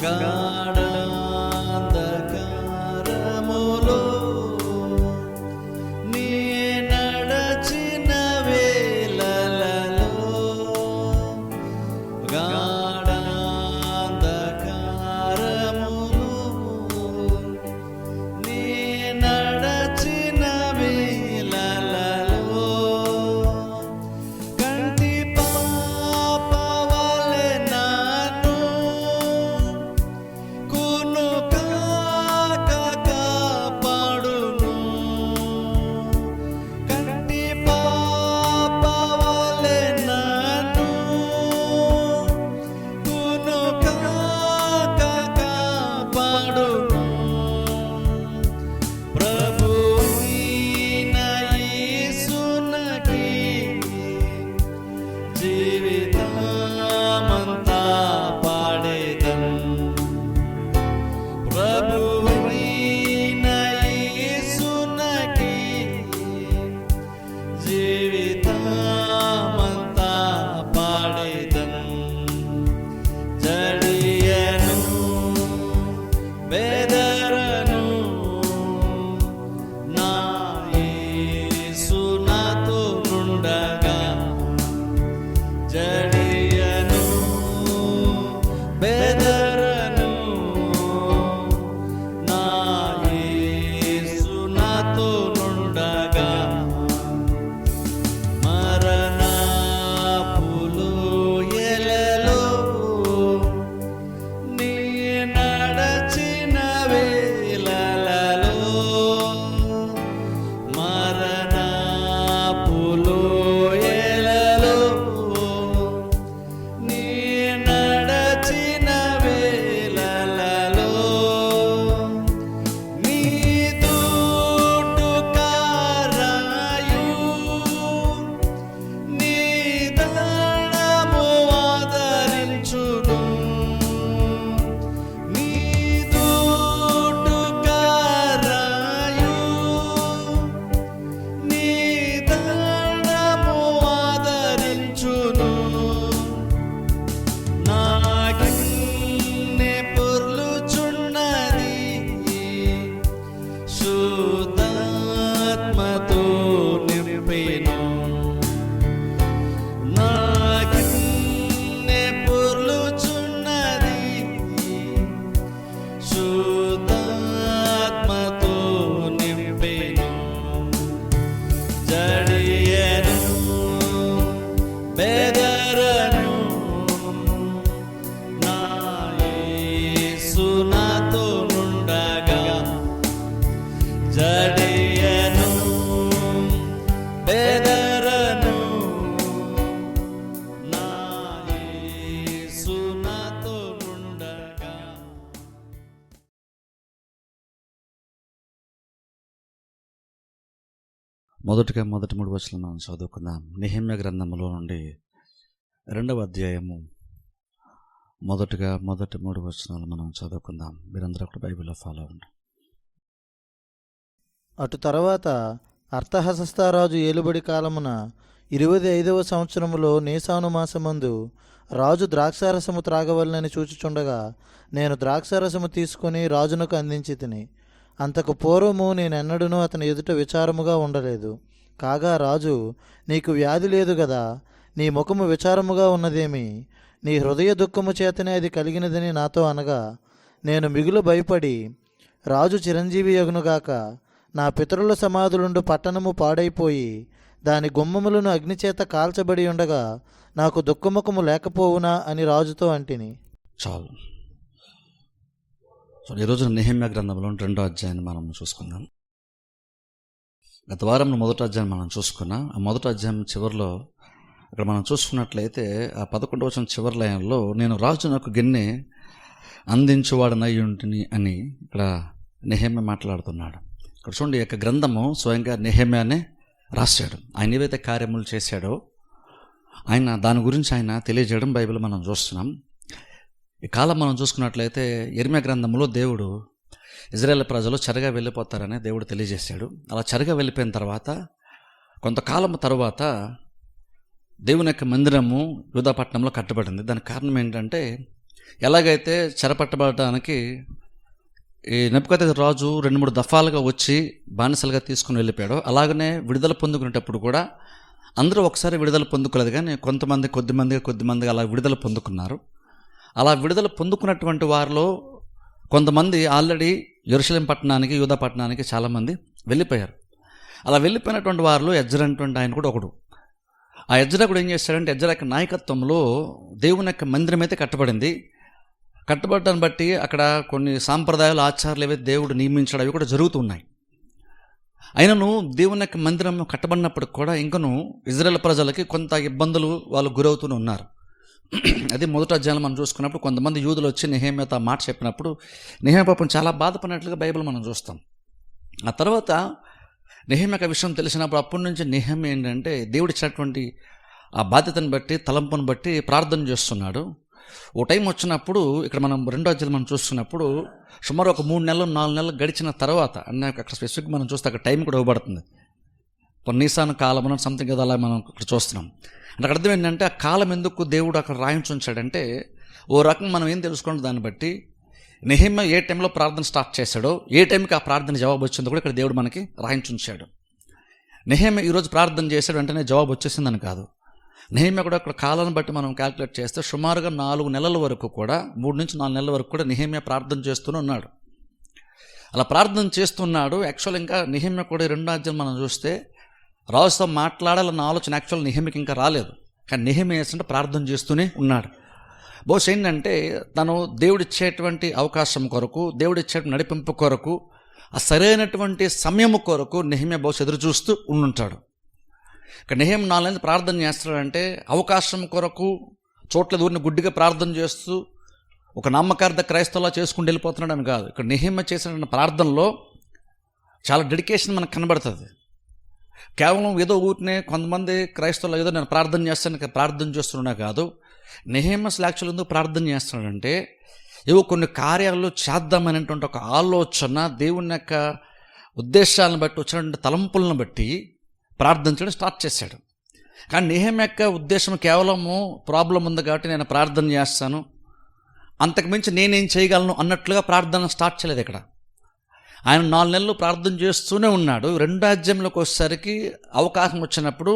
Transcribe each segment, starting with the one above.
గాఢాంధకారములో నీ నడచిన వేళలలో గాఢాంధకారములో నీ నడచిన వేళలలో కంటి పాప వలె నన్ను కునుకాక కాపాడును. కంటి పాప వలె నన్ను కునుకాక కాపాడును. ప్రభువైన యేసునకి జీవితమంతా పాడేదన్. ప్రభువైన యేసునకి జీవితమంతా పాడేదన్. జడియను బెదరను నా యేసు నాతో నుండగా. జడియను బెదరను నా యేసు నాతో నుండగా. మరణపు లోయలలో నీ నడచిన వేళలలో మరణపు లోయలలో నీ నడచిన వేళలలో నీ తోడు కారాయు నీ దానము ఆదరించును. నీ తోడు కారాయు నీ దానము ఆదరించును. నాగిన్నె పొర్లుచున్నది శుద్ధాత్మతో నింపెను. నాగిన్నె పొర్లుచున్నది శుద్ధాత్మతో నింపెను. జడియను బెదరను నా యేసు నాతో నుండగా. జడియను బెదరను నా యేసు నాతో నుండగా. మొదటి 3 వచనాలు మనం చదువుకుందాం. నెహెమ్యా గ్రంథములో నుండి 2వ అధ్యాయము మొదటి 3 వచనాలు మనం చదువుకుందాం. మీరందరూ అక్కడ బైబిల్లో ఫాలో అవ్వండి. అటు తర్వాత అర్తహశస్తారాజు ఏలుబడి కాలమున 25వ సంవత్సరములో నీసాను మాసమందు రాజు ద్రాక్షారసము త్రాగవలనని చూచుచుండగా నేను ద్రాక్షారసము తీసుకుని రాజునకు అందించి తిని. అంతకు పూర్వము నేనెన్నడూనూ అతని ఎదుట విచారముగా ఉండలేదు. కాగా రాజు, నీకు వ్యాధి లేదు గదా, నీ ముఖము విచారముగా ఉన్నదేమి? నీ హృదయ దుఃఖము చేతనే అది కలిగినదని నాతో అనగా, నేను మిగులు భయపడి రాజు చిరంజీవి యగునుగాక, నా పితరుల సమాధులుండు పట్టణము పాడైపోయి దాని గుమ్మములను అగ్నిచేత కాల్చబడి ఉండగా నాకు దుఃఖముఖము లేకపోవునా అని రాజుతో అంటిని. చాలు. ఈరోజు నెహెమ్యా గ్రంథంలో 2వ అధ్యాయాన్ని మనం చూసుకుందాం. గత వారం 1వ అధ్యాయం మనం చూసుకున్నాం. ఆ 1వ అధ్యాయం చివరిలో ఇక్కడ మనం చూసుకున్నట్లయితే ఆ 11వ వచనం చివరి లైన్లో నేను రాజునకు గిన్నె అందించువాడనై ఉంటిని అని ఇక్కడ నెహెమ్యా మాట్లాడుతున్నాడు. ఇక్కడ చూడండి, ఈ యొక్క గ్రంథము స్వయంగా నెహెమ్యానే రాశాడు. ఆయన ఏవైతే కార్యములు చేశాడో ఆయన దాని గురించి ఆయన తెలియజేయడం బైబిల్ మనం చూస్తున్నాం. ఈ కాలం మనం చూసుకున్నట్లయితే యెర్మీయా గ్రంథంలో దేవుడు ఇజ్రాయేల్ ప్రజలు చెరగా వెళ్ళిపోతారని దేవుడు తెలియజేశాడు. అలా చెరగా వెళ్ళిపోయిన తర్వాత కొంతకాలం తర్వాత దేవుని యొక్క మందిరము యూదా పట్టణంలో కట్టబడింది. దానికి కారణం ఏంటంటే, ఎలాగైతే చెరపట్టబడటానికి ఈ నెబుకద్నెజరు రాజు 2-3 దఫాలుగా వచ్చి బానిసలుగా తీసుకుని వెళ్ళిపోయాడు, అలాగనే విడుదల పొందుకునేటప్పుడు కూడా అందరూ ఒకసారి విడుదల పొందుకోలేదు, కానీ కొద్దిమందిగా అలా విడుదల పొందుకున్నారు. అలా విడుదల పొందుకున్నటువంటి వారిలో కొంతమంది ఆల్రెడీ యెరూషలేం పట్టణానికి, యూదా పట్టణానికి చాలామంది వెళ్ళిపోయారు. అలా వెళ్ళిపోయినటువంటి వారిలో ఎజ్రా అనేటువంటి ఆయన కూడా ఒకడు. ఆ ఎజ్రా కూడా ఏం చేశాడంటే, ఎజ్రా యొక్క నాయకత్వంలో దేవుని యొక్క మందిరం అయితే కట్టబడింది. కట్టబడటాన్ని బట్టి అక్కడ కొన్ని సాంప్రదాయాలు, ఆచారాలు ఏవైతే దేవుడు నియమించాడు అవి కూడా జరుగుతున్నాయి. అయినను దేవుని యొక్క మందిరం కట్టబడినప్పుడు కూడా ఇంకను ఇజ్రాయేల్ ప్రజలకి కొంత ఇబ్బందులు వాళ్ళు గురవుతూనే ఉన్నారు. అది మొదటి అధ్యాయంలో మనం చూసుకున్నప్పుడు కొంతమంది యూదులు వచ్చి నెహెమ్యాతో ఆ మాట చెప్పినప్పుడు నెహెమ్యా పాపం చాలా బాధపడినట్లుగా బైబిల్ మనం చూస్తాం. ఆ తర్వాత నెహెమ్యాకు విషయం తెలిసినప్పుడు అప్పటి నుంచి నెహెమ్యా ఏంటంటే దేవుడు ఇచ్చినటువంటి ఆ బాధ్యతను బట్టి, తలంపును బట్టి ప్రార్థన చేస్తున్నాడు. ఓ టైం వచ్చినప్పుడు ఇక్కడ మనం 2వ అధ్యాయం మనం చూస్తున్నప్పుడు సుమారు ఒక 3 నెలలు 4 నెలలు గడిచిన తర్వాత, అన్న అక్కడ స్పెసిఫిక్ మనం చూస్తే అక్కడ టైం కూడా ఇవ్వబడుతుంది. నీసాను కాలం సంథింగ్ కదా, అలా మనం ఇక్కడ చూస్తున్నాం. అంటే అర్థం ఏంటంటే, ఆ కాలం ఎందుకు దేవుడు అక్కడ రాయించుంచాడంటే, ఓ రకంగా మనం ఏం తెలుసుకోండి దాన్ని బట్టి నెహెమ్యా ఏ టైంలో ప్రార్థన స్టార్ట్ చేశాడో, ఏ టైంకి ఆ ప్రార్థన జవాబు వచ్చిందో కూడా ఇక్కడ దేవుడు మనకి రాయించుంచాడు. నెహెమ్యా ఈరోజు ప్రార్థన చేశాడు వెంటనే జవాబు వచ్చేసిందని కాదు. నెహెమ్యా కూడా అక్కడ కాలాన్ని బట్టి మనం క్యాల్కులేట్ చేస్తే సుమారుగా 4 నెలల వరకు కూడా, 3 నుంచి 4 నెలల వరకు కూడా నెహెమ్యా ప్రార్థన చేస్తూనే ఉన్నాడు. అలా ప్రార్థన చేస్తున్నాడు. యాక్చువల్ ఇంకా నెహెమ్యా కూడా 2వ అధ్యాయం మనం చూస్తే రాజుతో మాట్లాడాలన్న ఆలోచన యాక్చువల్ నెహెమ్యాకి ఇంకా రాలేదు, కానీ నెహెమ్యా ఏంటంటే ప్రార్థన చేస్తూనే ఉన్నాడు. బహుశా ఏంటంటే తను దేవుడిచ్చేటువంటి అవకాశం కొరకు, దేవుడిచ్చేటువంటి నడిపింపు కొరకు, ఆ సరైనటువంటి సమయం కొరకు నెహెమ్యా బహుశా ఎదురు చూస్తూ ఉండుంటాడు. ఇక నెహెమ్యా 4 నెలలు ప్రార్థన చేస్తాడంటే అవకాశం కొరకు చోట్ల దూరిని గుడ్డిగా ప్రార్థన చేస్తూ ఒక నామకార్థ క్రైస్తవులా చేసుకుంటూ వెళ్ళిపోతున్నాడు అని కాదు. ఇక్కడ నెహెమ్యా చేసిన ప్రార్థనలో చాలా డెడికేషన్ మనకు కనబడుతుంది. కేవలం ఏదో ఊరినే కొంతమంది క్రైస్తవులు ఏదో నేను ప్రార్థన చేస్తాను ప్రార్థన చేస్తున్నా కాదు. నెహెమ్యా యాక్చువల్ ఎందుకు ప్రార్థన చేస్తున్నాడంటే, ఏవో కొన్ని కార్యాలు చేద్దామనేటువంటి ఒక ఆలోచన, దేవుని యొక్క ఉద్దేశాలను బట్టి వచ్చినటువంటి తలంపులను బట్టి ప్రార్థించడం స్టార్ట్ చేశాడు. కానీ నెహెమ్యా యొక్క ఉద్దేశం కేవలము ప్రాబ్లం ఉంది కాబట్టి నేను ప్రార్థన చేస్తాను, అంతకుమించి నేనేం చేయగలను అన్నట్లుగా ప్రార్థన స్టార్ట్ చేయలేదు. ఇక్కడ ఆయన 4 నెలలు ప్రార్థన చేస్తూనే ఉన్నాడు. 2వ అధ్యాయంలోకి వచ్చేసరికి అవకాశం వచ్చినప్పుడు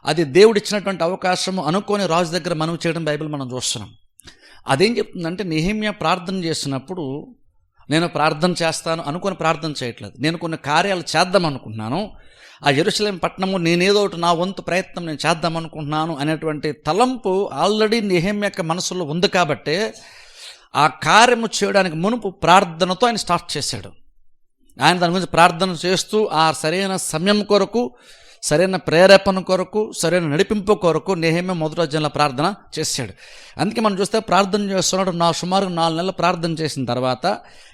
అది దేవుడిచ్చినటువంటి అవకాశం అనుకొని రాజు దగ్గర మనవి చేయడం బైబిల్ మనం చూస్తున్నాం. అదేం చెప్తుందంటే, నెహెమ్యా ప్రార్థన చేసినప్పుడు నేను ప్రార్థన చేస్తాను అనుకొని ప్రార్థన చేయట్లేదు, నేను కొన్ని కార్యాలు చేద్దాం అనుకుంటున్నాను, ఆ యెరూషలేం పట్టణము నేనేదో ఒకటి నా వంతు ప్రయత్నం నేను చేద్దాం అనుకుంటున్నాను అనేటువంటి తలంపు ఆల్రెడీ నెహెమ్యా యొక్క మనసులో ఉంది. కాబట్టి ఆ కార్యము చేయడానికి మునుపు ప్రార్థనతో ఆయన స్టార్ట్ చేశాడు. ఆయన దాని గురించి ప్రార్థన చేస్తూ ఆ సరైన సమయం కొరకు, సరైన ప్రేరేపణ కొరకు, సరైన నడిపింపు కొరకు నెహెమ్యా మొదటి అధ్యాయంలో ప్రార్థన చేశాడు. అందుకే మనం చూస్తే ప్రార్థన చేస్తున్నాడు. సుమారు 4 నెలలు ప్రార్థన చేసిన తర్వాత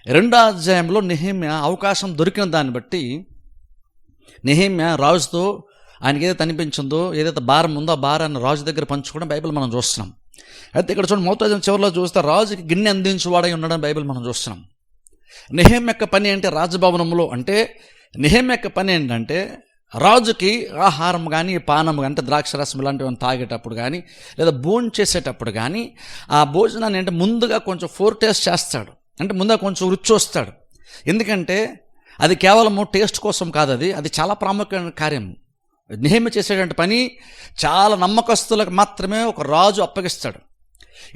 2వ అధ్యాయంలో నెహెమ్యా అవకాశం దొరికిన దాన్ని బట్టి నెహెమ్యా రాజుతో ఆయనకి ఏదైతే అనిపించిందో, ఏదైతే భారం ఉందో ఆ భారాన్ని రాజు దగ్గర పంచుకోవడం బైబిల్ మనం చూస్తున్నాం. అయితే ఇక్కడ చూడండి, మొదటి అధ్యాయం చివరిలో చూస్తే రాజుకి గిన్నె అందించువాడై ఉండడం బైబిల్ మనం చూస్తున్నాం. నెహెమ్యా యొక్క పని ఏంటి? రాజభవనంలో అంటే నెహెమ్యా యొక్క పని ఏంటంటే, రాజుకి ఆహారం కానీ, పానం కానీ, అంటే ద్రాక్షరసం ఇలాంటివి తాగేటప్పుడు కానీ, లేదా భోజనం చేసేటప్పుడు కానీ, ఆ భోజనాన్ని అంటే ముందుగా కొంచెం ఫోర్టేస్ట్ చేస్తాడు, అంటే ముందుగా కొంచెం రుచి వస్తాడు. ఎందుకంటే అది కేవలము టేస్ట్ కోసం కాదు, అది చాలా ప్రాముఖ్యమైన కార్యం. నెహెమ్యా చేసేటువంటి పని చాలా నమ్మకస్తులకు మాత్రమే ఒక రాజు అప్పగిస్తాడు.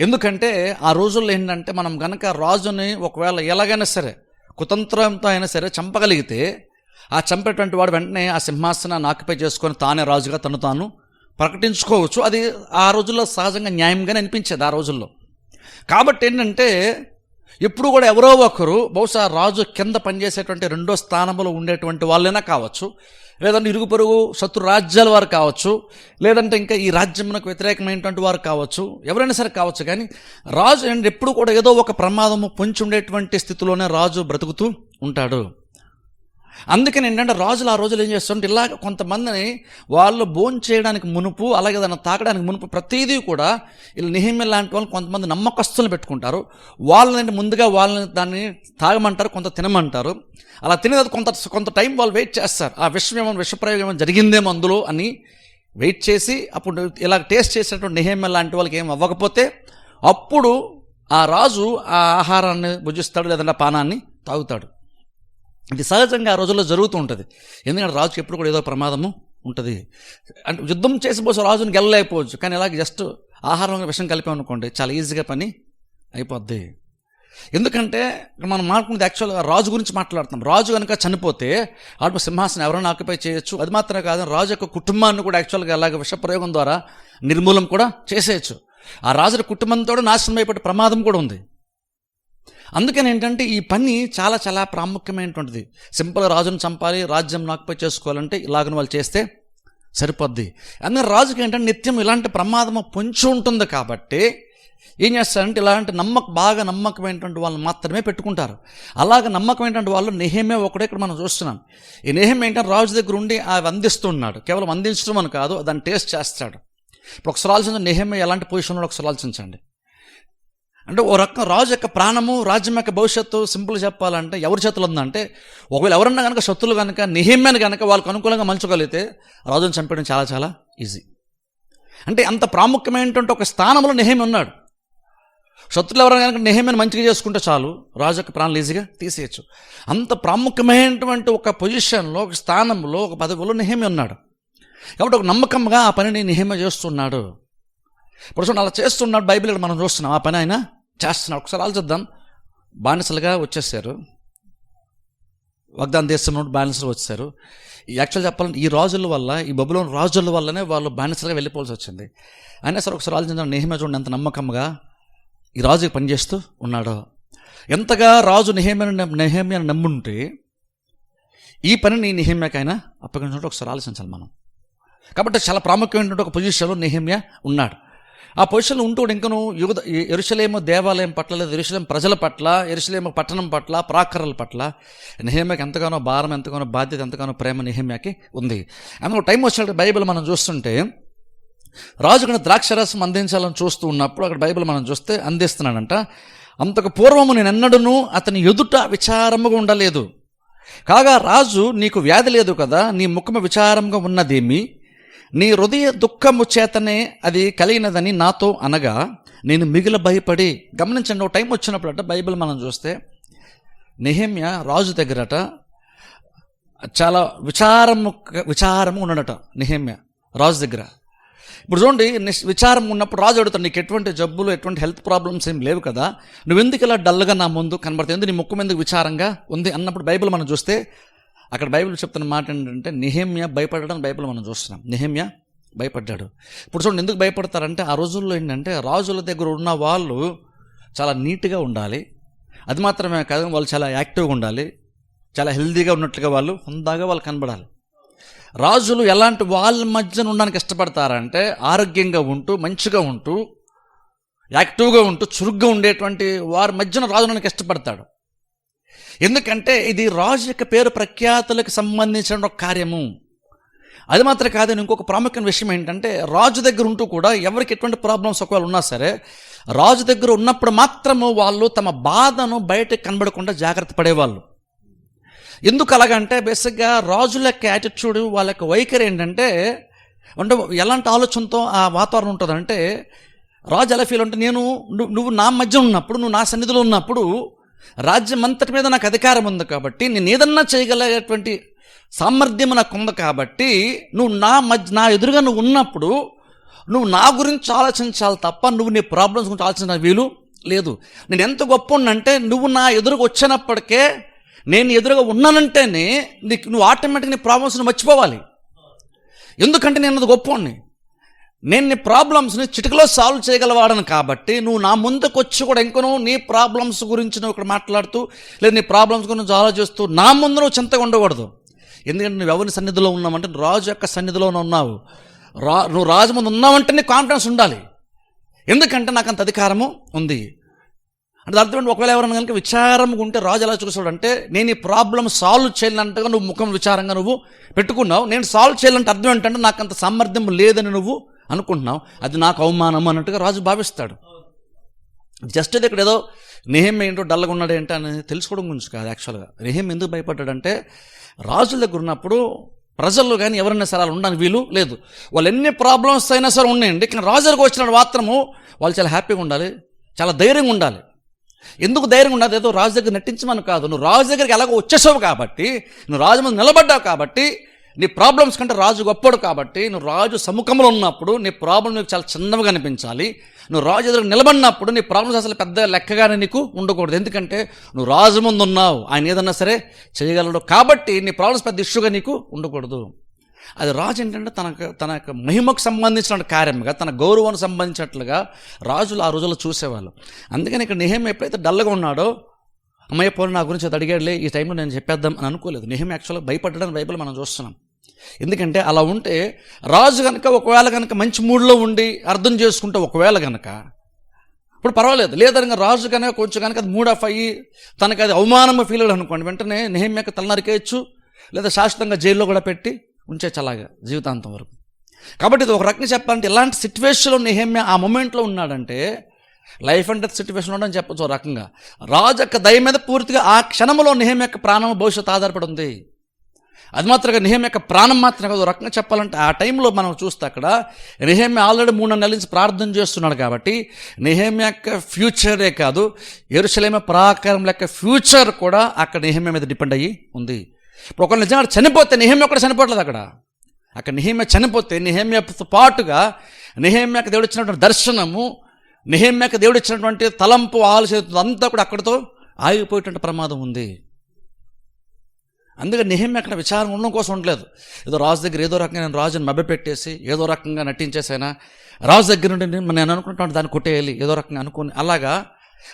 ఎందుకంటే ఆ రోజుల్లో ఏంటంటే, మనం గనక రాజుని ఒకవేళ ఎలాగైనా సరే కుతంత్రంతో అయినా సరే చంపగలిగితే, ఆ చంపేటువంటి వాడు వెంటనే ఆ సింహాసనాన్ని ఆక్యుపై చేసుకొని తానే రాజుగా తను తాను ప్రకటించుకోవచ్చు. అది ఆ రోజుల్లో సహజంగా న్యాయంగానే అనిపించేది ఆ రోజుల్లో. కాబట్టి ఏంటంటే ఎప్పుడు కూడా ఎవరో ఒకరు, బహుశా రాజు కింద పనిచేసేటువంటి 2వ స్థానంలో ఉండేటువంటి వాళ్ళైనా కావచ్చు, లేదంటే ఇరుగు పొరుగు శత్రు రాజ్యాల వారు కావచ్చు, లేదంటే ఇంకా ఈ రాజ్యమునకు వ్యతిరేకమైనటువంటి వారు కావచ్చు, ఎవరైనా సరే కావచ్చు. కానీ రాజు ఎప్పుడు కూడా ఏదో ఒక ప్రమాదము పొంచి ఉండేటువంటి స్థితిలోనే రాజు బ్రతుకుతూ ఉంటాడు. అందుకని ఏంటంటే రాజులు ఆ రోజులు ఏం చేస్తుంటే, ఇలాగ కొంతమందిని వాళ్ళు భోజనం చేయడానికి మునుపు, అలాగే దాన్ని తాగడానికి మునుపు ప్రతిదీ కూడా ఇలా నెహెమ్యా లాంటి వాళ్ళు కొంతమంది నమ్మకస్తులను పెట్టుకుంటారు. వాళ్ళని ముందుగా వాళ్ళని దాన్ని తాగమంటారు, కొంత తినమంటారు. అలా తినేది కొంత టైం వాళ్ళు వెయిట్ చేస్తారు. ఆ విషప్రయోగం ఏమైనా జరిగిందేమో అందులో అని వెయిట్ చేసి అప్పుడు ఇలా టేస్ట్ చేసినటువంటి నెహెమ్యా లాంటి వాళ్ళకి ఏం అవ్వకపోతే అప్పుడు ఆ రాజు ఆ ఆహారాన్ని భుజిస్తాడు, లేదంటే ఆ పానాన్ని తాగుతాడు. ఇది సహజంగా ఆ రోజుల్లో జరుగుతూ ఉంటుంది. ఎందుకంటే రాజుకి ఎప్పుడు కూడా ఏదో ప్రమాదము ఉంటుంది. అంటే యుద్ధం చేసిపోతే రాజుని గెలలేకపోవచ్చు, కానీ ఇలాగ జస్ట్ ఆహారంలో విషం కలిపామనుకోండి చాలా ఈజీగా పని అయిపోద్ది. ఎందుకంటే మనం మాట్లాడుకునేది యాక్చువల్గా రాజు గురించి మాట్లాడుతాం. రాజు కనుక చనిపోతే ఆత్మ సింహాసనం ఎవరైనా ఆక్యుపై చేయొచ్చు. అది మాత్రమే కాదు, రాజు యొక్క కుటుంబాన్ని కూడా యాక్చువల్గా అలాగే విషప్రయోగం ద్వారా నిర్మూలన కూడా చేసేయచ్చు. ఆ రాజుల కుటుంబంతో నాశనం అయిపోయే ప్రమాదం కూడా ఉంది. అందుకని ఏంటంటే ఈ పని చాలా చాలా ప్రాముఖ్యమైనటువంటిది. సింపుల్గా రాజును చంపాలి, రాజ్యం ఆక్యుపై చేసుకోవాలంటే ఇలాగని వాళ్ళు చేస్తే సరిపోద్ది. అందుకని రాజుకి ఏంటంటే నిత్యం ఇలాంటి ప్రమాదం పొంచి ఉంటుంది. కాబట్టి ఏం చేస్తారంటే ఇలాంటి బాగా నమ్మకమైనటువంటి వాళ్ళు మాత్రమే పెట్టుకుంటారు. అలాగే నమ్మకమైనటువంటి వాళ్ళు నెహెమ్యా ఒకడే ఇక్కడ మనం చూస్తున్నాం. ఈ నెహెమ్యా ఏంటంటే రాజు దగ్గర ఉండి అవి అందిస్తున్నాడు. కేవలం అందించడం అని కాదు, దాన్ని టేస్ట్ చేస్తాడు. ఇప్పుడు ఒకసారి ఆలోచించండి, నెహెమ్యా ఎలాంటి పొజిషన్లో ఒకసారి ఆలోచించండి. అంటే ఓ రకం రాజు యొక్క ప్రాణము, రాజ్యం యొక్క భవిష్యత్తు సింపుల్ చెప్పాలంటే ఎవరి చేతులు ఉందంటే, ఒకవేళ ఎవరన్నా కనుక శత్రులు కనుక నెహెమ్యాని కనుక వాళ్ళకు అనుకూలంగా మలుచుకోగలిగితే రాజుని చంపేయడం చాలా చాలా ఈజీ. అంటే అంత ప్రాముఖ్యమైనటువంటి ఒక స్థానంలో నెహెమ్యా ఉన్నాడు. శత్రులు ఎవరైనా కనుక నెహెమ్యాని మంచిగా చేసుకుంటే చాలు, రాజు యొక్క ప్రాణాలు ఈజీగా తీసేయచ్చు. అంత ప్రాముఖ్యమైనటువంటి ఒక పొజిషన్లో, ఒక స్థానంలో, ఒక పదవిలో నెహెమ్యా ఉన్నాడు. కాబట్టి ఒక నమ్మకంగా ఆ పనిని నెహెమ్యా చేస్తున్నాడు. ఇప్పుడు అలా చేస్తున్నాడు. బైబిల్ ఇక్కడ మనం చూస్తున్నాం ఆ పని ఆయన చేస్తున్నాడు. ఒకసారి ఆలోచిద్దాం. బానిసలుగా వచ్చేసారు, వాగ్దాన దేశం నుండి బానిసలు వచ్చారు. యాక్చువల్ చెప్పాలంటే ఈ రాజుల వల్ల, ఈ బబులోను రాజుల వల్లనే వాళ్ళు బానిసలుగా వెళ్ళిపోవాల్సి వచ్చింది. అయినా సరే ఒకసారి ఆలోచించాం, నెహెమ్యా చూడండి ఎంత నమ్మకంగా ఈ రాజుకి పనిచేస్తూ ఉన్నాడో. ఎంతగా రాజు నెహెమ్యాను నమ్ముంటే ఈ పనిని నెహెమ్యాకి ఆయన అప్పగించినట్టు ఒకసారి ఆలోచించాలి మనం. కాబట్టి చాలా ప్రాముఖ్యమైనటువంటి ఒక పొజిషన్లో నెహెమ్యా ఉన్నాడు. ఆ పొజిషన్లో ఉంటూ ఇంకను యెరూషలేము దేవాలయం పట్ల, లేదా యెరూషలేము ప్రజల పట్ల, యెరూషలేము పట్టణం పట్ల, ప్రాకారాల పట్ల నెహెమ్యాకి ఎంతగానో భారం, ఎంతగానో బాధ్యత, ఎంతగానో ప్రేమ నెహెమ్యాకి ఉంది. అందులో టైం వచ్చినట్టు బైబిల్ మనం చూస్తుంటే రాజు కన్నా ద్రాక్షరసం అందించాలని చూస్తూ ఉన్నప్పుడు అక్కడ బైబిల్ మనం చూస్తే అందిస్తున్నాడంట. అంతకు పూర్వము నేను ఎన్నడూను అతని ఎదుట విచారముగా ఉండలేదు. కాగా రాజు, నీకు వ్యాధి లేదు కదా, నీ ముఖము విచారంగా ఉన్నదేమి, నీ హృదయ దుఃఖము చేతనే అది కలిగినదని నాతో అనగా నేను మిగిలి భయపడి. గమనించండి, ఒక టైం వచ్చినప్పుడట బైబిల్ మనం చూస్తే నెహెమ్యా రాజు దగ్గరట చాలా విచారము ఉన్నాడట. నెహెమ్యా రాజు దగ్గర. ఇప్పుడు చూడండి, విచారం ఉన్నప్పుడు రాజు అడుగుతాడు, నీకు ఎటువంటి జబ్బులు, ఎటువంటి హెల్త్ ప్రాబ్లమ్స్ ఏం లేవు కదా, నువ్వెందుకు ఇలా డల్గా నా ముందు కనబడుతుంది, నీ ముఖం ఎందుకు విచారంగా ఉంది అన్నప్పుడు బైబిల్ మనం చూస్తే అక్కడ బైబిల్ చెప్తున్న మాట ఏంటంటే నెహెమ్యా భయపడడం బైబిల్ మనం చూస్తున్నాం. నెహెమ్యా భయపడ్డాడు. ఇప్పుడు చూడండి, ఎందుకు భయపడతారంటే ఆ రోజుల్లో ఏంటంటే రాజుల దగ్గర ఉన్న వాళ్ళు చాలా నీట్గా ఉండాలి. అది మాత్రమే కాదు, వాళ్ళు చాలా యాక్టివ్గా ఉండాలి, చాలా హెల్తీగా ఉన్నట్లుగా వాళ్ళు హుందాగా వాళ్ళు కనబడాలి. రాజులు ఎలాంటి వాళ్ళ మధ్యన ఉండడానికి ఇష్టపడతారంటే ఆరోగ్యంగా ఉంటూ, మంచిగా ఉంటూ, యాక్టివ్గా ఉంటూ, చురుగ్గా ఉండేటువంటి వారి మధ్యన రాజు ఉండడానికి ఇష్టపడతాడు. ఎందుకంటే ఇది రాజు యొక్క పేరు ప్రఖ్యాతులకు సంబంధించిన ఒక కార్యము. అది మాత్రం కాదని ఇంకొక ప్రాముఖ్యమైన విషయం ఏంటంటే, రాజు దగ్గర ఉంటూ కూడా ఎవరికి ఎటువంటి ప్రాబ్లమ్స్ ఒకవేళ ఉన్నా సరే రాజు దగ్గర ఉన్నప్పుడు మాత్రము వాళ్ళు తమ బాధను బయటకు కనబడకుండా జాగ్రత్త పడేవాళ్ళు. ఎందుకు అలాగంటే బేసిక్గా రాజుల యొక్క యాటిట్యూడ్, వాళ్ళ యొక్క వైఖరి ఏంటంటే, అంటే ఎలాంటి ఆలోచనతో ఆ వాతావరణం ఉంటుందంటే, రాజు ఎలా ఫీల్ అంటే, నువ్వు నా మధ్య ఉన్నప్పుడు, నువ్వు నా సన్నిధిలో ఉన్నప్పుడు రాజ్యం అంతటి మీద నాకు అధికారం ఉంది కాబట్టి, నేను ఏదన్నా చేయగలిగేటువంటి సామర్థ్యం నాకు ఉంది కాబట్టి, నువ్వు నా ఎదురుగా నువ్వు ఉన్నప్పుడు నువ్వు నా గురించి ఆలోచించాలి తప్ప నువ్వు నీ ప్రాబ్లమ్స్ గురించి ఆలోచించిన వీలు లేదు. నేను ఎంత గొప్ప ఉన్నంటే, నువ్వు నా ఎదురుగా వచ్చినప్పటికే, నేను ఎదురుగా ఉన్నానంటేనే నువ్వు ఆటోమేటిక్గా నీ ప్రాబ్లమ్స్ని మర్చిపోవాలి. ఎందుకంటే నేను అది గొప్పవాడిని, నేను నీ ప్రాబ్లమ్స్ని చిటికలో సాల్వ్ చేయగలవాడను కాబట్టి, నువ్వు నా ముందుకు వచ్చి కూడా ఇంకనూ నీ ప్రాబ్లమ్స్ గురించి నువ్వు ఇక్కడ మాట్లాడుతూ, లేదా నీ ప్రాబ్లమ్స్ గురించి ఆలోచిస్తూ నా ముందు నువ్వు చింతగా ఉండకూడదు. ఎందుకంటే నువ్వు ఎవరి సన్నిధిలో ఉన్నావంటే రాజు యొక్క సన్నిధిలోనే ఉన్నావు. నువ్వు రాజు ముందు ఉన్నావంటే నీకు కాన్ఫిడెన్స్ ఉండాలి. ఎందుకంటే నాకు అంత అధికారము ఉంది అంటే అర్థం. ఒకవేళ ఎవరైనా కనుక విచారంగా ఉంటే రాజు ఎలా చూసాడంటే, నేను ఈ ప్రాబ్లం సాల్వ్ చేయాలంటగా నువ్వు ముఖం విచారంగా నువ్వు పెట్టుకున్నావు, నేను సాల్వ్ చేయాలంటే అర్థం ఏంటంటే నాకు అంత సామర్థ్యం లేదని నువ్వు అనుకుంటున్నావు, అది నాకు అవమానం అన్నట్టుగా రాజు భావిస్తాడు. జస్ట్ ఇది ఇక్కడ ఏదో నెహెమ్యా ఏంటో డల్గా ఉన్నాడు ఏంటో అని తెలుసుకోవడం గురించి కాదు. యాక్చువల్గా నెహెమ్యా ఎందుకు భయపడ్డాడంటే, రాజుల దగ్గర ఉన్నప్పుడు ప్రజల్లో కానీ ఎవరైనా సరే అలా ఉండడానికి వీలు లేదు. వాళ్ళు ఎన్ని ప్రాబ్లమ్స్ అయినా సరే ఉన్నాయండి, కానీ రాజు దగ్గరికి వచ్చిన మాత్రము వాళ్ళు చాలా హ్యాపీగా ఉండాలి, చాలా ధైర్యంగా ఉండాలి. ఎందుకు ధైర్యంగా ఉండాలి? ఏదో రాజు దగ్గర నటించమని కాదు, నువ్వు రాజు దగ్గరికి ఎలాగో వచ్చేసావు కాబట్టి, నువ్వు రాజు ముందు నిలబడ్డావు కాబట్టి, నీ ప్రాబ్లమ్స్ కంటే రాజు గొప్పడు కాబట్టి, నువ్వు రాజు సముఖంలో ఉన్నప్పుడు నీ ప్రాబ్లం నీకు చాలా చిన్నగా కనిపించాలి. నువ్వు రాజు ఎదురు నిలబడినప్పుడు నీ ప్రాబ్లమ్స్ అసలు పెద్ద లెక్కగానే నీకు ఉండకూడదు. ఎందుకంటే నువ్వు రాజు ముందు ఉన్నావు, ఆయన ఏదన్నా సరే చేయగలడు కాబట్టి నీ ప్రాబ్లమ్స్ పెద్ద ఇష్యూగా నీకు ఉండకూడదు. అది రాజు ఏంటంటే తన యొక్క మహిమకు సంబంధించిన కార్యంగా, తన గౌరవానికి సంబంధించినట్లుగా రాజులు ఆ రోజుల్లో చూసేవాళ్ళు. అందుకని ఇక్కడ నెహెమ్యా ఎప్పుడైతే డల్గా ఉన్నాడో, అమ్మయ్య పోనీ నా గురించి అది అడిగాడులే, ఈ టైంలో నేను చెప్పేద్దాం అని అనుకోలేదు. నెహెమ్యా యాక్చువల్గా భయపడ్డాడని బైబిల్ మనం చూస్తున్నాం. ఎందుకంటే అలా ఉంటే రాజు కనుక ఒకవేళ కనుక మంచి మూడ్లో ఉండి అర్థం చేసుకుంటే ఒకవేళ కనుక ఇప్పుడు పర్వాలేదు, లేదనగా రాజు కనుక కొంచెం కనుక అది మూడ్ ఆఫ్ అయ్యి తనకు అది అవమానం ఫీల్ అయ్యాడు అనుకోండి, వెంటనే నెహెమ్యాకి తల నరికేయచ్చు, లేదా శాశ్వతంగా జైల్లో కూడా పెట్టి ఉంచేచ్చు అలాగా జీవితాంతం వరకు. కాబట్టి ఇది ఒక రకంగా చెప్పాలంటే ఇలాంటి సిచ్యువేషన్లో నెహెమ్యా ఆ మూమెంట్లో ఉన్నాడంటే లైఫ్ అండ్ డెత్ సిచ్యువేషన్ ఉండని చెప్పచ్చు. ఒక రకంగా రాజు యొక్క దయ మీద పూర్తిగా ఆ క్షణంలో నెహెమ్యా యొక్క ప్రాణం భవిష్యత్తు ఆధారపడి ఉంది. అది మాత్రంగా నెహెమ్యా యొక్క ప్రాణం మాత్రం కాదు. ఒక రకంగా చెప్పాలంటే ఆ టైంలో మనం చూస్తే అక్కడ నెహెమ్యా ఆల్రెడీ 3 నెలల నుంచి ప్రార్థన చేస్తున్నాడు కాబట్టి నెహెమ్యా యొక్క ఫ్యూచరే కాదు, యెరూషలేము ప్రాకారం లెక్క ఫ్యూచర్ కూడా అక్కడ నెహెమ్యా మీద డిపెండ్ అయ్యి ఉంది. ఇప్పుడు ఒకళ్ళు నిజంగా చనిపోతే నెహెమ్యా కూడా చనిపోవట్లేదు. అక్కడ నెహెమ్యా చనిపోతే నెహెమ్యాతో పాటుగా నెహెమ్యాకి దేవుడు ఇచ్చినటువంటి దర్శనము, నెహెమ్యాకి దేవుడు ఇచ్చినటువంటి తలంపు, ఆలోచన అంతా కూడా అక్కడితో ఆగిపోయేటువంటి ప్రమాదం ఉంది. అందుకని నెహెమ్యా అక్కడ విచారం ఉండడం కోసం ఉండలేదు. ఏదో రాజు దగ్గర ఏదో రకంగా నేను రాజుని మభ్యపెట్టేసి ఏదో రకంగా నటించేసైనా రాజు దగ్గర నుండి నేను అనుకుంటున్నాను దాన్ని కొట్టేయాలి ఏదో రకంగా అనుకుని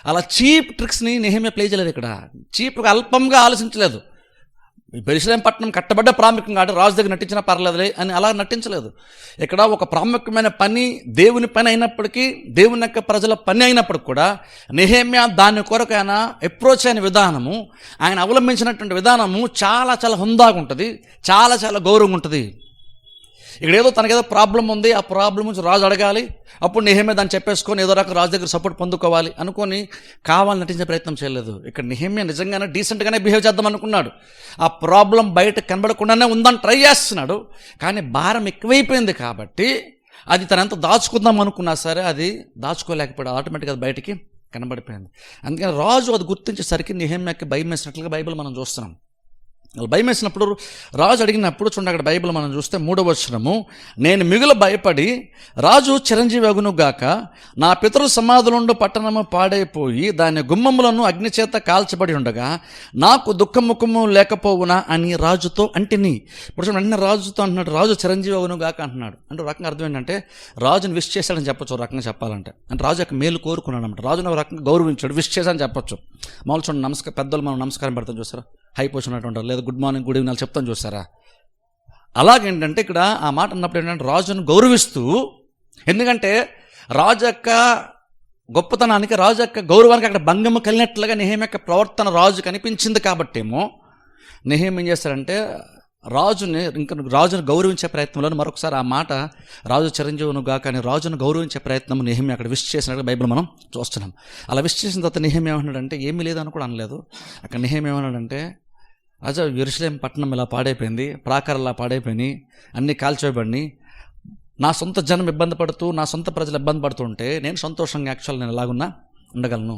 అలా చీప్ ట్రిక్స్ని నెహెమ్యా ప్లే చేయలేదు. ఇక్కడ చీప్గా అల్పంగా ఆలోచించలేదు. యెరూషలేము పట్టణం కట్టబడ్డ ప్రాముఖ్యం కాబట్టి రాజు దగ్గర నటించినా పర్లేదులే అని అలా నటించలేదు. ఇక్కడ ఒక ప్రాముఖ్యమైన పని, దేవుని పని అయినప్పటికీ, దేవుని యొక్క ప్రజల పని అయినప్పటికి కూడా నెహెమ్యా దాని కొరకు ఆయన అప్రోచ్ అయిన విధానము, ఆయన అవలంబించినటువంటి విధానము చాలా చాలా హుందాగా ఉంటుంది, చాలా చాలా గౌరవంగా ఉంటుంది. ఇక్కడ ఏదో తనకేదో ప్రాబ్లం ఉంది, ఆ ప్రాబ్లం నుంచి రాజు అడగాలి, అప్పుడు నెహెమ్యా దాన్ని చెప్పేసుకొని ఏదో రకం రాజు దగ్గర సపోర్ట్ పొందుకోవాలి అనుకొని కావాలని నటించే ప్రయత్నం చేయలేదు. ఇక్కడ నెహెమ్యా నిజంగానే డీసెంట్గానే బిహేవ్ చేద్దాం అనుకున్నాడు. ఆ ప్రాబ్లం బయట కనబడకుండానే ఉందని ట్రై చేస్తున్నాడు. కానీ భారం ఎక్కువైపోయింది కాబట్టి అది తను ఎంత దాచుకుందాం అనుకున్నా సరే అది దాచుకోలేకపోయాడు, ఆటోమేటిక్గా అది బయటికి కనబడిపోయింది. అందుకని రాజు అది గుర్తించేసరికి నెహెమ్యాకి భయం వేసినట్లుగా బైబిల్ మనం చూస్తున్నాం. భయం వేసినప్పుడు రాజు అడిగినప్పుడు చూడండి, అక్కడ బైబిల్ మనం చూస్తే 3వ వచనము, నేను మిగులు భయపడి రాజు చిరంజీవి అగును గాక, నా పితరుల సమాధులుండు పట్టణము పాడైపోయి దాని గుమ్మములను అగ్నిచేత కాల్చబడి ఉండగా నాకు దుఃఖముఖము లేకపోవునా అని రాజుతో అంటిని. ఇప్పుడు చూడండి, వెంటనే రాజుతో అంటున్నాడు, రాజు చిరంజీవి అగును గాక అంటున్నాడు. అంటే ఒక రకంగా అర్థం ఏంటంటే రాజుని విష్ చేశాడని చెప్పొచ్చు. ఒక రకంగా చెప్పాలంటే అంటే రాజు యొక్క మేలు కోరుకున్నాడు అనమాట. రాజుని ఒక రకంగా గౌరవించాడు, విష్ చేశాడని చెప్పొచ్చు. మామూలు చూడండి, పెద్దలు మనం నమస్కారం పెడతాం చూసారా, హై పొజిషన్ ఉంటారు, లేదా గుడ్ మార్నింగ్ గుడ్ ఈవినింగ్ చెప్తాను చూసారా. అలాగేంటంటే ఇక్కడ ఆ మాట అన్నప్పుడు ఏంటంటే రాజును గౌరవిస్తూ, ఎందుకంటే రాజు యొక్క గొప్పతనానికి, రాజు యొక్క గౌరవానికి అక్కడ భంగము కలిగినట్లుగా నెహెమ్యా యొక్క ప్రవర్తన రాజు కనిపించింది కాబట్టేమో నెహెమ్యా ఏం చేస్తారంటే రాజును గౌరవించే ప్రయత్నంలో మరొకసారి ఆ మాట రాజు చిరంజీవును గాక అని రాజును గౌరవించే ప్రయత్నం నెహెమ్యా అక్కడ విష్ చేసినట్టు బైబిల్ మనం చూస్తున్నాం. అలా విష్ చేసిన తర్వాత నెహెమ్యా ఏమన్నాడంటే, ఏమీ లేదని కూడా అనలేదు. అక్కడ నెహెమ్యా ఏమన్నాడంటే, రాజా యెరూషలేము పట్టణం ఇలా పాడైపోయింది, ప్రాకారాలు ఇలా పాడైపోయినాయి, అన్నీ కాల్చివేయబడినాయి, నా సొంత జనం ఇబ్బంది పడుతూ, నా సొంత ప్రజలు ఇబ్బంది పడుతుంటే నేను సంతోషంగా యాక్చువల్ నేను ఎలాగున్నా ఉండగలను.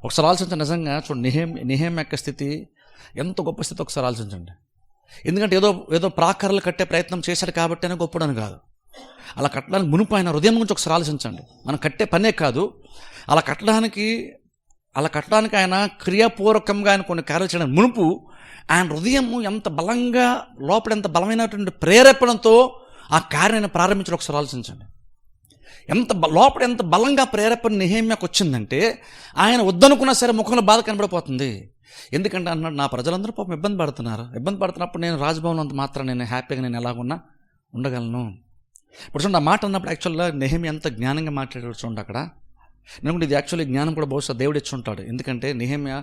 ఒకసారి ఆలోచించండి, నిజంగా చూడండి నెహెమ్యా యొక్క స్థితి ఎంత గొప్ప స్థితి ఒకసారి ఆలోచించండి. ఎందుకంటే ఏదో ప్రాకారాలు కట్టే ప్రయత్నం చేశాడు కాబట్టినే గొప్పడని కాదు, అలా కట్టడానికి మునుపు ఆయన హృదయం గురించి ఒకసారి ఆలోచించండి. మనం కట్టే పనే కాదు, అలా కట్టడానికి ఆయన క్రియాపూర్వకంగా ఆయన కొన్ని కార్యాలు చేయడం మునుపు ఆయన హృదయం ఎంత బలంగా, లోపల ఎంత బలమైనటువంటి ప్రేరేపణతో ఆ కార్యాన్ని ప్రారంభించడం ఒకసారి ఆలోచించండి. లోపల ఎంత బలంగా ప్రేరేపణ నెహెమ్యాకు వచ్చిందంటే ఆయన వద్దనుకున్నా సరే ముఖంలో బాధ కనబడిపోతుంది. ఎందుకంటే అన్నాడు, నా ప్రజలందరూ పాపం ఇబ్బంది పడుతున్నప్పుడు నేను రాజభవన్ అంత మాత్రం నేను హ్యాపీగా నేను ఎలాగున్నా ఉండగలను. ఇప్పుడు చూడండి, ఆ మాట అన్నప్పుడు యాక్చువల్గా నెహెమ్యా ఎంత జ్ఞానంగా మాట్లాడాడు చూడండి. అక్కడ నేను ఇది యాక్చువల్లీ జ్ఞానం కూడా బహుశా దేవుడు ఇచ్చి ఉంటాడు. ఎందుకంటే నెహెమ్యా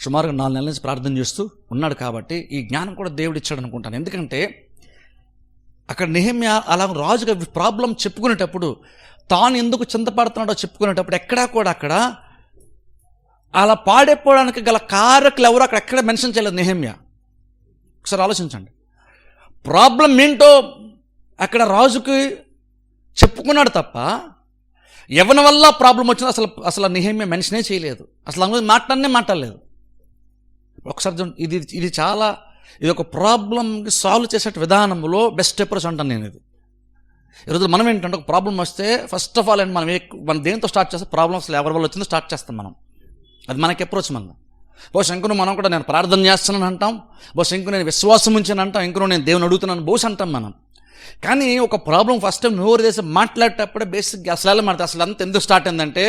సుమారుగా 4 నెలల నుంచి ప్రార్థన చేస్తూ ఉన్నాడు కాబట్టి ఈ జ్ఞానం కూడా దేవుడు ఇచ్చాడు అనుకుంటాను. ఎందుకంటే అక్కడ నెహెమ్యా అలా రాజుగా ప్రాబ్లం చెప్పుకునేటప్పుడు, తాను ఎందుకు చింతపడుతున్నాడో చెప్పుకునేటప్పుడు ఎక్కడా కూడా అక్కడ అలా పాడైపోవడానికి గల కారకులు ఎవరు అక్కడ ఎక్కడ మెన్షన్ చేయలేదు నెహెమ్యా. ఒకసారి ఆలోచించండి, ప్రాబ్లం ఏంటో అక్కడ రాజుకి చెప్పుకున్నాడు తప్ప ఎవరి వల్ల ప్రాబ్లం వచ్చినా అసలు నెహెమ్యా మెన్షనే చేయలేదు. అసలు అందులో మాట్లాడలేదు. ఒకసారి ఇది చాలా ఇది ఒక ప్రాబ్లంకి సాల్వ్ చేసే విధానంలో బెస్ట్ అప్రోచ్ అంటాను నేను. ఇది ఈరోజు మనం ఏంటంటే ఒక ప్రాబ్లం వస్తే ఫస్ట్ ఆఫ్ ఆల్ అండ్ మనం దేంతో స్టార్ట్ చేస్తే ప్రాబ్లమ్స్ ఎవరి వల్ల వచ్చిందో స్టార్ట్ చేస్తాం మనం. అది మనకి అప్రోచ్ మనం. బహుశా ఇంకను మనం కూడా నేను ప్రార్థన చేస్తున్నాను అంటాం, బహుశా ఇంకో నేను విశ్వాసం ఉంచాను అంటాం, ఇంకో నేను దేవుని అడుగుతున్నాను బహుశా అంటాం మనం. కానీ ఒక ప్రాబ్లం ఫస్ట్ టైం నోరు చేసి మాట్లాడేటప్పుడే బేసిక్గా అసలు అంత ఎందుకు స్టార్ట్ అయిందంటే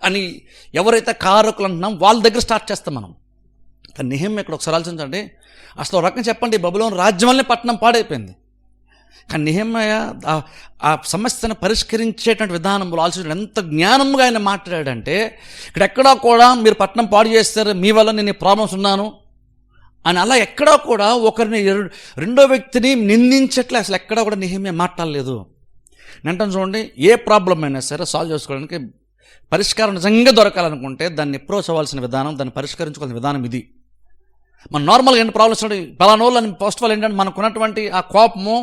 అని ఎవరైతే కారకులు అంటున్నాం వాళ్ళ దగ్గర స్టార్ట్ చేస్తాం మనం. కానీ నెహెమ్యా ఇక్కడ ఒకసారి ఆలోచించండి, అసలు ఒక రకంగా చెప్పండి బబులోను రాజ్యం వల్లనే పట్టణం పాడైపోయింది. కానీ నెహెమ్యా ఆ సమస్యను పరిష్కరించేటువంటి విధానంలో ఆలోచించడం ఎంత జ్ఞానంగా ఆయన మాట్లాడాడంటే, ఇక్కడెక్కడా కూడా మీరు పట్టణం పాడు చేస్తారు, మీ వల్ల నేను ఈ ప్రాబ్లమ్స్ ఉన్నాను అని అలా ఎక్కడా కూడా ఒకరిని రెండో వ్యక్తిని నిందించట్లే అసలు ఎక్కడా కూడా నెహెమ్యా మాట్లాడలేదు. నేను చూడండి, ఏ ప్రాబ్లం అయినా సరే సాల్వ్ చేసుకోవడానికి పరిష్కారం నిజంగా దొరకాలనుకుంటే దాన్ని అప్రోచ్ అవ్వాల్సిన విధానం, దాన్ని పరిష్కరించుకోవాల్సిన విధానం ఇది. మన నార్మల్గా ఏంటి ప్రాబ్లమ్స్ పలానా వాళ్ళు అని ఫస్ట్ ఆఫ్ ఆల్ ఏంటంటే మనకున్నటువంటి ఆ కోపము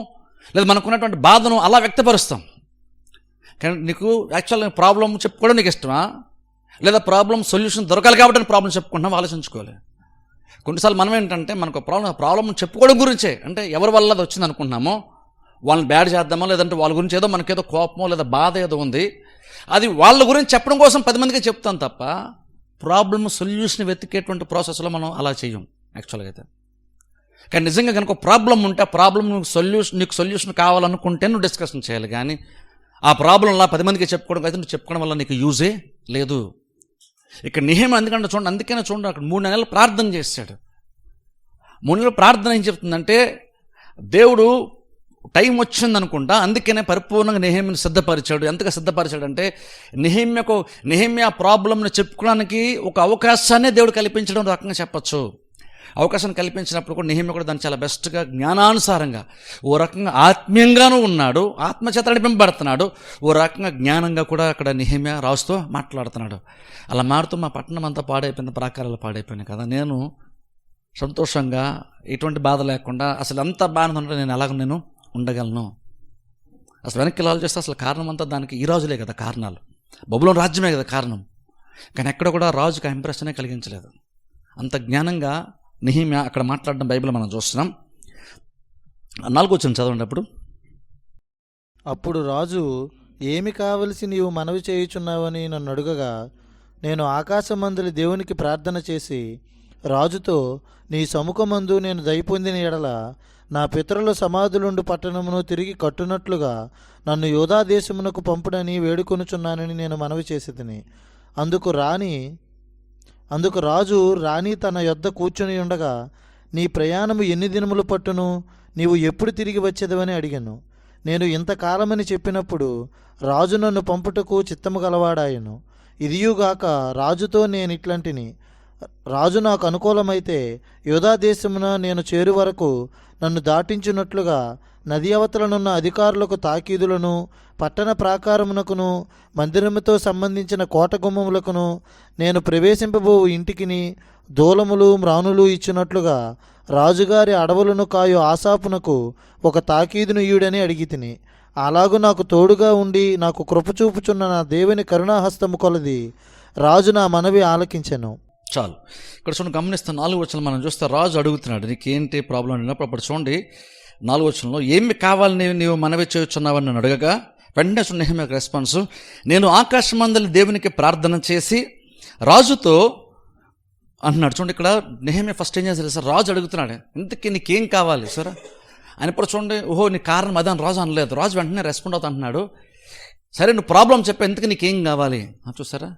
లేదా మనకున్నటువంటి బాధను అలా వ్యక్తపరుస్తాం. కానీ నీకు యాక్చువల్గా ప్రాబ్లం చెప్పుకోవడం నీకు ఇష్టమా, లేదా ప్రాబ్లం సొల్యూషన్ దొరకాలి కాబట్టి ప్రాబ్లం చెప్పుకుంటున్నాం ఆలోచించుకోవాలి. కొన్నిసార్లు మనం ఏంటంటే మనకు ప్రాబ్లం చెప్పుకోవడం గురించే, అంటే ఎవరి వల్ల అది వచ్చింది అనుకుంటున్నామో వాళ్ళని బ్యాడ్ చేద్దామో, లేదంటే వాళ్ళ గురించి ఏదో మనకేదో కోపమో లేదా బాధ ఏదో ఉంది, అది వాళ్ళ గురించి చెప్పడం కోసం 10 మందికి చెప్తాం తప్ప ప్రాబ్లమ్ సొల్యూషన్ వెతికేటువంటి ప్రాసెస్లో మనం అలా చెయ్యం యాక్చువల్గా అయితే. కానీ నిజంగా కనుక ప్రాబ్లం ఉంటే ఆ ప్రాబ్లం నీకు సొల్యూషన్ కావాలనుకుంటే నువ్వు డిస్కషన్ చేయాలి. కానీ ఆ ప్రాబ్లంలా 10 మందికి చెప్పుకోవడం అయితే నువ్వు చెప్పుకోవడం వల్ల నీకు యూజే లేదు. ఇక్కడ నెహెమ్యా అందుకనే చూడండి అక్కడ 3 నెలలు ప్రార్థన చేశాడు. 3 నెలలు ప్రార్థన ఏం చెప్తుందంటే దేవుడు టైం వచ్చిందనుకుంటా, అందుకనే పరిపూర్ణంగా నెహెమ్యాను సిద్ధపరిచాడు. ఎంతగా సిద్ధపరిచాడంటే నెహెమ్యా ప్రాబ్లంని చెప్పుకోవడానికి ఒక అవకాశాన్ని దేవుడు కల్పించడం రకంగా చెప్పచ్చు. అవకాశాన్ని కల్పించినప్పుడు కూడా నెహెమ్యా కూడా దాన్ని చాలా బెస్ట్గా జ్ఞానానుసారంగా ఓ రకంగా ఆత్మీయంగానూ ఉన్నాడు, ఆత్మచేత నడిపింపబడుతున్నాడు, ఓ రకంగా జ్ఞానంగా కూడా అక్కడ నెహెమ్యా రాజుతో మాట్లాడుతున్నాడు. అలా మారుతూ మా పట్టణం అంతా పాడైపోయింది, ప్రాకారాలు పాడైపోయినాయి కదా, నేను సంతోషంగా ఎటువంటి బాధ లేకుండా అసలు ఎంత బాగా ఉంటే నేను ఉండగలను. అసలు వెనక్కి ఆలోచిస్తే అసలు కారణం అంతా దానికి ఈ రాజులే కదా కారణాలు, బబులోను రాజ్యమే కదా కారణం. కానీ ఎక్కడ కూడా రాజుకి ఆ ఇంప్రెషనే కలిగించలేదు. అంత జ్ఞానంగా నెహెమ్యా అక్కడ మాట్లాడడం బైబిల్ మనం చూస్తున్నాం. 4వ వచనం చదవండి. అప్పుడు రాజు, ఏమి కావలసి నీవు మనవి చేయుచున్నావని నన్ను అడుగగా, నేను ఆకాశమందలి దేవునికి ప్రార్థన చేసి రాజుతో, నీ సముఖమందు నేను దయపొందిన ఎడల నా పితరుల సమాధులుండు పట్టణమును తిరిగి కట్టునట్లుగా నన్ను యూదా దేశమునకు పంపుడని వేడుకొనుచున్నానని నేను మనవి చేసేదిని. అందుకు రాజు రాణి తన యొద్ద కూర్చుని ఉండగా, నీ ప్రయాణము ఎన్ని దినములు పట్టును, నీవు ఎప్పుడు తిరిగి వచ్చేదవని అడిగాను. నేను ఇంతకాలమని చెప్పినప్పుడు రాజు నన్ను పంపుటకు చిత్తము గలవాడాయను. ఇదియుగాక రాజుతో నేను ఇట్లాంటిని, రాజు నాకు అనుకూలమైతే యూదా దేశమున నేను చేరు వరకు నన్ను దాటించున్నట్లుగా నది అవతలనున్న అధికారులకు తాకీదులను, పట్టణ ప్రాకారమునకును మందిరముతో సంబంధించిన కోటగుమ్మములకును నేను ప్రవేశింపబో ఇంటికిని దూలములు మ్రానులు ఇచ్చినట్లుగా రాజుగారి అడవులను కాయు ఆసాపునకు ఒక తాకీదును ఇయుడని అడిగితిని. అలాగూ నాకు తోడుగా ఉండి నాకు కృపచూపుచున్న నా దేవుని కరుణాహస్తము కొలది రాజు నా మనవి ఆలకించెను. చాలు. ఇక్కడ చూడండి, గమనిస్తున్న 4వ వచనం మనం చూస్తే రాజు అడుగుతున్నాడు నీకేంటి ప్రాబ్లం అడిగినప్పుడు. అప్పుడు చూడండి 4వ వచనంలో, ఏమి కావాలని నీవు మనవి చేయుచున్నావని నన్ను అడగగా, వెంటనే నెహెమ్యా రెస్పాన్స్, నేను ఆకాశమందలి దేవునికి ప్రార్థన చేసి రాజుతో అంటున్నాడు. చూడండి ఇక్కడ నెహెమ్యా ఫస్ట్ ఏం చేశారు సార్, రాజు అడుగుతున్నాడు ఇంతకీ నీకేం కావాలి సార్ అని. ఇప్పుడు చూడండి, ఓహో నీ కారణం అదే అని రాజు అనలేదు. రాజు వెంటనే రెస్పాండ్ అవుతా అంటున్నాడు, సరే నువ్వు ప్రాబ్లం చెప్పి ఎందుకు నీకేం కావాలి. చూసారా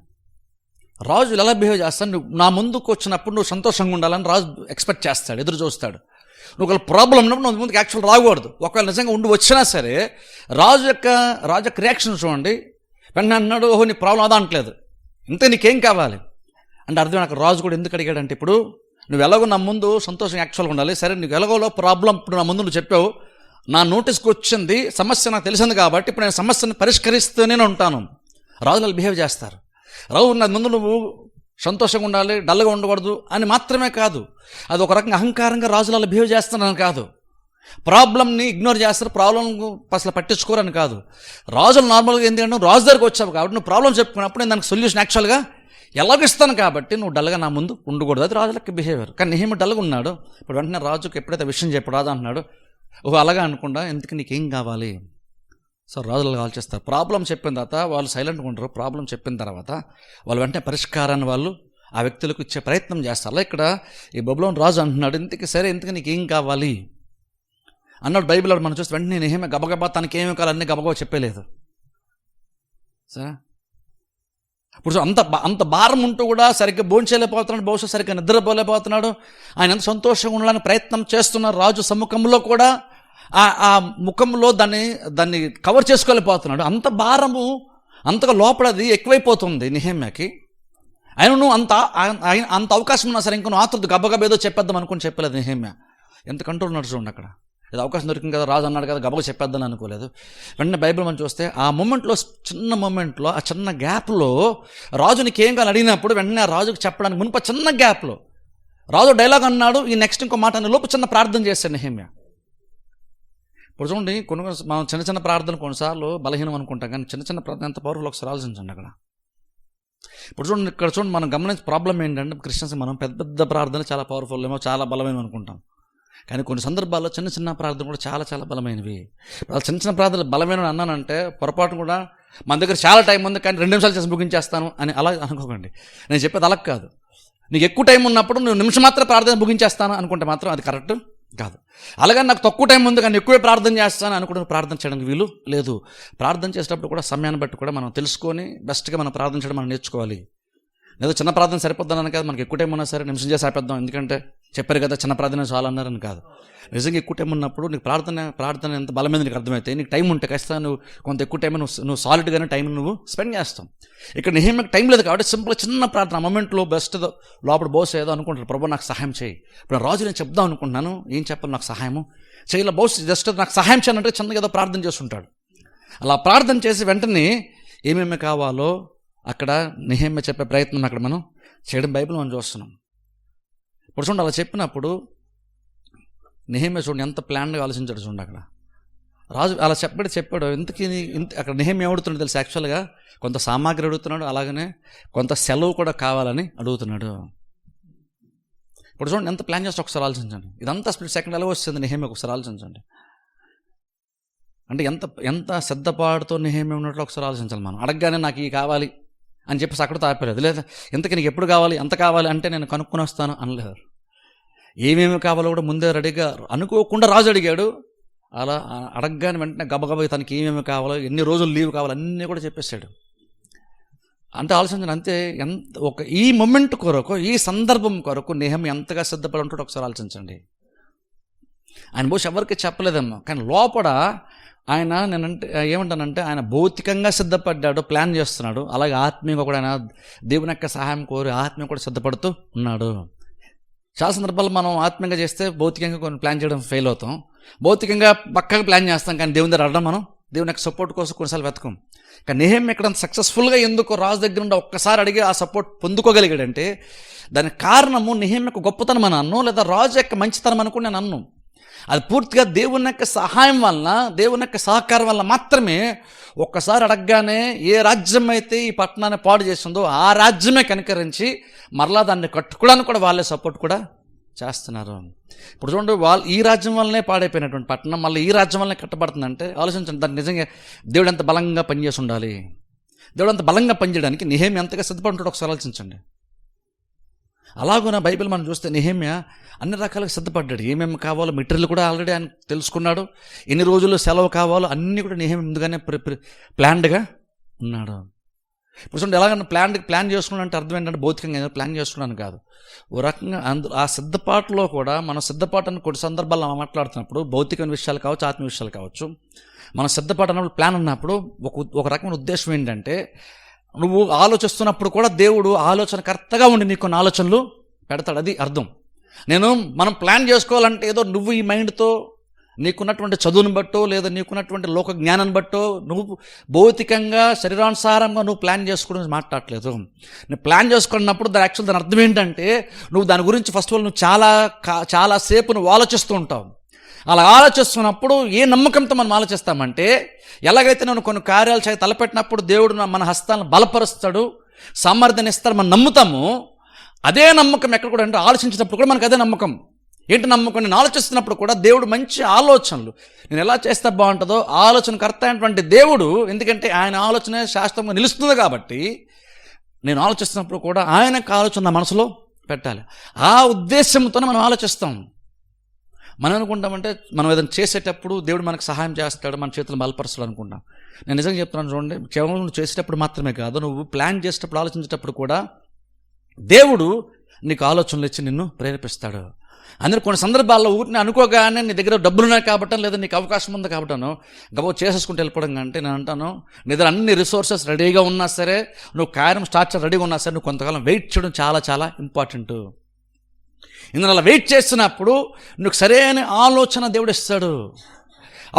రాజు ఎలా బిహేవ్ చేస్తాడు, నువ్వు నా ముందుకు వచ్చినప్పుడు నువ్వు సంతోషంగా ఉండాలని రాజు ఎక్స్పెక్ట్ చేస్తాడు, ఎదురు చూస్తాడు. నువ్వు ఒకవేళ ప్రాబ్లం ఉన్నప్పుడు నువ్వు ముందుకు యాక్చువల్ రాకూడదు. ఒకవేళ నిజంగా ఉండి వచ్చినా సరే రాజు యొక్క రియాక్షన్ చూడండి, వెంటనే అన్నాడు ఓహో నీ ప్రాబ్లం అదా అంటలేదు, ఇంత నీకేం కావాలి అంటే అర్థం. నాకు రాజు కూడా ఎందుకు అడిగాడంటే, ఇప్పుడు నువ్వు ఎలాగో నా ముందు సంతోషం యాక్చువల్గా ఉండాలి, సరే నువ్వు ఎలాగోలో ప్రాబ్లం ఇప్పుడు నా ముందు నువ్వు చెప్పావు, నా నోటీస్కి వచ్చింది, సమస్య నాకు తెలిసింది కాబట్టి ఇప్పుడు నేను సమస్యను పరిష్కరిస్తూనే ఉంటాను. రాజులు బిహేవ్ చేస్తారు. రాజు నా ముందు నువ్వు సంతోషంగా ఉండాలి, డల్గా ఉండకూడదు అని మాత్రమే కాదు, అది ఒక రకంగా అహంకారంగా రాజులలో బిహేవ్ చేస్తున్నాను కాదు. ప్రాబ్లమ్ని ఇగ్నోర్ చేస్తారు, ప్రాబ్లం అసలు పట్టించుకోరని కాదు. రాజులు నార్మల్గా ఎందుకంటే రాజు దగ్గరకు వచ్చావు కాబట్టి నువ్వు ప్రాబ్లం చెప్పుకున్నప్పుడు నేను దానికి సొల్యూషన్ యాక్చువల్గా ఎలాగిస్తాను కాబట్టి నువ్వు డల్గా నా ముందు ఉండకూడదు. అది రాజులకి బిహేవియర్. కానీ నెహెమ్యా డల్గా ఉన్నాడు. ఇప్పుడు వెంటనే రాజుకి ఎప్పుడైతే విషయం చెప్పాడు రాజు అంటున్నాడు, ఓహో అలాగా అనుకుండా ఎందుకు నీకేం కావాలి. సో రాజులు ఆలోచిస్తారు. ప్రాబ్లం చెప్పిన తర్వాత వాళ్ళు సైలెంట్గా ఉంటారు. ప్రాబ్లం చెప్పిన తర్వాత వాళ్ళు వెంటనే పరిష్కారాన్ని వాళ్ళు ఆ వ్యక్తులకు ఇచ్చే ప్రయత్నం చేస్తారు. అలా ఇక్కడ ఈ బబులోను రాజు అంటున్నాడు, ఇంతకీ సరే ఇంతకీ నీకేం కావాలి అన్నాడు. బైబిల్ మనం చూస్తే వెంటనే నెహెమ్యా గబగబా తనకి ఏమి కావాలి అన్నీ గబగబా చెప్పలేదు. సరే ఇప్పుడు అంత భారం ఉంటూ కూడా సరిగ్గా భోంచేయలేకపోతున్నాడు, బహుశా సరిగ్గా నిద్రపోలేకపోతున్నాడు. ఆయన ఎంత సంతోషంగా ఉండడానికి ప్రయత్నం చేస్తున్నారు. రాజు సమ్ముఖంలో కూడా ఆ ముఖంలో దాన్ని కవర్ చేసుకోలేకపోతున్నాడు. అంత భారము అంతగా లోపలది ఎక్కువైపోతుంది నెహెమ్యాకి. ఆయనను అంత అవకాశం ఉన్నా సరే ఇంకా నువ్వు ఆతృత గబగబ ఏదో చెప్పేద్దాం అనుకుని చెప్పలేదు నెహెమ్యా. ఎంత కంట్రోల్ ఉన్నాడు చూడండి. అక్కడ ఏదో అవకాశం దొరికింది కదా, రాజు అన్నాడు కదా, గబగబా చెప్పేద్దని అనుకోలేదు. వెంటనే బైబిల్ మనం చూస్తే ఆ మూమెంట్లో, చిన్న మూమెంట్లో, ఆ చిన్న గ్యాప్లో రాజు నీకేం కాని అడిగినప్పుడు వెంటనే ఆ రాజుకి చెప్పడానికి మునుపు చిన్న గ్యాప్లో రాజు డైలాగ్ అన్నాడు, ఈ నెక్స్ట్ ఇంకో మాట అనే లోపు చిన్న ప్రార్థన చేశాడు నెహెమ్యా. ఇప్పుడు చూడండి, మనం చిన్న ప్రార్థన కొన్నిసార్లు బలహీనం అనుకుంటాం, కానీ చిన్న ప్రార్థన ఎంత పవర్ఫుల్ ఒకసారి ఆలోచించండి. అక్కడ ఇప్పుడు చూడండి, ఇక్కడ చూడండి, మనం గమనించే ప్రాబ్లం ఏంటంటే క్రిస్టియన్స్ మనం పెద్ద ప్రార్థన చాలా పవర్ఫుల్ ఏమో, చాలా బలమైన అనుకుంటాం. కానీ కొన్ని సందర్భాల్లో చిన్న ప్రార్థన కూడా చాలా బలమైనవి. చిన్న ప్రార్థనలు బలమైన అన్నానంటే పొరపాటు కూడా మన దగ్గర చాలా టైం ఉంది కానీ 2 నిమిషాలు చేసి ముగించేస్తాను అని అలా అనుకోకండి. నేను చెప్పేది అలా కాదు. నీకు ఎక్కువ టైం ఉన్నప్పుడు నువ్వు నిమిషం మాత్రం ప్రార్థన ముగించేస్తాను అనుకుంటే మాత్రం అది కరెక్ట్ కాదు. అలాగే నాకు తక్కువ టైం ఉంది కానీ ఎక్కువే ప్రార్థన చేస్తాను అనుకుంటే ప్రార్థన చేయడానికి వీలు లేదు. ప్రార్థన చేసేటప్పుడు కూడా సమయాన్ని బట్టి కూడా మనం తెలుసుకొని బెస్ట్గా మనం ప్రార్థన చేయడం మనం నేర్చుకోవాలి. లేదా చిన్న ప్రార్థన సరిపోద్దానని కాదు, మనకి ఎక్కువ టైం ఉన్నా సరే నిమిషం చేసి ఆపేద్దాం ఎందుకంటే చెప్పారు కదా చిన్న ప్రార్థన చాలా అన్నారని కాదు. నిజంగా ఎక్కువ టైం ఉన్నప్పుడు నీకు ప్రార్థన ఎంత బలమైన నీకు అర్థమైతే నీకు టైం ఉంటే ఖచ్చితంగా నువ్వు కొంత ఎక్కువ టైం నువ్వు సాలిడ్గానే టైం నువ్వు స్పెండ్ చేస్తాం. ఇక్కడ నెహెమ్యాకి టైం లేదు కాబట్టి సింపుల్ చిన్న ప్రార్థన మూమెంట్లో బెస్ట్ లోపల బోస్ ఏదో అనుకుంటారు, ప్రభు నాకు సహాయం చేయి. ఇప్పుడు రాజు నేను చెప్దాం అనుకుంటున్నాను, ఏం చెప్పాలి నాకు సహాయము చేయాల బోస్, జస్ట్ నాకు సహాయం చేయనంటే చిన్నగా ఏదో ప్రార్థన చేస్తుంటాడు. అలా ప్రార్థన చేసి వెంటనే ఏమేమి కావాలో అక్కడ నెహెమ్యా చెప్పే ప్రయత్నం అక్కడ మనం చేయడం బైబిల్ మనం చూస్తున్నాం. ఇప్పుడు చూడండి, అలా చెప్పినప్పుడు నెహెమ్యా చూడండి ఎంత ప్లాన్గా ఆలోచించాడు చూడండి. అక్కడ రాజు అలా చెప్పాడు అక్కడ నెహెమ్యా అడుగుతున్నాడు తెలుసు, యాక్చువల్గా కొంత సామాగ్రి అడుగుతున్నాడు, అలాగనే కొంత సెలవు కూడా కావాలని అడుగుతున్నాడు. ఇప్పుడు చూడండి ఎంత ప్లాన్ చేస్తే ఒకసారి ఆలోచించండి. ఇదంతా స్ప్లిట్ సెకండ్ ఎలా వస్తుంది నెహెమ్యాకి ఒకసారి ఆలోచించండి. అంటే ఎంత సిద్ధపాటుతో నెహెమ్యా ఉన్నట్లు ఒకసారి ఆలోచించాలి. మనం అడగగానే నాకు ఈ కావాలి అని చెప్పేసి అక్కడితో ఆపలేదు. లేదా ఇంతకీ నీకు ఎప్పుడు కావాలి, ఎంత కావాలి అంటే నేను కనుక్కొని వస్తాను అనలేదు. ఏమేమి కావాలో కూడా ముందే రెడీగా అనుకోకుండా రాజు అడిగాడు. అలా అడగగానే వెంటనే గబగబా తనకి ఏమేమి కావాలో, ఎన్ని రోజులు లీవ్ కావాలో అన్నీ కూడా చెప్పేశాడు. అంటే ఆలోచించండి, అంతే ఈ మొమెంట్ కొరకు, ఈ సందర్భం కొరకు నెహెమ్యా ఎంతగా సిద్ధపడి ఉంటాడో ఒకసారి ఆలోచించండి. ఆయన బహుశా ఎవరికి చెప్పలేదమ్మా, కానీ లోపల ఆయన ఏమంటానంటే ఆయన భౌతికంగా సిద్ధపడ్డాడు, ప్లాన్ చేస్తున్నాడు. అలాగే ఆత్మీయంగా కూడా ఆయన దేవుని యొక్క సహాయం కోరి ఆత్మీయంగా కూడా సిద్ధపడుతూ ఉన్నాడు. చాలా సందర్భాలు మనం ఆత్మీయంగా చేస్తే భౌతికంగా కొన్ని ప్లాన్ చేయడం ఫెయిల్ అవుతాం. భౌతికంగా పక్కగా ప్లాన్ చేస్తాం కానీ దేవుని దగ్గర అడగడం మనం దేవుని యొక్క సపోర్ట్ కోసం కొన్నిసార్లు వెతకం. కానీ నెహెమ్యా ఇక్కడ సక్సెస్ఫుల్గా ఎందుకు రాజు దగ్గర నుండి ఒక్కసారి అడిగి ఆ సపోర్ట్ పొందుకోగలిగాడంటే దానికి కారణము నెహెమ్యాకు గొప్పతనం అని అన్ను, లేదా రాజు యొక్క మంచితనం అనుకుని నేను అన్ను. అది పూర్తిగా దేవుని యొక్క సహాయం వలన, దేవుని యొక్క సహకారం వల్ల మాత్రమే. ఒక్కసారి అడగగానే ఏ రాజ్యం అయితే ఈ పట్టణాన్ని పాడు చేస్తుందో ఆ రాజ్యమే కనికరించి మరలా దాన్ని కట్టుకోవడానికి కూడా వాళ్ళే సపోర్ట్ కూడా చేస్తున్నారు. ఇప్పుడు చూడండి, ఈ రాజ్యం వల్లనే పాడైపోయినటువంటి పట్టణం మళ్ళీ ఈ రాజ్యం వల్లనే కట్టబడుతుందంటే ఆలోచించండి, దాన్ని నిజంగా దేవుడు ఎంత బలంగా పనిచేసి ఉండాలి. దేవుడు అంత బలంగా పనిచేయడానికి నెహెమ్యా ఎంతగా సిద్ధపడుతుంటాడో ఒకసారి ఆలోచించండి. అలాగున బైబిల్ మనం చూస్తే నెహెమ్యా అన్ని రకాలుగా సిద్ధపడ్డాడు. ఏమేమి కావాలో మెటీరియల్ కూడా ఆల్రెడీ ఆయన తెలుసుకున్నాడు. ఎన్ని రోజులు సెలవు కావాలో అన్నీ కూడా నెహెమ్యా ముందుగానే ప్లాన్డ్గా ఉన్నాడు. ఇప్పుడు చూడండి, ఎలాగన్నా ప్లాన్ చేసుకున్నాడు అంటే అర్థం ఏంటంటే భౌతికంగా ఏదో ప్లాన్ చేసుకున్నాను కాదు. ఓ రకంగా ఆ సిద్ధపాటులో కూడా మనం సిద్ధపాటుని కొన్ని సందర్భాల్లో మాట్లాడుతున్నప్పుడు భౌతిక విషయాలు కావచ్చు, ఆత్మీయ విషయాలు కావచ్చు, మనం సిద్ధపాటు అన్నప్పుడు ప్లాన్ ఉన్నప్పుడు ఒక రకమైన ఉద్దేశం ఏంటంటే నువ్వు ఆలోచిస్తున్నప్పుడు కూడా దేవుడు ఆలోచనకర్తగా ఉండి నీకు కొన్ని ఆలోచనలు పెడతాడు. అది అర్థం. మనం ప్లాన్ చేసుకోవాలంటే ఏదో నువ్వు ఈ మైండ్తో నీకున్నటువంటి చదువుని బట్టో లేదా నీకున్నటువంటి లోక జ్ఞానాన్ని బట్టో నువ్వు భౌతికంగా శరీరానుసారంగా నువ్వు ప్లాన్ చేసుకోవడం మాట్లాడలేదు. నువ్వు ప్లాన్ చేసుకున్నప్పుడు దాని అర్థం ఏంటంటే నువ్వు దాని గురించి ఫస్ట్ ఆఫ్ ఆల్ నువ్వు చాలాసేపు నువ్వు ఆలోచిస్తూ ఉంటావు. అలా ఆలోచిస్తున్నప్పుడు ఏ నమ్మకంతో మనం ఆలోచిస్తామంటే, ఎలాగైతే నేను కొన్ని కార్యాలు చేయ తలపెట్టినప్పుడు దేవుడు మన హస్తాలను బలపరుస్తాడు, సామర్థ్యాన్ని ఇస్తాడు, మనం నమ్ముతాము. అదే నమ్మకం ఎక్కడ కూడా అంటే ఆలోచించినప్పుడు కూడా మనకు అదే నమ్మకం. ఏంటి నమ్మకం? నేను ఆలోచిస్తున్నప్పుడు కూడా దేవుడు మంచి ఆలోచనలు, నేను ఎలా చేస్తే బాగుంటుందో ఆలోచనకర్త అయినటువంటి దేవుడు, ఎందుకంటే ఆయన ఆలోచన శాస్త్రంగా నిలుస్తుంది కాబట్టి నేను ఆలోచిస్తున్నప్పుడు కూడా ఆయనకు ఆలోచన నా మనసులో పెట్టాలి. ఆ ఉద్దేశంతోనే మనం ఆలోచిస్తాం. మనం అనుకుంటామంటే మనం ఏదైనా చేసేటప్పుడు దేవుడు మనకు సహాయం చేస్తాడు, మన చేతులు బలపరుస్తాడు అనుకుంటాం. నేను నిజంగా చెప్తున్నాను చూడండి, కేవలం నువ్వు చేసేటప్పుడు మాత్రమే కాదు, నువ్వు ప్లాన్ చేసేటప్పుడు ఆలోచించేటప్పుడు కూడా దేవుడు నీకు ఆలోచనలు ఇచ్చి నిన్ను ప్రేరేపిస్తాడు. అందులో కొన్ని సందర్భాల్లో ఊరిని అనుకోగానే నీ దగ్గర డబ్బులు ఉన్నాయి కాబట్టం, లేదా నీకు అవకాశం ఉంది కాబట్టను గబో చేసేసుకుంటూ వెళ్ళిపోవడం కంటే, నేను అంటాను నీ దగ్గర అన్ని రిసోర్సెస్ రెడీగా ఉన్నా సరే, నువ్వు కార్యం స్టార్ట్ చేసి రెడీగా ఉన్నా సరే, నువ్వు కొంతకాలం వెయిట్ చేయడం చాలా చాలా ఇంపార్టెంట్. ఇందులో అలా వెయిట్ చేస్తున్నప్పుడు నువ్వు సరైన ఆలోచన దేవుడు ఇస్తాడు.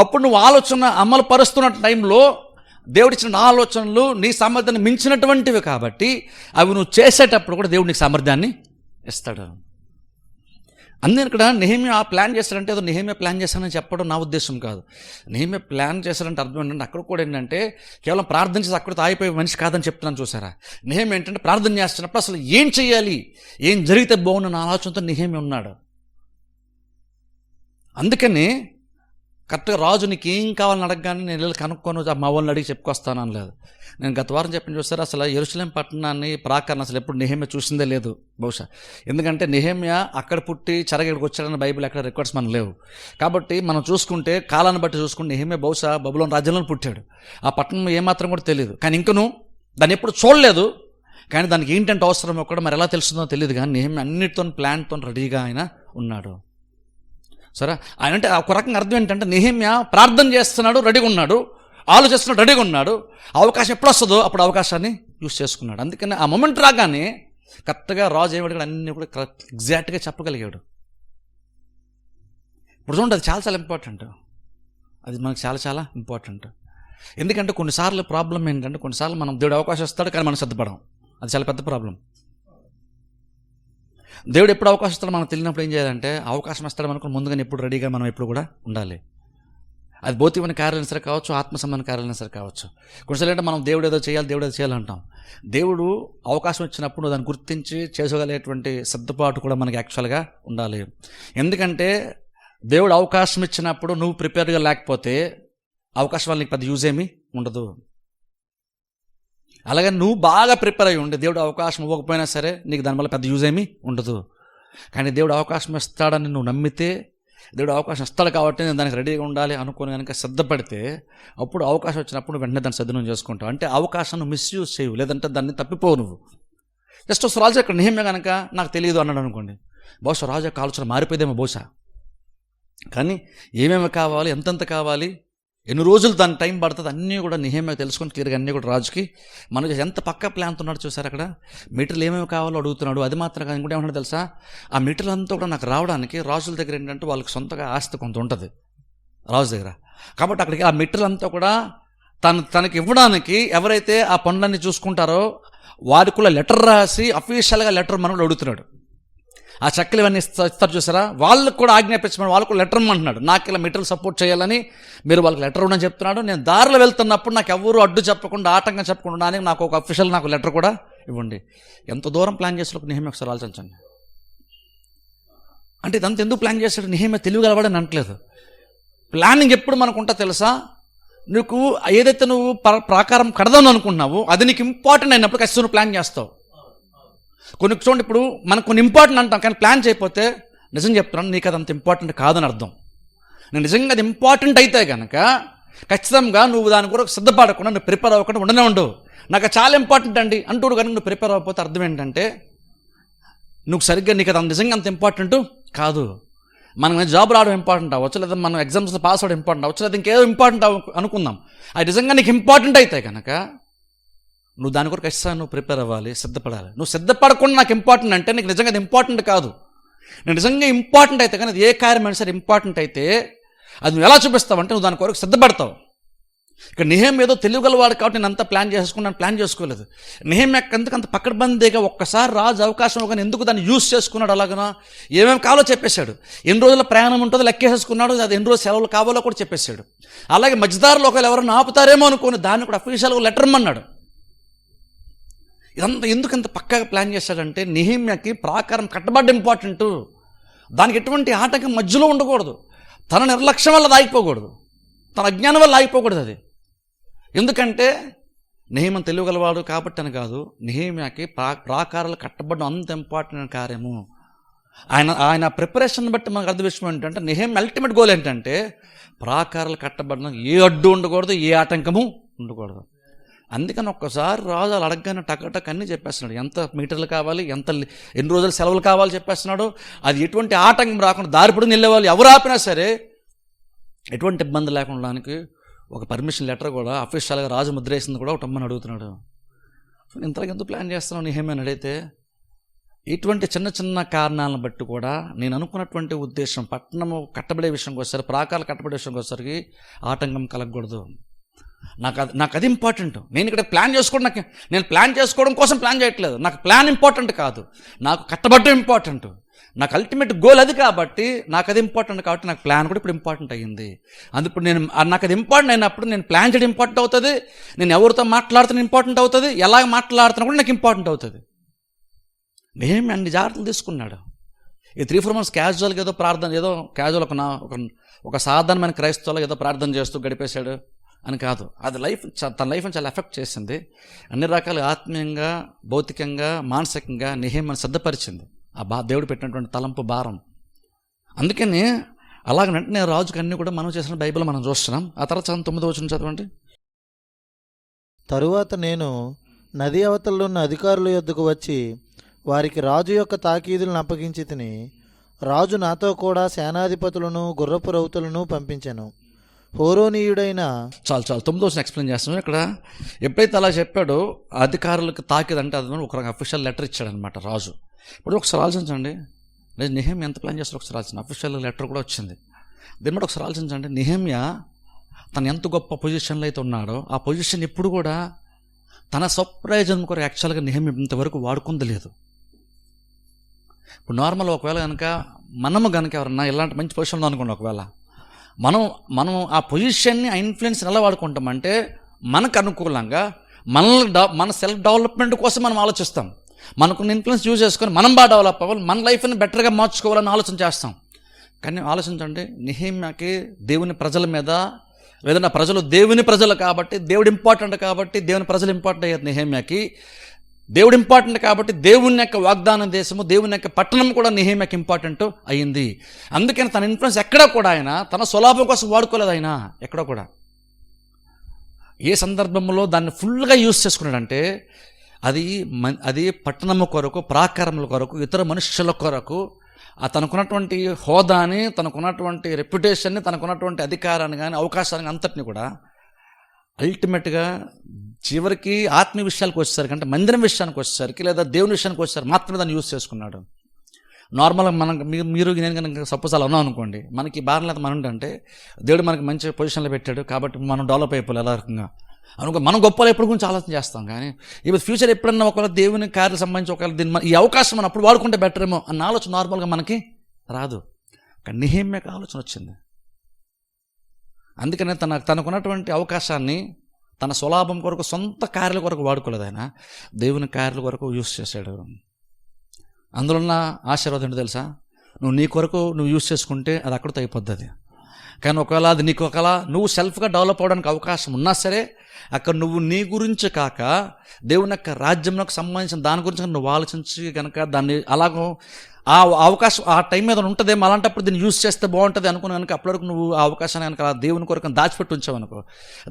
అప్పుడు నువ్వు ఆలోచన అమలు పరుస్తున్న టైంలో దేవుడిచ్చిన ఆలోచనలు నీ సామర్థ్యాన్ని మించినటువంటివి కాబట్టి అవి నువ్వు చేసేటప్పుడు కూడా దేవుడు నీకు సామర్థ్యాన్ని ఇస్తాడు. అందుకని ఇక్కడ నెహెమ్యా ప్లాన్ చేస్తాడంటే ఏదో నెహెమ్యా ప్లాన్ చేస్తానని చెప్పడం నా ఉద్దేశం కాదు. నెహెమ్యా ప్లాన్ చేస్తాడంటే అర్థం ఏంటంటే, అక్కడ కూడా ఏంటంటే కేవలం ప్రార్థన చేసి అక్కడితో ఆగిపోయే మనిషి కాదని చెప్తున్నాను చూసారా. నెహెమ్యా ఏంటంటే ప్రార్థన చేస్తున్నప్పుడు అసలు ఏం చేయాలి, ఏం జరిగితే బాగుండని ఆలోచనతో నెహెమ్యా ఉన్నాడు. అందుకని కరెక్ట్గా రాజు నీకు ఏం కావాలని అడగగానే నేను వెళ్ళి కనుక్కొని మా వాళ్ళని అడిగి చెప్పుకొస్తాను అనలేదు. నేను గత వారం చెప్పిన చూస్తారు, అసలు యెరూషలేం పట్టణాన్ని ప్రాకారం అసలు ఎప్పుడు నెహెమ్యా చూసిందే లేదు బహుశా. ఎందుకంటే నెహెమ్యా అక్కడ పుట్టి చెరగడికి వచ్చాడని బైబిల్ అక్కడ రికార్డ్స్ మనం లేవు. కాబట్టి మనం చూసుకుంటే కాలాన్ని బట్టి చూసుకుంటే నెహెమ్యా బహుశా బబులోను రాజ్యంలో పుట్టాడు. ఆ పట్టణం ఏమాత్రం కూడా తెలియదు, కానీ ఇంకను దాన్ని ఎప్పుడు చూడలేదు. కానీ దానికి ఏంటంటే అవసరం కూడా మరి ఎలా తెలుస్తుందో తెలియదు. కానీ నెహెమ్యా అన్నిటితో ప్లాన్తో రెడీగా ఆయన ఉన్నాడు. సరే, ఆయన అంటే ఒక రకంగా అర్థం ఏంటంటే నెహెమ్యా ప్రార్థన చేస్తున్నాడు, రెడీగా ఉన్నాడు, ఆలోచిస్తున్నాడు, రెడీగా ఉన్నాడు. అవకాశం ఎప్పుడు వస్తుందో అప్పుడు అవకాశాన్ని యూస్ చేసుకున్నాడు. అందుకని ఆ మొమెంట్ రాగానే కరెక్ట్గా రాజు ఏమడిగాడు అన్నీ కూడా కరెక్ట్ ఎగ్జాక్ట్గా చెప్పగలిగాడు. ఇప్పుడు చూడండి, అది చాలా చాలా ఇంపార్టెంట్. అది మనకు చాలా చాలా ఇంపార్టెంట్. ఎందుకంటే కొన్నిసార్లు ప్రాబ్లం ఏంటంటే, కొన్నిసార్లు మనం దేవుడు అవకాశం ఇస్తాడు కానీ మనం సిద్ధపడం. అది చాలా పెద్ద ప్రాబ్లం. దేవుడు ఎప్పుడు అవకాశం ఇస్తాడో మనకు తెలియనప్పుడు ఏం చేయాలంటే, అవకాశం ఇస్తాడు మనకు ముందుగానే ఎప్పుడు రెడీగా మనం ఎప్పుడు కూడా ఉండాలి. అది భౌతికమైన కార్యాలైనా సరే కావచ్చు, ఆత్మ సంబంధ కార్యాలైనా సరే కావచ్చు. కొన్నిసార్లు అంటే మనం దేవుడు ఏదో చేయాలి, దేవుడు ఏదో చేయాలంటాం. దేవుడు అవకాశం ఇచ్చినప్పుడు దాన్ని గుర్తించి చేసుకోగలిగేటువంటి సిద్ధపాటు కూడా మనకి యాక్చువల్గా ఉండాలి. ఎందుకంటే దేవుడు అవకాశం ఇచ్చినప్పుడు నువ్వు ప్రిపేర్గా లేకపోతే అవకాశం వల్ల నీకు పెద్ద యూజ్ ఏమీ ఉండదు. అలాగే నువ్వు బాగా ప్రిపేర్ అయ్యి ఉండి దేవుడు అవకాశం ఇవ్వకపోయినా సరే నీకు దానివల్ల పెద్ద యూజ్ ఏమీ ఉండదు. కానీ దేవుడు అవకాశం ఇస్తాడని నువ్వు నమ్మితే, దేవుడు అవకాశం ఇస్తాడు కాబట్టి నేను దానికి రెడీగా ఉండాలి అనుకుని కనుక సిద్ధపడితే, అప్పుడు అవకాశం వచ్చినప్పుడు వెంటనే దాన్ని సద్వినియోగం చేసుకుంటావు. అంటే అవకాశాన్ని మిస్యూజ్ చేయవు, లేదంటే దాన్ని తప్పిపోవు నువ్వు. జస్ట్ రాజు ఇక్కడ నెహెమ్యా కనుక నాకు తెలియదు అన్నాడు అనుకోండి, బహుశా రాజు యొక్క ఆలోచన మారిపోయేదేమో బహుశా. కానీ ఏమేమి కావాలి, ఎంతెంత కావాలి, ఎన్ని రోజులు దాని టైం పడుతుంది అన్నీ కూడా నెహెమ్యా తెలుసుకొని క్లియర్గా అన్నీ కూడా రాజుకి మనకి ఎంత పక్క ప్లాన్తో ఉన్నాడు చూసారు. అక్కడ మెటీరియల్ ఏమేమి కావాలో అడుగుతున్నాడు. అది మాత్రం కాదు, ఇంకోటి ఏమన్నా తెలుసా, ఆ మెటీరియల్ అంతా కూడా నాకు రావడానికి రాజుల దగ్గర ఏంటంటే వాళ్ళకి సొంతగా ఆస్తి కొంత ఉంటుంది రాజు దగ్గర. కాబట్టి అక్కడికి ఆ మెటీరియల్ అంతా కూడా తనకి ఇవ్వడానికి ఎవరైతే ఆ పనులన్నీ చూసుకుంటారో వారికి కూడా లెటర్ రాసి అఫీషియల్గా లెటర్ మనకు అడుగుతున్నాడు. ఆ చెక్కలు ఇవన్నీ ఇస్తారు చూసారా, వాళ్ళకు కూడా ఆజ్ఞాపించమని వాళ్ళకు లెటర్ ఇమ్మంటున్నాడు. నాకు ఇలా మెటీరియల్ సపోర్ట్ చేయాలని మీరు వాళ్ళకి లెటర్ ఇవ్వడం చెప్తున్నాడు. నేను దారిలో వెళ్తున్నప్పుడు నాకు ఎవరు అడ్డు చెప్పకుండా, ఆటంకం చెప్పకుండా నాకు ఒక అఫీషియల్ నాకు లెటర్ కూడా ఇవ్వండి. ఎంత దూరం ప్లాన్ చేసేలోపు నెహెమ్యా ఒకసారి ఆలోచించండి. అంటే ఇదంతా ఎందుకు ప్లాన్ చేశాడు? నెహెమ్యా తెలియగలవాడని అనట్లేదు. ప్లానింగ్ ఎప్పుడు మనకు ఉంటుందో తెలుసా, నీకు ఏదైతే నువ్వు ప్రాకారం కడదాను అనుకుంటున్నావు అది నీకు ఇంపార్టెంట్ అయినప్పుడు ఖచ్చితంగా ప్లాన్ చేస్తావు. కొన్ని చూడండి, ఇప్పుడు మనకు కొన్ని ఇంపార్టెంట్ అంటాం కానీ ప్లాన్ చేయకపోతే నిజం చెప్తున్నాను నీకు అది అంత ఇంపార్టెంట్ కాదని అర్థం. నేను నిజంగా అది ఇంపార్టెంట్ అయితే కనుక ఖచ్చితంగా నువ్వు దాని కొరకు సిద్ధపడకుండా నువ్వు ప్రిపేర్ అవ్వకుండా ఉండనే ఉండవు. నాకు చాలా ఇంపార్టెంట్ అండి అంటూ కనుక నువ్వు ప్రిపేర్ అవ్వకపోతే అర్థం ఏంటంటే నువ్వు సరిగ్గా నీకు అది నిజంగా అంత ఇంపార్టెంట్ కాదు. మనం జాబ్ రావడం ఇంపార్టెంట్ అవ్వచ్చు, లేదా మనం ఎగ్జామ్స్లో పాస్ అవ్వడం ఇంపార్టెంట్ అవ్వచ్చు, లేదా ఇంకేదో ఇంపార్టెంట్ అనుకుందాం. అది నిజంగా నీకు ఇంపార్టెంట్ అయితే కనుక నువ్వు దాని కొరకు ఖచ్చితంగా నువ్వు ప్రిపేర్ అవ్వాలి, సిద్ధపడాలి. నువ్వు సిద్ధపడకుండా నాకు ఇంపార్టెంట్ అంటే నీకు నిజంగా అది ఇంపార్టెంట్ కాదు. నేను నిజంగా ఇంపార్టెంట్ అయితే కానీ అది ఏ కార్యమైనా సరే ఇంపార్టెంట్ అయితే అది నువ్వు ఎలా చూపిస్తావు అంటే నువ్వు దాని కొరకు సిద్ధపడతావు. ఇక్కడ నెహెమ్యా ఏదో తెలియగలవాడు కాబట్టి నేను అంతా ప్లాన్ చేసుకోలేదు. నెహెమ్యా ఎందుకంత పక్కడబందీగా ఒక్కసారి రాజు అవకాశం కానీ ఎందుకు దాన్ని యూజ్ చేసుకున్నాడు, అలాగనా ఏమేమి కావాలో చెప్పేశాడు. ఎన్ని రోజుల ప్రయాణం ఉంటుందో లెక్కేసేసుకున్నాడు, అది ఎన్ని రోజులు సెలవులు కావాలో కూడా చెప్పేశాడు. అలాగే మధ్యదారులు ఒకవేళ ఎవరైనా ఆపుతారేమో అనుకుని దాన్ని కూడా అఫీషియల్గా లెటర్ ఇమ్మన్నాడు. ఇదంతా ఎందుకు అంత పక్కాగా ప్లాన్ చేశాడంటే నెహెమ్యాకి ప్రాకారం కట్టబడ్డ ఇంపార్టెంట్, దానికి ఎటువంటి ఆటంకం మధ్యలో ఉండకూడదు, తన నిర్లక్ష్యం వల్ల ఆగిపోకూడదు, తన అజ్ఞానం వల్ల ఆగిపోకూడదు. అది ఎందుకంటే నెహెమ్యా తెలియగలవాడు కాబట్టి అని కాదు, నెహెమ్యాకి ప్రాకారాలు కట్టబడడం అంత ఇంపార్టెంట్ కార్యము. ఆయన ప్రిపరేషన్ బట్టి మనకు అర్థం విషయం ఏంటంటే నెహెమ్యా అల్టిమేట్ గోల్ ఏంటంటే ప్రాకారాలు కట్టబడడం ఏ అడ్డు ఉండకూడదు, ఏ ఆటంకము ఉండకూడదు. అందుకని ఒక్కసారి రాజు అలా అడగగానే టక్ అన్నీ చెప్పేస్తున్నాడు. ఎంత మీటర్లు కావాలి, ఎన్ని రోజులు సెలవులు కావాలి చెప్పేస్తున్నాడు. అది ఎటువంటి ఆటంకం రాకుండా దారిపడి వెళ్ళేవాళ్ళు ఎవరు ఆపినా సరే ఎటువంటి ఇబ్బంది లేకుండా ఒక పర్మిషన్ లెటర్ కూడా అఫీషియల్గా రాజు ముద్ర వేసింది కూడా ఒకటి అమ్మని అడుగుతున్నాడు. ఇంతకు ఎందుకు ప్లాన్ చేస్తున్నావు నెహెమ్యా అని అడిగితే ఇటువంటి చిన్న చిన్న కారణాలను బట్టి కూడా నేను అనుకున్నటువంటి ఉద్దేశం పట్టణము కట్టబడే విషయంకి వచ్చేసరికి, ప్రాకారాలు కట్టబడే విషయంకి వచ్చేసరికి ఆటంకం కలగకూడదు. నాకు అది ఇంపార్టెంట్. నేను ఇక్కడ ప్లాన్ చేసుకోవడం, నేను ప్లాన్ చేసుకోవడం కోసం ప్లాన్ చేయట్లేదు. నాకు ప్లాన్ ఇంపార్టెంట్ కాదు, నాకు కట్టబడ్డం ఇంపార్టెంట్. నాకు అల్టిమేట్ గోల్ అది కాబట్టి నాకు అది ఇంపార్టెంట్ కాబట్టి నాకు ప్లాన్ కూడా ఇప్పుడు ఇంపార్టెంట్ అయ్యింది. అందుకు నాకు అది ఇంపార్టెంట్ అయినప్పుడు నేను ప్లాన్ చేయడం ఇంపార్టెంట్ అవుతుంది, నేను ఎవరితో మాట్లాడుతున్నా ఇంపార్టెంట్ అవుతుంది, ఎలా మాట్లాడుతున్నా కూడా నాకు ఇంపార్టెంట్ అవుతుంది. మేము అన్ని జాగ్రత్తలు తీసుకున్నాడు. ఈ 3-4 months క్యాజువల్గా ఏదో ప్రార్థన, ఏదో క్యాజువల్ ఒక సాధారణమైన క్రైస్తవులు ఏదో ప్రార్థన చేస్తూ గడిపేశాడు అని కాదు. అది తన లైఫ్ని చాలా ఎఫెక్ట్ చేసింది. అన్ని రకాల ఆత్మీయంగా, భౌతికంగా, మానసికంగా నెహెమ్యాను సిద్ధపరిచింది దేవుడు పెట్టినటువంటి తలంపు భారం. అందుకని అలాగ వెంటనే రాజుకి అన్నీ కూడా మనం చేసిన బైబిల్ మనం చూస్తున్నాం. ఆ తర్వాత 9వ వచనం చదవండి. తరువాత నేను నది అవతలలో ఉన్న అధికారుల యొద్దకు వచ్చి వారికి రాజు యొక్క తాకీదులను అప్పగించి తిని, రాజు నాతో కూడా సేనాధిపతులను గుర్రపు రౌతులను పంపించాను. హోరోనీయుడైన చాలు 9వ వచనం ఎక్స్ప్లెయిన్ చేస్తున్నాం. ఇక్కడ ఎప్పుడైతే అలా చెప్పాడో అధికారులకు తాకిదు అంటే అది ఒక అఫీషియల్ లెటర్ ఇచ్చాడనమాట రాజు. ఇప్పుడు ఒకసారి ఆలోచించండి, లేదు నెహెమ్యా ఎంత ప్లాన్ చేస్తారో ఒకసారి ఆలోచించండి. అఫీషియల్ లెటర్ కూడా వచ్చింది. దీని బట్టి ఒకసారి ఆలోచించండి, నెహెమ్యా తను ఎంత గొప్ప పొజిషన్లో అయితే ఉన్నాడో ఆ పొజిషన్ ఇప్పుడు కూడా తన స్వప్రయోజనం కొరకు యాక్చువల్గా నెహెమ్యా ఇంతవరకు వాడుకుంది లేదు. ఇప్పుడు నార్మల్ ఒకవేళ కనుక మనము కనుక ఎవరన్నా ఇలాంటి మంచి పొజిషన్లో అనుకోండి, ఒకవేళ మనం ఆ పొజిషన్ని, ఆ ఇన్ఫ్లుయెన్స్ని ఎలా వాడుకుంటామంటే మనకు అనుకూలంగా మన సెల్ఫ్ డెవలప్మెంట్ కోసం మనం ఆలోచిస్తాం. మనకున్న ఇన్ఫ్లుయెన్స్ యూజ్ చేసుకొని మనం బాగా డెవలప్ అవ్వాలి, మన లైఫ్ని బెటర్గా మార్చుకోవాలని ఆలోచన చేస్తాం. కానీ ఆలోచించండి, నెహెమ్యాకి దేవుని ప్రజల మీద, లేదంటే ప్రజలు దేవుని ప్రజలు కాబట్టి దేవుడు ఇంపార్టెంట్ కాబట్టి దేవుని ప్రజలు ఇంపార్టెంట్ అయ్యారు. నెహెమ్యాకి దేవుడు ఇంపార్టెంట్ కాబట్టి దేవుని యొక్క వాగ్దాన దేశము, దేవుని యొక్క పట్టణం కూడా నెహెమ్యాకి ఇంపార్టెంట్ అయ్యింది. అందుకని తన ఇన్ఫ్లుయెన్స్ ఎక్కడా కూడా ఆయన తన స్వలాభం కోసం వాడుకోలేదు. ఆయన ఎక్కడ కూడా ఏ సందర్భంలో దాన్ని ఫుల్గా యూజ్ చేసుకున్నాడంటే అది పట్టణము కొరకు, ప్రాకారముల కొరకు, ఇతర మనుషుల కొరకు, తనకున్నటువంటి హోదాని, తనకున్నటువంటి రెప్యుటేషన్ని, తనకున్నటువంటి అధికారాన్ని కానీ అవకాశాన్ని అంతటిని కూడా అల్టిమేట్గా చివరికి ఆత్మీయ విషయాలకు వచ్చేసరికి, అంటే మందిరం విషయానికి వచ్చేసరికి లేదా దేవుని విషయానికి వచ్చేసరికి మాత్రమే దాన్ని యూజ్ చేసుకున్నాడు. నార్మల్గా మీరు నేను కనుక సపోజ్ అలా ఉన్నాం అనుకోండి, మనకి బాధ లేదు, మనం అంటే దేవుడు మనకి మంచి పొజిషన్లో పెట్టాడు కాబట్టి మనం డెవలప్ అయిపోవాలి ఎలా రకంగా అనుకో. మనం గొప్పలు ఎప్పుడు గురించి ఆలోచన చేస్తాం, కానీ ఇప్పుడు ఫ్యూచర్ ఎప్పుడన్నా ఒకవేళ దేవుని కార్యాలకు సంబంధించి ఒకవేళ దీన్ని ఈ అవకాశం మనం అప్పుడు వాడుకుంటే బెటర్ ఏమో అన్న ఆలోచన నార్మల్గా మనకి రాదు. కానీ నెహెమ్యాకి ఆలోచన వచ్చింది. అందుకనే తనకున్నటువంటి అవకాశాన్ని తన స్వలాభం కొరకు, సొంత కార్యాల కొరకు వాడుకోలేదు. ఆయన దేవుని కార్యాల కొరకు యూజ్ చేశాడు. అందులో ఉన్న ఆశీర్వాదం ఏంటో తెలుసా? నీ కొరకు నువ్వు యూజ్ చేసుకుంటే అది అక్కడితో అయిపోద్ది. కానీ ఒకవేళ అది నువ్వు సెల్ఫ్గా డెవలప్ అవడానికి అవకాశం ఉన్నా సరే అక్కడ నువ్వు నీ గురించి కాక దేవుని యొక్క రాజ్యంలోకి సంబంధించిన దాని గురించి నువ్వు ఆలోచించి కనుక దాన్ని అలాగో ఆ అవకాశం ఆ టైం మీద ఉంటుందేమో, అలాంటప్పుడు దీన్ని యూజ్ చేస్తే బాగుంటుంది అనుకుని కనుక అప్పటివరకు నువ్వు ఆ అవకాశాన్ని కనుక దేవుని కొరకు దాచిపెట్టి ఉంచావనుకో,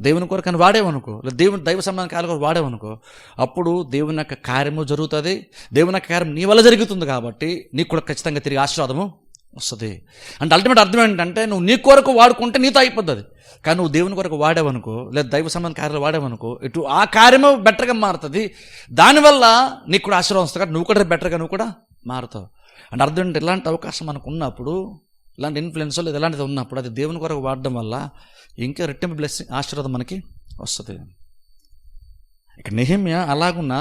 దేవుని కొరకు అని వాడేవనుకో, లేదా దైవ సంబంధ కార్యాల వాడేవనుకో, అప్పుడు దేవుని యొక్క కార్యము జరుగుతుంది. దేవుని యొక్క కార్యం నీ వల్ల జరుగుతుంది కాబట్టి నీకు కూడా ఖచ్చితంగా తిరిగి ఆశీర్వాదము వస్తుంది. అంటే అల్టిమేట్ అర్థం ఏంటంటే నువ్వు నీ కొరకు వాడుకుంటే నీతో అయిపోతుంది. కానీ నువ్వు దేవుని కొరకు వాడేవనుకో, లేదా దైవ సంబంధ కార్యాలు వాడేవనుకో, ఇటు ఆ కార్యము బెటర్గా మారుతుంది. దానివల్ల నీకు కూడా ఆశీర్వాదం వస్తుంది కాబట్టి నువ్వు కూడా బెటర్గా నువ్వు కూడా మారుతావు. అంటే అర్థం ఏంటి, ఇలాంటి అవకాశం మనకు ఉన్నప్పుడు ఇలాంటి ఇన్ఫ్లుయెన్స్ లేదా ఇలాంటిది ఉన్నప్పుడు అది దేవుని కొరకు వాడడం వల్ల ఇంకా రెట్టింపు బ్లెస్సింగ్ ఆశీర్వాదం మనకి వస్తుంది. ఇక నెహెమ్యా అలాగున్న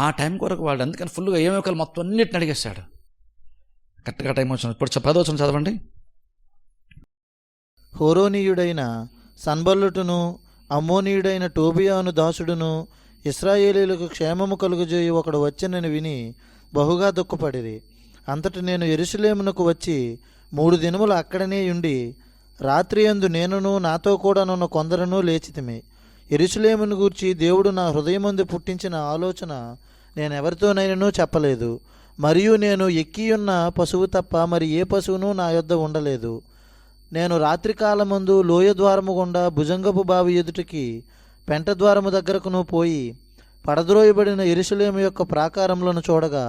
ఆ టైం కొరకు వాడు, అందుకని ఫుల్గా ఏమేకలు మొత్తం అన్నిటిని అడిగేశాడు. కరెక్ట్గా టైం వచ్చింది. ఇప్పుడు 10వ వచనం చదవండి. హోరోనీయుడైన సన్బల్లుటును అమ్మోనీయుడైన టోబియాను దాసుడును ఇశ్రాయేలీలకు క్షేమము కలుగజేయి ఒకడు వచ్చెనని విని బహుగా దుఃఖపడిరి. అంతటి నేను యెరూషలేమునకు వచ్చి 3 దినములు అక్కడనే ఉండి రాత్రి యందు నేనును నాతో కూడా నున్న కొందరును లేచితిమి. యెరూషలేమును గూర్చి దేవుడు నా హృదయమందు పుట్టించిన ఆలోచన నేనెవరితోనైనను చెప్పలేదు. మరియు నేను ఎక్కియున్న పశువు తప్ప మరి ఏ పశువును నా యొద్ద ఉండలేదు. నేను రాత్రికాలమందు లోయ ద్వారము గుండా భుజంగపు బావి ఎదుటికి పెంట ద్వారము దగ్గరకును పోయి పడద్రోయబడిన యెరూషలేము యొక్క ప్రాకారములను చూడగా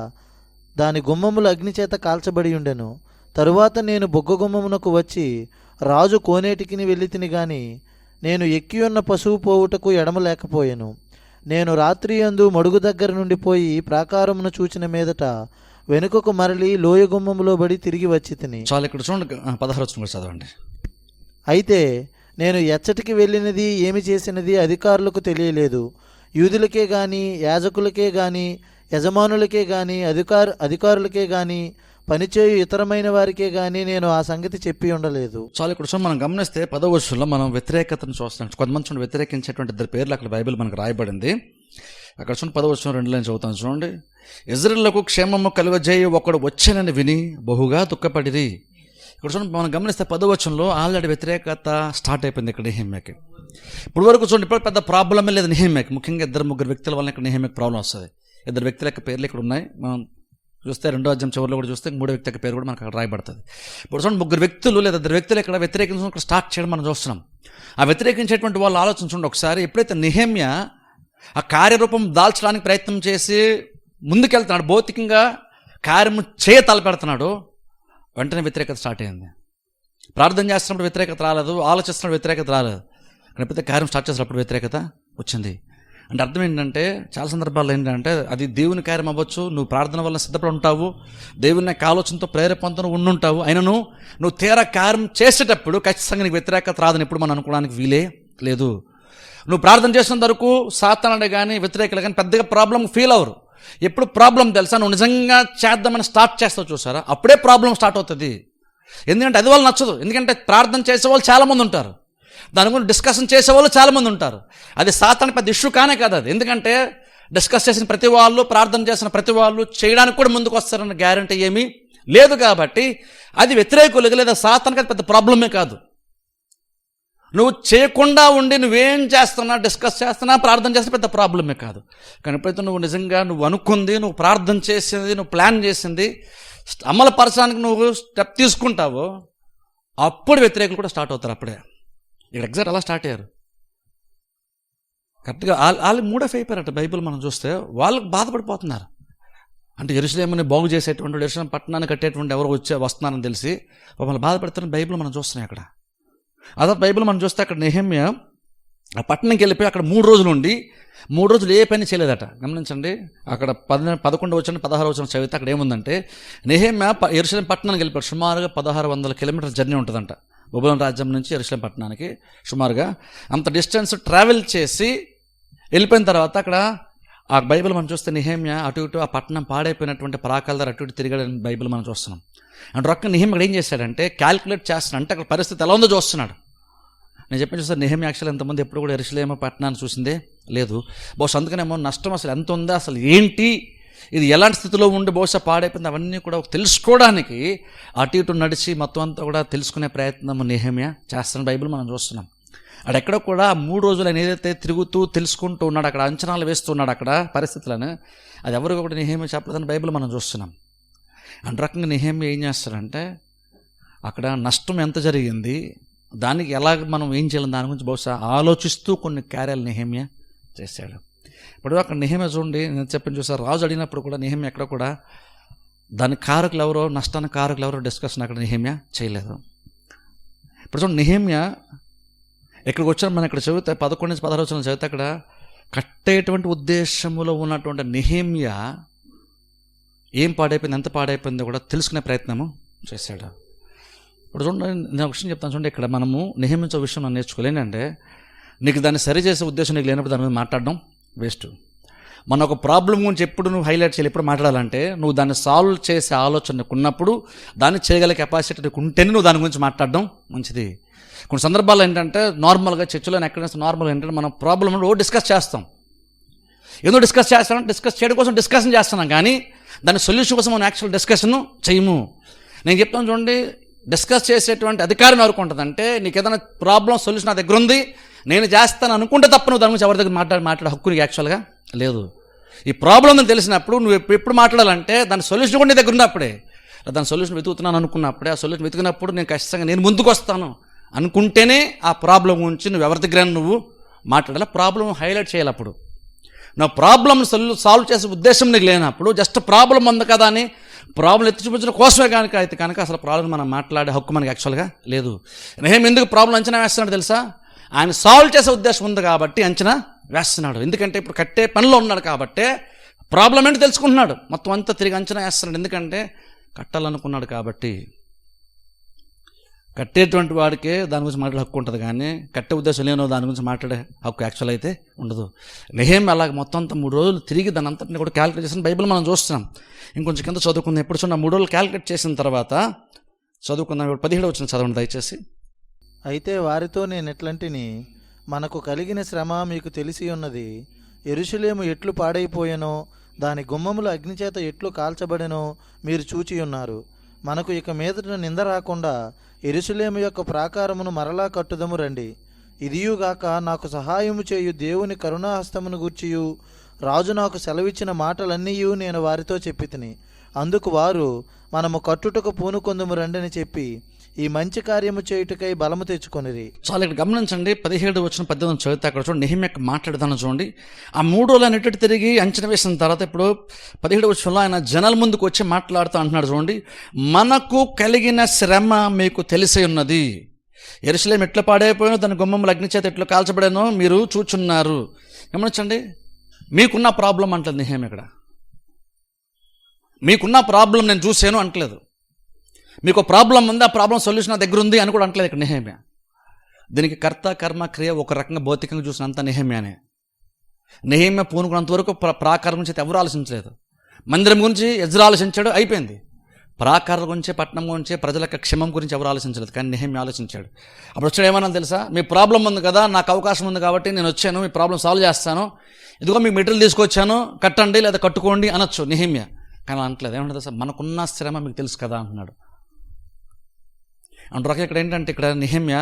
దాని గుమ్మములు అగ్నిచేత కాల్చబడి ఉండెను. తరువాత నేను బొగ్గ గుమ్మమునకు వచ్చి రాజు కోనేటికిని వెళ్ళితిని గాని నేను ఎక్కియున్న పశువు పోవుటకు ఎడమ లేకపోయాను. నేను రాత్రి యందు మడుగు దగ్గర నుండి పోయి ప్రాకారమును చూచిన మీదట వెనుకకు మరలి లోయ గుమ్మములో బడి తిరిగి వచ్చి తిని. చాలు, ఇక్కడ చూడండి 16వ వచనం కూడా చదవండి. అయితే నేను ఎచ్చటికి వెళ్ళినది ఏమి చేసినది అధికారులకు తెలియలేదు. యూదులకే గాని యాజకులకే గాని యజమానులకే గాని అధికారులకే గాని పనిచేయు ఇతరమైన వారికే గాని నేను ఆ సంగతి చెప్పి ఉండలేదు. చాలా ఇక్కడ చూడండి, మనం గమనిస్తే 10వ వచనంలో మనం వ్యతిరేకతను చూస్తున్నాం. కొంతమంది చూడండి వ్యతిరేకించేటువంటి 2 పేర్లు అక్కడ బైబిల్ మనకు రాయబడింది. అక్కడ చూడండి 10వ వచనం 2 లైన్స్ చదువుతాను చూడండి. ఇజ్రాయేలులకు క్షేమము కలుగజేయి ఒకడు వచ్చెనని విని బహుగా దుఃఖపడిరి. ఇక్కడ చూడండి మనం గమనిస్తే 10వ వచనంలో ఆల్రెడీ వ్యతిరేకత స్టార్ట్ అయిపోయింది ఇక్కడ నెహెమ్యాకి. ఇప్పుడు వరకు చూడండి, ఇప్పుడు పెద్ద ప్రాబ్లమే లేదు నెహెమ్యాకి. ముఖ్యంగా 2-3 వ్యక్తుల వల్ల ఇక్కడ నెహెమ్యాకి ప్రాబ్లం వస్తుంది. 2 వ్యక్తుల యొక్క పేర్లు ఇక్కడ ఉన్నాయి. మనం చూస్తే 2వ అధ్యాయం చివరిలో కూడా చూస్తే 3వ వ్యక్తి యొక్క పేరు కూడా మనకు అక్కడ రాయబడుతుంది. ఇప్పుడు చూడండి 3 వ్యక్తులు లేదా 2 వ్యక్తులు ఇక్కడ వ్యతిరేకించడం ఇక్కడ స్టార్ట్ చేయడం మనం చూస్తున్నాం. ఆ వ్యతిరేకించేటువంటి వాళ్ళు ఆలోచించండి ఒకసారి. ఎప్పుడైతే నెహెమ్యా ఆ కార్యరూపం దాల్చడానికి ప్రయత్నం చేసి ముందుకెళ్తున్నాడు, భౌతికంగా కార్యము తలపెడుతున్నాడు, వెంటనే వ్యతిరేకత స్టార్ట్ అయింది. ప్రార్థన చేస్తున్నప్పుడు వ్యతిరేకత రాలేదు, ఆలోచిస్తున్నప్పుడు వ్యతిరేకత రాలేదు, కానీ ఎప్పుడైతే కార్యం స్టార్ట్ చేసినప్పుడు వ్యతిరేకత వచ్చింది. అంటే అర్థం ఏంటంటే చాలా సందర్భాల్లో ఏంటంటే అది దేవుని కార్యం అవ్వచ్చు, నువ్వు ప్రార్థన వల్ల సిద్ధపడి ఉంటావు, దేవుని యొక్క ఆలోచనతో ప్రేరేపణతో ఉండుంటావు, అయినను నువ్వు తీరా కార్యం చేసేటప్పుడు ఖచ్చితంగా నీకు వ్యతిరేకత రాదని ఎప్పుడు మనం అనుకోవడానికి వీలే లేదు. నువ్వు ప్రార్థన చేసినంత వరకు సాతానుడే కానీ వ్యతిరేకలు కానీ పెద్దగా ప్రాబ్లం ఫీల్ అవ్వరు. ఎప్పుడు ప్రాబ్లం తెలుసా, నువ్వు నిజంగా చేద్దామని స్టార్ట్ చేస్తావు చూసారా, అప్పుడే ప్రాబ్లం స్టార్ట్ అవుతుంది. ఎందుకంటే అది వాళ్ళు నచ్చదు. ఎందుకంటే ప్రార్థన చేసేవాళ్ళు చాలామంది ఉంటారు, దాని గురించి డిస్కషన్ చేసేవాళ్ళు చాలామంది ఉంటారు. అది సాతాను పెద్ద ఇష్యూ కానే కాదు అది. ఎందుకంటే డిస్కస్ చేసిన ప్రతి వాళ్ళు, ప్రార్థన చేసిన ప్రతి వాళ్ళు చేయడానికి కూడా ముందుకు వస్తారన్న గ్యారంటీ ఏమీ లేదు. కాబట్టి అది వ్యతిరేకులుగా లేదా సాతానికి అది పెద్ద ప్రాబ్లమే కాదు. నువ్వు చేయకుండా ఉండి నువ్వేం చేస్తున్నా, డిస్కస్ చేస్తున్నా, ప్రార్థన చేస్తే పెద్ద ప్రాబ్లమే కాదు. కానీ ఎప్పుడైతే నువ్వు నిజంగా నువ్వు అనుకుంది, నువ్వు ప్రార్థన చేసింది, నువ్వు ప్లాన్ చేసింది అమలుపరచడానికి నువ్వు స్టెప్ తీసుకుంటావో అప్పుడు వ్యతిరేకులు కూడా స్టార్ట్ అవుతారు. అప్పుడే ఇక్కడ ఎగ్జాక్ట్ అలా స్టార్ట్ అయ్యారు. కరెక్ట్గా వాళ్ళు మూడఫ్ అయిపోయారట. బైబిల్ మనం చూస్తే వాళ్ళకి బాధపడిపోతున్నారు. అంటే యెరూషలేముని బాగు చేసేటువంటి, యెరూషలేము పట్టణాన్ని కట్టేటువంటి ఎవరు వస్తున్నారని తెలిసి వాళ్ళు బాధపడతారని బైబిల్ మనం చూస్తున్నాయి. అక్కడ అదే బైబిల్ మనం చూస్తే అక్కడ నెహెమ్యా ఆ పట్టణంకి వెళ్ళిపోయి అక్కడ 3 రోజులు ఉండి 3 రోజులు ఏ పని చేయలేదట. గమనించండి, అక్కడ 11వ వచనం 16వ వచనం చదివితే అక్కడ ఏముందంటే నెహెమ్యా యెరూషలేము పట్టణానికి వెళ్ళిపోయాడు. సుమారుగా 1600 కిలోమీటర్ల జర్నీ ఉంటుందంట బబులోను రాజ్యం నుంచి యెరూషలేము పట్టణానికి. సుమారుగా అంత డిస్టెన్స్ ట్రావెల్ చేసి వెళ్ళిపోయిన తర్వాత అక్కడ ఆ బైబిల్ మనం చూస్తే నెహెమ్యా అటు ఇటు ఆ పట్టణం పాడైపోయినటువంటి ప్రాకాల ద్వారా అటు ఇటు తిరిగాడని బైబిల్ మనం చూస్తున్నాం. అంటే రొక్క నెహెమ్యా ఏం చేశాడంటే క్యాల్కులేట్ చేస్తున్నాడు. అంటే అక్కడ పరిస్థితి ఎలా ఉందో చూస్తున్నాడు. నేను చెప్పిన చూస్తే నెహెమ్యా యాక్చువల్ ఎంతమంది ఎప్పుడు కూడా యెరూషలేము పట్టణాన్ని చూసిందే లేదు. బహుశా అందుకనేమో నష్టం అసలు ఎంత ఉందా, అసలు ఏంటి, ఇది ఎలాంటి స్థితిలో ఉండి బహుశా పాడైపోయింది అవన్నీ కూడా తెలుసుకోవడానికి అటు ఇటు నడిచి మొత్తం అంతా కూడా తెలుసుకునే ప్రయత్నం నెహెమ్యా చేస్తున్న బైబిల్ మనం చూస్తున్నాం. అక్కడెక్కడ కూడా 3 రోజులు ఆయన ఏదైతే తిరుగుతూ తెలుసుకుంటూ ఉన్నాడు, అక్కడ అంచనాలు వేస్తున్నాడు అక్కడ పరిస్థితులను, అది ఎవరికి కూడా నెహెమ్యా చెప్పలేదని బైబిల్ మనం చూస్తున్నాం. అంత రకంగా నెహెమ్యా ఏం చేస్తాడంటే అక్కడ నష్టం ఎంత జరిగింది, దానికి ఎలా మనం ఏం చేయాలి దాని గురించి బహుశా ఆలోచిస్తూ కొన్ని కార్యాలు నెహెమ్యా చేశాడు. ఇప్పుడు అక్కడ నెహెమ్యా చూడండి, నేను చెప్పిన చూసారు, రాజు అడిగినప్పుడు కూడా నెహెమ్యా ఎక్కడ కూడా దాని కారకులు ఎవరో, నష్టానికి కారకులు ఎవరో డిస్కషన్ అక్కడ నెహెమ్యా చేయలేదు. ఇప్పుడు చూడండి నెహెమ్యా ఎక్కడికి వచ్చాను మనం ఇక్కడ చదివితే 11 నుంచి 16 వచనాలు చదివితే అక్కడ కట్టేటువంటి ఉద్దేశంలో ఉన్నటువంటి నెహెమ్యా ఏం పాడైపోయింది, ఎంత పాడైపోయిందో కూడా తెలుసుకునే ప్రయత్నము చేశాడు. ఇప్పుడు చూడండి, నేను ఒక విషయం చెప్తాను చూడండి. ఇక్కడ మనము నియమించే విషయం మనం నేర్చుకోవాలి. ఏంటంటే నీకు దాన్ని సరిచేసే ఉద్దేశం నీకు లేనప్పుడు దాని మీద మాట్లాడడం వేస్ట్. మన ఒక ప్రాబ్లం గురించి ఎప్పుడు నువ్వు హైలైట్ చేయాలి, ఎప్పుడు మాట్లాడాలంటే నువ్వు దాన్ని సాల్వ్ చేసే ఆలోచన నీకు ఉన్నప్పుడు, దాన్ని చేయగల కెపాసిటీ నీకు ఉంటేనే నువ్వు దాని గురించి మాట్లాడడం మంచిది. కొన్ని సందర్భాల్లో ఏంటంటే నార్మల్గా చర్చలో ఎక్కడైనా నార్మల్గా ఏంటంటే మనం ప్రాబ్లం డిస్కస్ చేస్తాం. ఎందుకు డిస్కస్ చేస్తాం? డిస్కస్ చేయడం కోసం డిస్కషన్ చేస్తున్నాం, కానీ దాని సొల్యూషన్ కోసం మనం యాక్చువల్ డిస్కషన్ చేయము. నేను చెప్తాను చూడండి, డిస్కస్ చేసేటువంటి అధికారం ఎవరికి ఉంటుందంటే, నీకు ఏదైనా ప్రాబ్లం సొల్యూషన్ నా దగ్గర ఉంది, నేను చేస్తాను అనుకుంటే తప్ప నువ్వు దాని గురించి ఎవరి దగ్గర మాట్లాడే హక్కు నీకు యాక్చువల్గా లేదు. ఈ ప్రాబ్లం అని తెలిసినప్పుడు నువ్వు ఎప్పుడు మాట్లాడాలంటే దాని సొల్యూషన్ కూడా నీ దగ్గర ఉన్నప్పుడే. దాని సొల్యూషన్ వెతుకుతున్నాను అనుకున్నప్పుడే, ఆ సొల్యూషన్ వెతికినప్పుడు నేను ఖచ్చితంగా నేను ముందుకు వస్తాను అనుకుంటేనే ఆ ప్రాబ్లం గురించి నువ్వు ఎవరి దగ్గర నువ్వు మాట్లాడాలి, ప్రాబ్లం హైలైట్ చేయాలి. అప్పుడు నా ప్రాబ్లం సాల్వ్ చేసే ఉద్దేశం నీకు లేనప్పుడు జస్ట్ ప్రాబ్లం ఉంది కదా అని ప్రాబ్లం ఎత్తి చూపించడం కోసమే కనుక అసలు ప్రాబ్లం మనం మాట్లాడే హక్కు మనకి యాక్చువల్గా లేదు. నేను ఎందుకు ప్రాబ్లం అంచనా వేస్తున్నాడు తెలుసా? ఆయన సాల్వ్ చేసే ఉద్దేశం ఉంది కాబట్టి అంచనా వేస్తున్నాడు. ఎందుకంటే ఇప్పుడు కట్టే పనిలో ఉన్నాడు కాబట్టి ప్రాబ్లం ఏంటి తెలుసుకుంటున్నాడు, మొత్తం అంతా తిరిగి అంచనా వేస్తున్నాడు. ఎందుకంటే కట్టాలనుకున్నాడు కాబట్టి. కట్టేటువంటి వాడికే దాని గురించి మాట్లాడే హక్కు ఉంటుంది, కానీ కట్టే ఉద్దేశం లేనో దాని గురించి మాట్లాడే హక్కు యాక్చువల్ అయితే ఉండదు. నెహెమ్యా అలాగే మొత్తం అంతా 3 రోజులు తిరిగి దాని అంతటిని కూడా క్యాలిక్యులేట్ చేసిన బైబిల్ మనం చూస్తున్నాం. ఇంకొంచెం కింద చదువుకుందాం. ఎప్పుడు చూడ 3 రోజులు క్యాలిక్యులేట్ చేసిన తర్వాత చదువుకుందాం. ఇప్పుడు 17 వచ్చిన చదవండి దయచేసి. అయితే వారితో నేను ఎట్లంటిని, మనకు కలిగిన శ్రమ మీకు తెలిసి ఉన్నది. యెరూషలేము ఎట్లు పాడైపోయెనో, దాని గుమ్మములు అగ్నిచేత ఎట్లు కాల్చబడెనో మీరు చూచి ఉన్నారు. మనకు ఇక మీదట నింద రాకుండా యెరూషలేము యొక్క ప్రాకారమును మరలా కట్టుదము రండి. ఇదియుగాక నాకు సహాయము చేయు దేవుని కరుణాహస్తమును గూర్చియు రాజు నాకు సెలవిచ్చిన మాటలన్నీయూ నేను వారితో చెప్పితిని. అందుకు వారు, మనము కట్టుటకు పూనుకొందుము రండని చెప్పి ఈ మంచి కార్యము చేయుటకై బలము తెచ్చుకొనిరి. చాలా ఇక్కడ గమనించండి, 17 వచ్చిన 18 చదివితే అక్కడ చూడండి నెహెమ్యా మాట్లాడదాను చూడండి. ఆ 3 రోజులు అనేటట్టు తిరిగి అంచనా వేసిన తర్వాత ఇప్పుడు 17 వచ్చంలో ఆయన జనాల ముందుకు వచ్చి మాట్లాడుతూ అంటున్నాడు చూడండి, మనకు కలిగిన శ్రమ మీకు తెలిసి ఉన్నది. యెరూషలేము ఎట్లా పాడైపోయినో, దాని గుమ్మములు అగ్నిచేత ఎట్లా కాల్చబడానో మీరు చూచున్నారు. గమనించండి, మీకున్న ప్రాబ్లం అంటలేదు నెహెమ్యా. ఇక్కడ మీకున్న ప్రాబ్లం నేను చూశాను అంటలేదు. మీకు ప్రాబ్లం ఉంది, ఆ ప్రాబ్లం సొల్యూషన్ నా దగ్గర ఉంది అని కూడా అంటలేదు ఇక్కడ నెహెమ్యా. దీనికి కర్త కర్మ క్రియ ఒక రకంగా భౌతికంగా చూసినంత నెహెమ్యానే. నెహెమ్యా పూనుకున్నంతవరకు ప్రాకారం గురించి ఎవరు ఆలోచించలేదు. మందిరం గురించి ఎజ్రా ఆలోచించాడు, అయిపోయింది. ప్రాకారం గురించి, పట్టణం గురించి, ప్రజల యొక్క క్షేమం గురించి ఎవరు ఆలోచించలేదు, కానీ నెహెమ్యా ఆలోచించాడు. అప్పుడు వచ్చాడు ఏమన్నా తెలుసా, మీ ప్రాబ్లం ఉంది కదా, నాకు అవకాశం ఉంది కాబట్టి నేను వచ్చాను, మీ ప్రాబ్లం సాల్వ్ చేస్తాను, ఇదిగో మీకు మెటీరియల్ తీసుకొచ్చాను, కట్టండి లేదా కట్టుకోండి అనొచ్చు నెహెమ్యా. కానీ అంటలేదు. ఏమంటుంది సార్, మనకున్న శ్రమ మీకు తెలుసు కదా అంటున్నాడు. అంటారు ఇక్కడ ఏంటంటే, ఇక్కడ నెహెమ్యా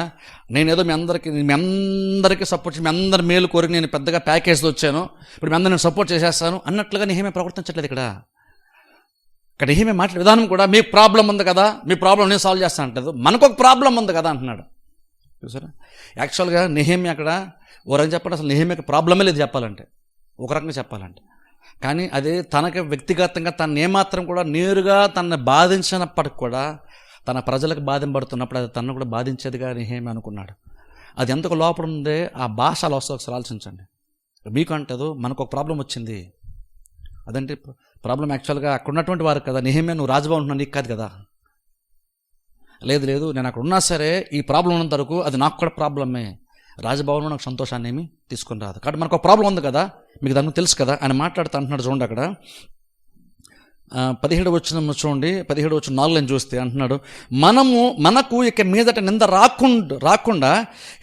నేనేదో మీ అందరికీ సపోర్ట్ చేసి మీ అందరి మేలు కోరిక నేను పెద్దగా ప్యాకేజ్తో వచ్చాను, ఇప్పుడు మీ అందరూ నేను సపోర్ట్ చేసేస్తాను అన్నట్లుగా నెహెమ్యా ప్రవర్తించట్లేదు. ఇక్కడ నెహెమ్యా మాట్లాడే విధానం కూడా, మీకు ప్రాబ్లం ఉంది కదా, మీ ప్రాబ్లం నేను సాల్వ్ చేస్తాను అంటలేదు, మనకు ఒక ప్రాబ్లం ఉంది కదా అంటున్నాడు. చూసారా, యాక్చువల్గా నెహెమ్యా అక్కడ ఓ రకంగా చెప్పండి, అసలు నెహెమ్యాకి ప్రాబ్లమే లేదు చెప్పాలంటే, ఒక రకంగా చెప్పాలంటే. కానీ అదే తనకి వ్యక్తిగతంగా తను ఏమాత్రం కూడా నేరుగా తనని బాధించినప్పటికి కూడా, తన ప్రజలకు బాధింపడుతున్నప్పుడు అది తనను కూడా బాధించేదిగా నెహెమ్యా అనుకున్నాడు. అది ఎంతకు లోపల ఉందే ఆ భాష అలా వస్తే ఒకసారి ఆలోచించండి. మీకు అంటదు, మనకు ఒక ప్రాబ్లం వచ్చింది, అదంటే ప్రాబ్లం యాక్చువల్గా అక్కడ ఉన్నటువంటి వారు కదా. నెహెమ్యా నువ్వు రాజభవన్ ఉంటున్నా, నీకు కాదు కదా. లేదు నేను అక్కడ ఉన్నా సరే ఈ ప్రాబ్లం ఉన్నంత వరకు అది నాకు కూడా ప్రాబ్లమే, రాజభవన్లో నాకు సంతోషాన్ని ఏమి తీసుకుని రాదు. కాబట్టి మనకు ఒక ప్రాబ్లం ఉంది కదా, మీకు దాన్ని తెలుసు కదా ఆయన మాట్లాడుతూ అంటున్నాడు. చూడండి అక్కడ 17 వచ్చిన చూడండి, 17 వచ్చిన 4 చూస్తే అంటున్నాడు, మనకు ఇక మీదట నింద రాకుండా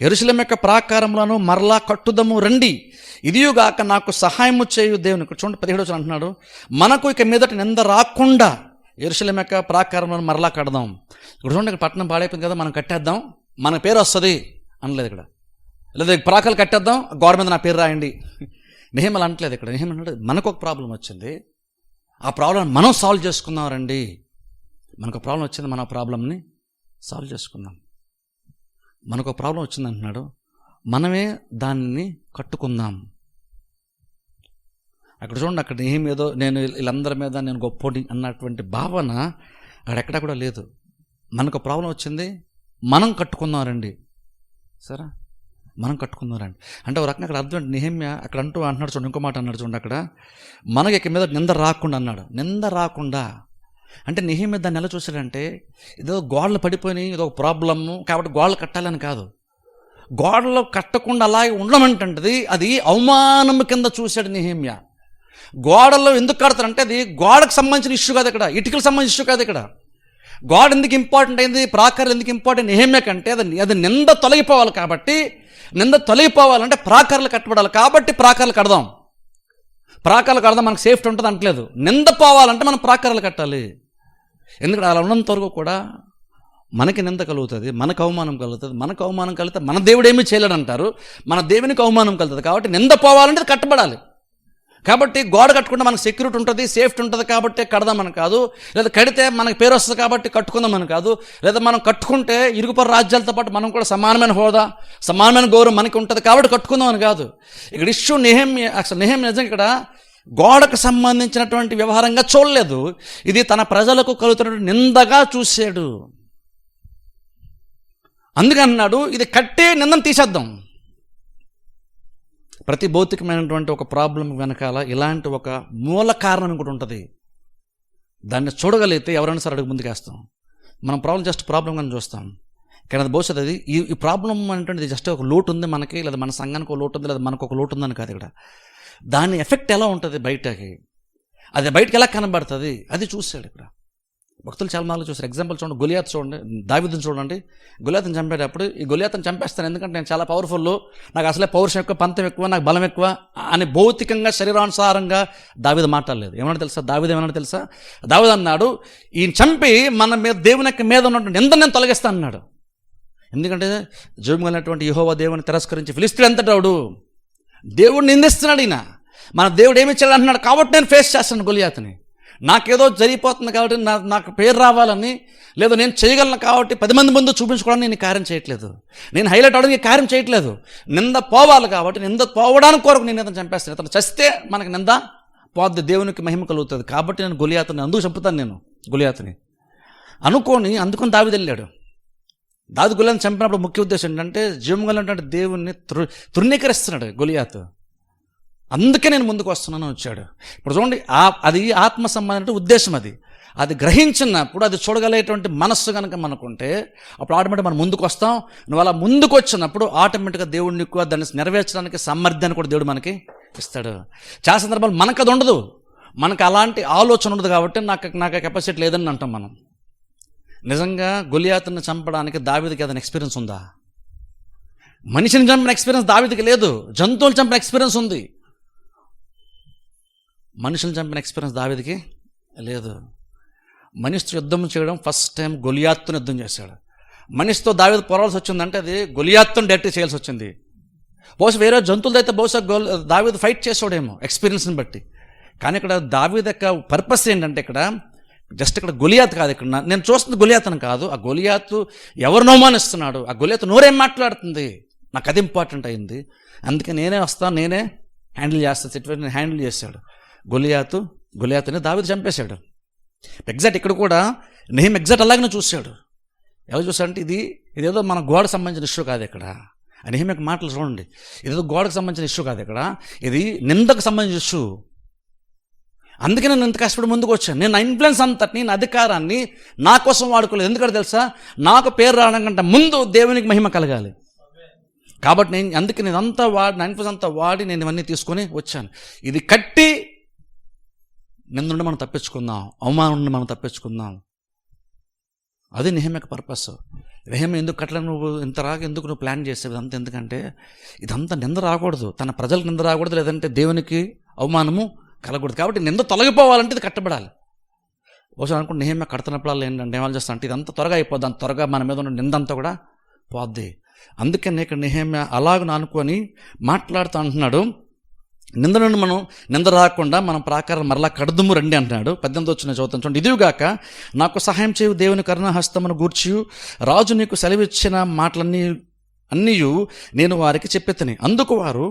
యెరూషలేము యొక్క ప్రాకారములను మరలా కట్టుదము రండి, ఇదియుగాక నాకు సహాయము చేయు దేవుని. ఇక్కడ చూడండి 17 వచ్చిన అంటున్నాడు, మనకు ఇక మీదట నింద రాకుండా యెరూషలేము యొక్క ప్రాకారములను మరలా కడదాం. ఇక్కడ చూడండి, ఇక్కడ పట్టణం పాడైపోయింది కదా, మనం కట్టేద్దాం, మన పేరు వస్తుంది అనలేదు. ఇక్కడ లేదా ప్రాకారాలు కట్టేద్దాం, గోడ మీద నా పేరు రాయండి, నెహెమ్యా అనట్లేదు. ఇక్కడ నెహెమ్యా అన్నాడు, మనకు ఒక ప్రాబ్లం వచ్చింది, ఆ ప్రాబ్లం మనం సాల్వ్ చేసుకుందాం రండి. మనకు ప్రాబ్లం వచ్చింది, మన ప్రాబ్లంని సాల్వ్ చేసుకుందాం. మనకు ఒక ప్రాబ్లం వచ్చింది అంటున్నాడు, మనమే దాన్ని కట్టుకుందాం. అక్కడ చూడండి, అక్కడ ఏదో నేను వీళ్ళందరి మీద నేను గొప్పోడి అన్నటువంటి భావన అక్కడెక్కడా కూడా లేదు. మనకు ప్రాబ్లం వచ్చింది, మనం కట్టుకుందాం రండి. సరే, మనం కట్టుకుందాం రండి అంటే ఒక రకంగా అక్కడ అర్థం నెహెమ్యా అక్కడ అంటున్నాడు చూడండి, ఇంకో మాట అన్నాడు చూడండి, అక్కడ మనకి ఇక మీద నింద రాకుండా అన్నాడు. నింద రాకుండా అంటే నెహెమ్యా దాన్ని ఎలా చూశాడంటే ఏదో గోడలు పడిపోయినాయి, ఏదో ప్రాబ్లము కాబట్టి గోడలు కట్టాలని కాదు. గోడలు కట్టకుండా అలాగే ఉండమంటది అది అవమానం కింద చూశాడు నెహెమ్యా. గోడల్లో ఎందుకు కడతారంటే అది గోడకు సంబంధించిన ఇష్యూ కాదు, ఇక్కడ ఇటుకలకు సంబంధించిన ఇష్యూ కాదు. ఇక్కడ గోడ ఎందుకు ఇంపార్టెంట్ అయింది, ప్రాకారం ఎందుకు ఇంపార్టెంట్ నెహెమ్యా కంటే అది నింద తొలగిపోవాలి. కాబట్టి నింద తొలగిపోవాలంటే ప్రాకారాలు కట్టబడాలి. కాబట్టి ప్రాకారాలు కడదాం మనకు సేఫ్టీ ఉంటుంది అంటలేదు. నింద పోవాలంటే మనం ప్రాకారాలు కట్టాలి. ఎందుకంటే అలా ఉన్నంత వరకు కూడా మనకి నింద కలుగుతుంది, మనకు అవమానం కలుగుతుంది. మనకు అవమానం కలిగితే మన దేవుడు ఏమీ చేయలేడు అంటారు, మన దేవునికి అవమానం కలుగుతుంది. కాబట్టి నింద పోవాలంటే అది కట్టబడాలి. కాబట్టి గోడ కట్టుకుంటే మనకు సెక్యూరిటీ ఉంటుంది, సేఫ్టీ ఉంటుంది. కాబట్టి కడదామని కాదు, లేదా కడితే మనకు పేరు వస్తుంది కాబట్టి కట్టుకుందామని కాదు, లేదా మనం కట్టుకుంటే ఇరుగుపొరు రాజ్యాలతో పాటు మనం కూడా సమానమైన హోదా, సమానమైన గౌరవం మనకి ఉంటుంది కాబట్టి కట్టుకుందామని కాదు. ఇక్కడ ఇష్యూ నెహెమ్యా నిజంగా ఇక్కడ గోడకు సంబంధించినటువంటి వ్యవహారంగా చూడలేదు, ఇది తన ప్రజలకు కలుగుతున్నటువంటి నిందగా చూశాడు. అందుకన్నాడు ఇది కట్టే నిందను తీసేద్దాం. ప్రతి భౌతికమైనటువంటి ఒక ప్రాబ్లం వెనకాల ఇలాంటి ఒక మూల కారణం కూడా ఉంటుంది. దాన్ని చూడగలిగితే ఎవరైనా సరే అడుగు ముందుకేస్తాం. మనం ప్రాబ్లం కానీ చూస్తాం, కానీ అది భవిష్యత్తు అది ఈ ప్రాబ్లం అనేటువంటిది జస్ట్ ఒక లోటు ఉంది మనకి, లేదా మన సంఘానికి ఒక లోటు ఉంది, లేదా మనకు ఒక లోటు ఉందని కాదు. ఇక్కడ దాని ఎఫెక్ట్ ఎలా ఉంటుంది బయటకి, అది బయటకు ఎలా కనబడుతుంది అది చూశాడు. ఇక్కడ భక్తులు చాలా మార్లు చూశారు. ఎగ్జాంపుల్ చూడండి, గొలియాతు చూడండి, దావీదుని చూడండి. గొలియాతుని చంపేటప్పుడు ఈ గొలియాతుని చంపేస్తాను ఎందుకంటే నేను చాలా పవర్ఫుల్, నాకు అసలే పౌరుషం ఎక్కువ, పంతం ఎక్కువ, నాకు బలం ఎక్కువ అని భౌతికంగా శరీరానుసారంగా దావీదు మాట్లాడలేదు. ఏమన్నా తెలుసా దావీదు ఏమన్నా తెలుసా? దావీదు అన్నాడు ఈయన చంపి మన మీద దేవుని మీద ఉన్నటువంటి నిందను నేను తొలగిస్తాను అన్నాడు. ఎందుకంటే జీవమైనటువంటి యెహోవా దేవుని తిరస్కరించి ఫిలిష్తీయుడు ఎంతటోడు, దేవుడు నిందిస్తున్నాడు. ఈయన మన దేవుడు ఏమి ఇచ్చాడు అంటున్నాడు కాబట్టి నేను ఫేస్ చేస్తాను గొలియాతుని. నాకేదో జరిగిపోతుంది కాబట్టి నాకు పేరు రావాలని, లేదా నేను చేయగలను కాబట్టి 10 మంది ముందు చూపించుకోవడానికి నేను కార్యం చేయట్లేదు, నేను హైలైట్ అవడానికి కార్యం చేయట్లేదు. నింద పోవాలి కాబట్టి నింద పోవడానికి కొరకు నేను ఇతను చంపేస్తాను. ఇతను చస్తే మనకి నింద పోద్ది, దేవునికి మహిమ కలుగుతుంది. కాబట్టి నేను గొలియాతుని అందుకు చంపుతాను, నేను గొలియాతుని అందుకొని దావీదు వెళ్ళాడు. దావీదు గొలియాతుని చంపినప్పుడు ముఖ్య ఉద్దేశం ఏంటంటే జీవం కలిగినటువంటి దేవుణ్ణి తృణీకరిస్తున్నాడు గొలియాతు. అందుకే నేను ముందుకు వస్తున్నాను వచ్చాడు. ఇప్పుడు చూడండి, అది ఆత్మ సంబంధించిన ఉద్దేశం. అది గ్రహించినప్పుడు, అది చూడగలిగేటువంటి మనస్సు కనుక మనకుంటే అప్పుడు ఆటోమేటిక్ మనం ముందుకు వస్తాం. నువ్వు అలా ముందుకు వచ్చినప్పుడు ఆటోమేటిక్గా దేవుడిని ఎక్కువ దాన్ని నెరవేర్చడానికి సామర్థ్యాన్ని కూడా దేవుడు మనకి ఇస్తాడు. చాలా సందర్భాలు మనకు అది ఉండదు, మనకు అలాంటి ఆలోచన ఉండదు కాబట్టి నాకు కెపాసిటీ లేదని అంటాం మనం. నిజంగా గొలియాతుని చంపడానికి దావీదుకి ఏదైనా ఎక్స్పీరియన్స్ ఉందా? మనిషిని చంపిన ఎక్స్పీరియన్స్ దావీదుకి లేదు, జంతువులు చంపిన ఎక్స్పీరియన్స్ ఉంది. మనుషులను చంపిన ఎక్స్పీరియన్స్ దావీదుకి లేదు. మనిషితో యుద్ధం చేయడం ఫస్ట్ టైం గొలియాతుని యుద్ధం చేశాడు. మనిషితో దావీదు పోరాల్సి వచ్చిందంటే అది గొలియాతుని డైరెక్ట్ చేయాల్సి వచ్చింది. బహుశా వేరే జంతువులతో అయితే బహుశా దావీదు ఫైట్ చేసాడేమో ఎక్స్పీరియన్స్ని బట్టి. కానీ ఇక్కడ దావీదు యొక్క పర్పస్ ఏంటంటే ఇక్కడ జస్ట్ ఇక్కడ గొలియాతు కాదు, ఇక్కడ నేను చూస్తుంది గొలియాతుని కాదు. ఆ గొలియాతు ఎవరిని అవమానిస్తున్నాడు, ఆ గొలియాతు నోరేం మాట్లాడుతుంది, నాకు అది ఇంపార్టెంట్ అయింది. అందుకే నేనే వస్తాను, నేనే హ్యాండిల్ చేస్తాను. సిట్యువేషన్ హ్యాండిల్ చేశాడు. గొలియాతుని దావీదు చంపేశాడు. ఎగ్జాక్ట్ ఇక్కడ కూడా నెహెమ్యా ఎగ్జాక్ట్ అలాగనే చూశాడు. ఎలా చూశాడంటే ఇదేదో మన గోడకు సంబంధించిన ఇష్యూ కాదు. ఇక్కడ నెహెమ్యా మాటలు చూడండి, ఇదేదో గోడకు సంబంధించిన ఇష్యూ కాదు, ఇక్కడ ఇది నిందకు సంబంధించిన ఇష్యూ. అందుకే నేను ఇంత కష్టపడి ముందుకు వచ్చాను. నేను నా ఇన్ఫ్లుయెన్స్ అంతటిని, నా అధికారాన్ని నా కోసం వాడుకోలేదు. ఎందుకంటే తెలుసా, నాకు పేరు రావడం కంటే ముందు దేవునికి మహిమ కలగాలి. కాబట్టి నేను అంతా వాడి, నా ఇన్ఫ్లుయెన్స్ అంతా వాడి నేను ఇవన్నీ తీసుకొని వచ్చాను. ఇది కట్టి నింద నుండి మనం తప్పించుకుందాం, అవమానం నుండి మనం తప్పించుకుందాం. అది నెహెమ్యాకి పర్పస్. నెహెమ్యా ఎందుకు కట్టలేను, నువ్వు ఇంత ఎందుకు నువ్వు ప్లాన్ చేసేవి ఇదంతా? ఎందుకంటే ఇదంతా నింద రాకూడదు, తన ప్రజలకు నింద రాకూడదు, లేదంటే దేవునికి అవమానము కలగకూడదు. కాబట్టి నింద తొలగిపోవాలంటే ఇది కట్టబడాలి. బహుశా అనుకుంటే నెహెమ్యా కడుతున్నప్పుడు ఏంటంటే ఏమని చేస్తా అంటే ఇదంతా త్వరగా అయిపోద్ది, అంత త్వరగా మన మీద ఉన్న నిందంతా కూడా పోద్ది. అందుకని ఇక్కడ నెహెమ్యా అలాగ అనుకొని మాట్లాడుతూ అంటున్నాడు, నింద నుండి మనం నింద రాకుండా మనం ప్రాకారం మరలా కడుదుము రండి అంటున్నాడు. 18 వచ్చిన చదువుతాను చూడండి. ఇదిగాక నాకు సహాయం చేయు దేవుని కరుణాహస్తమును గూర్చి రాజు నీకు సెలవిచ్చిన అన్నీ నేను వారికి చెప్పెత్తని. అందుకు వారు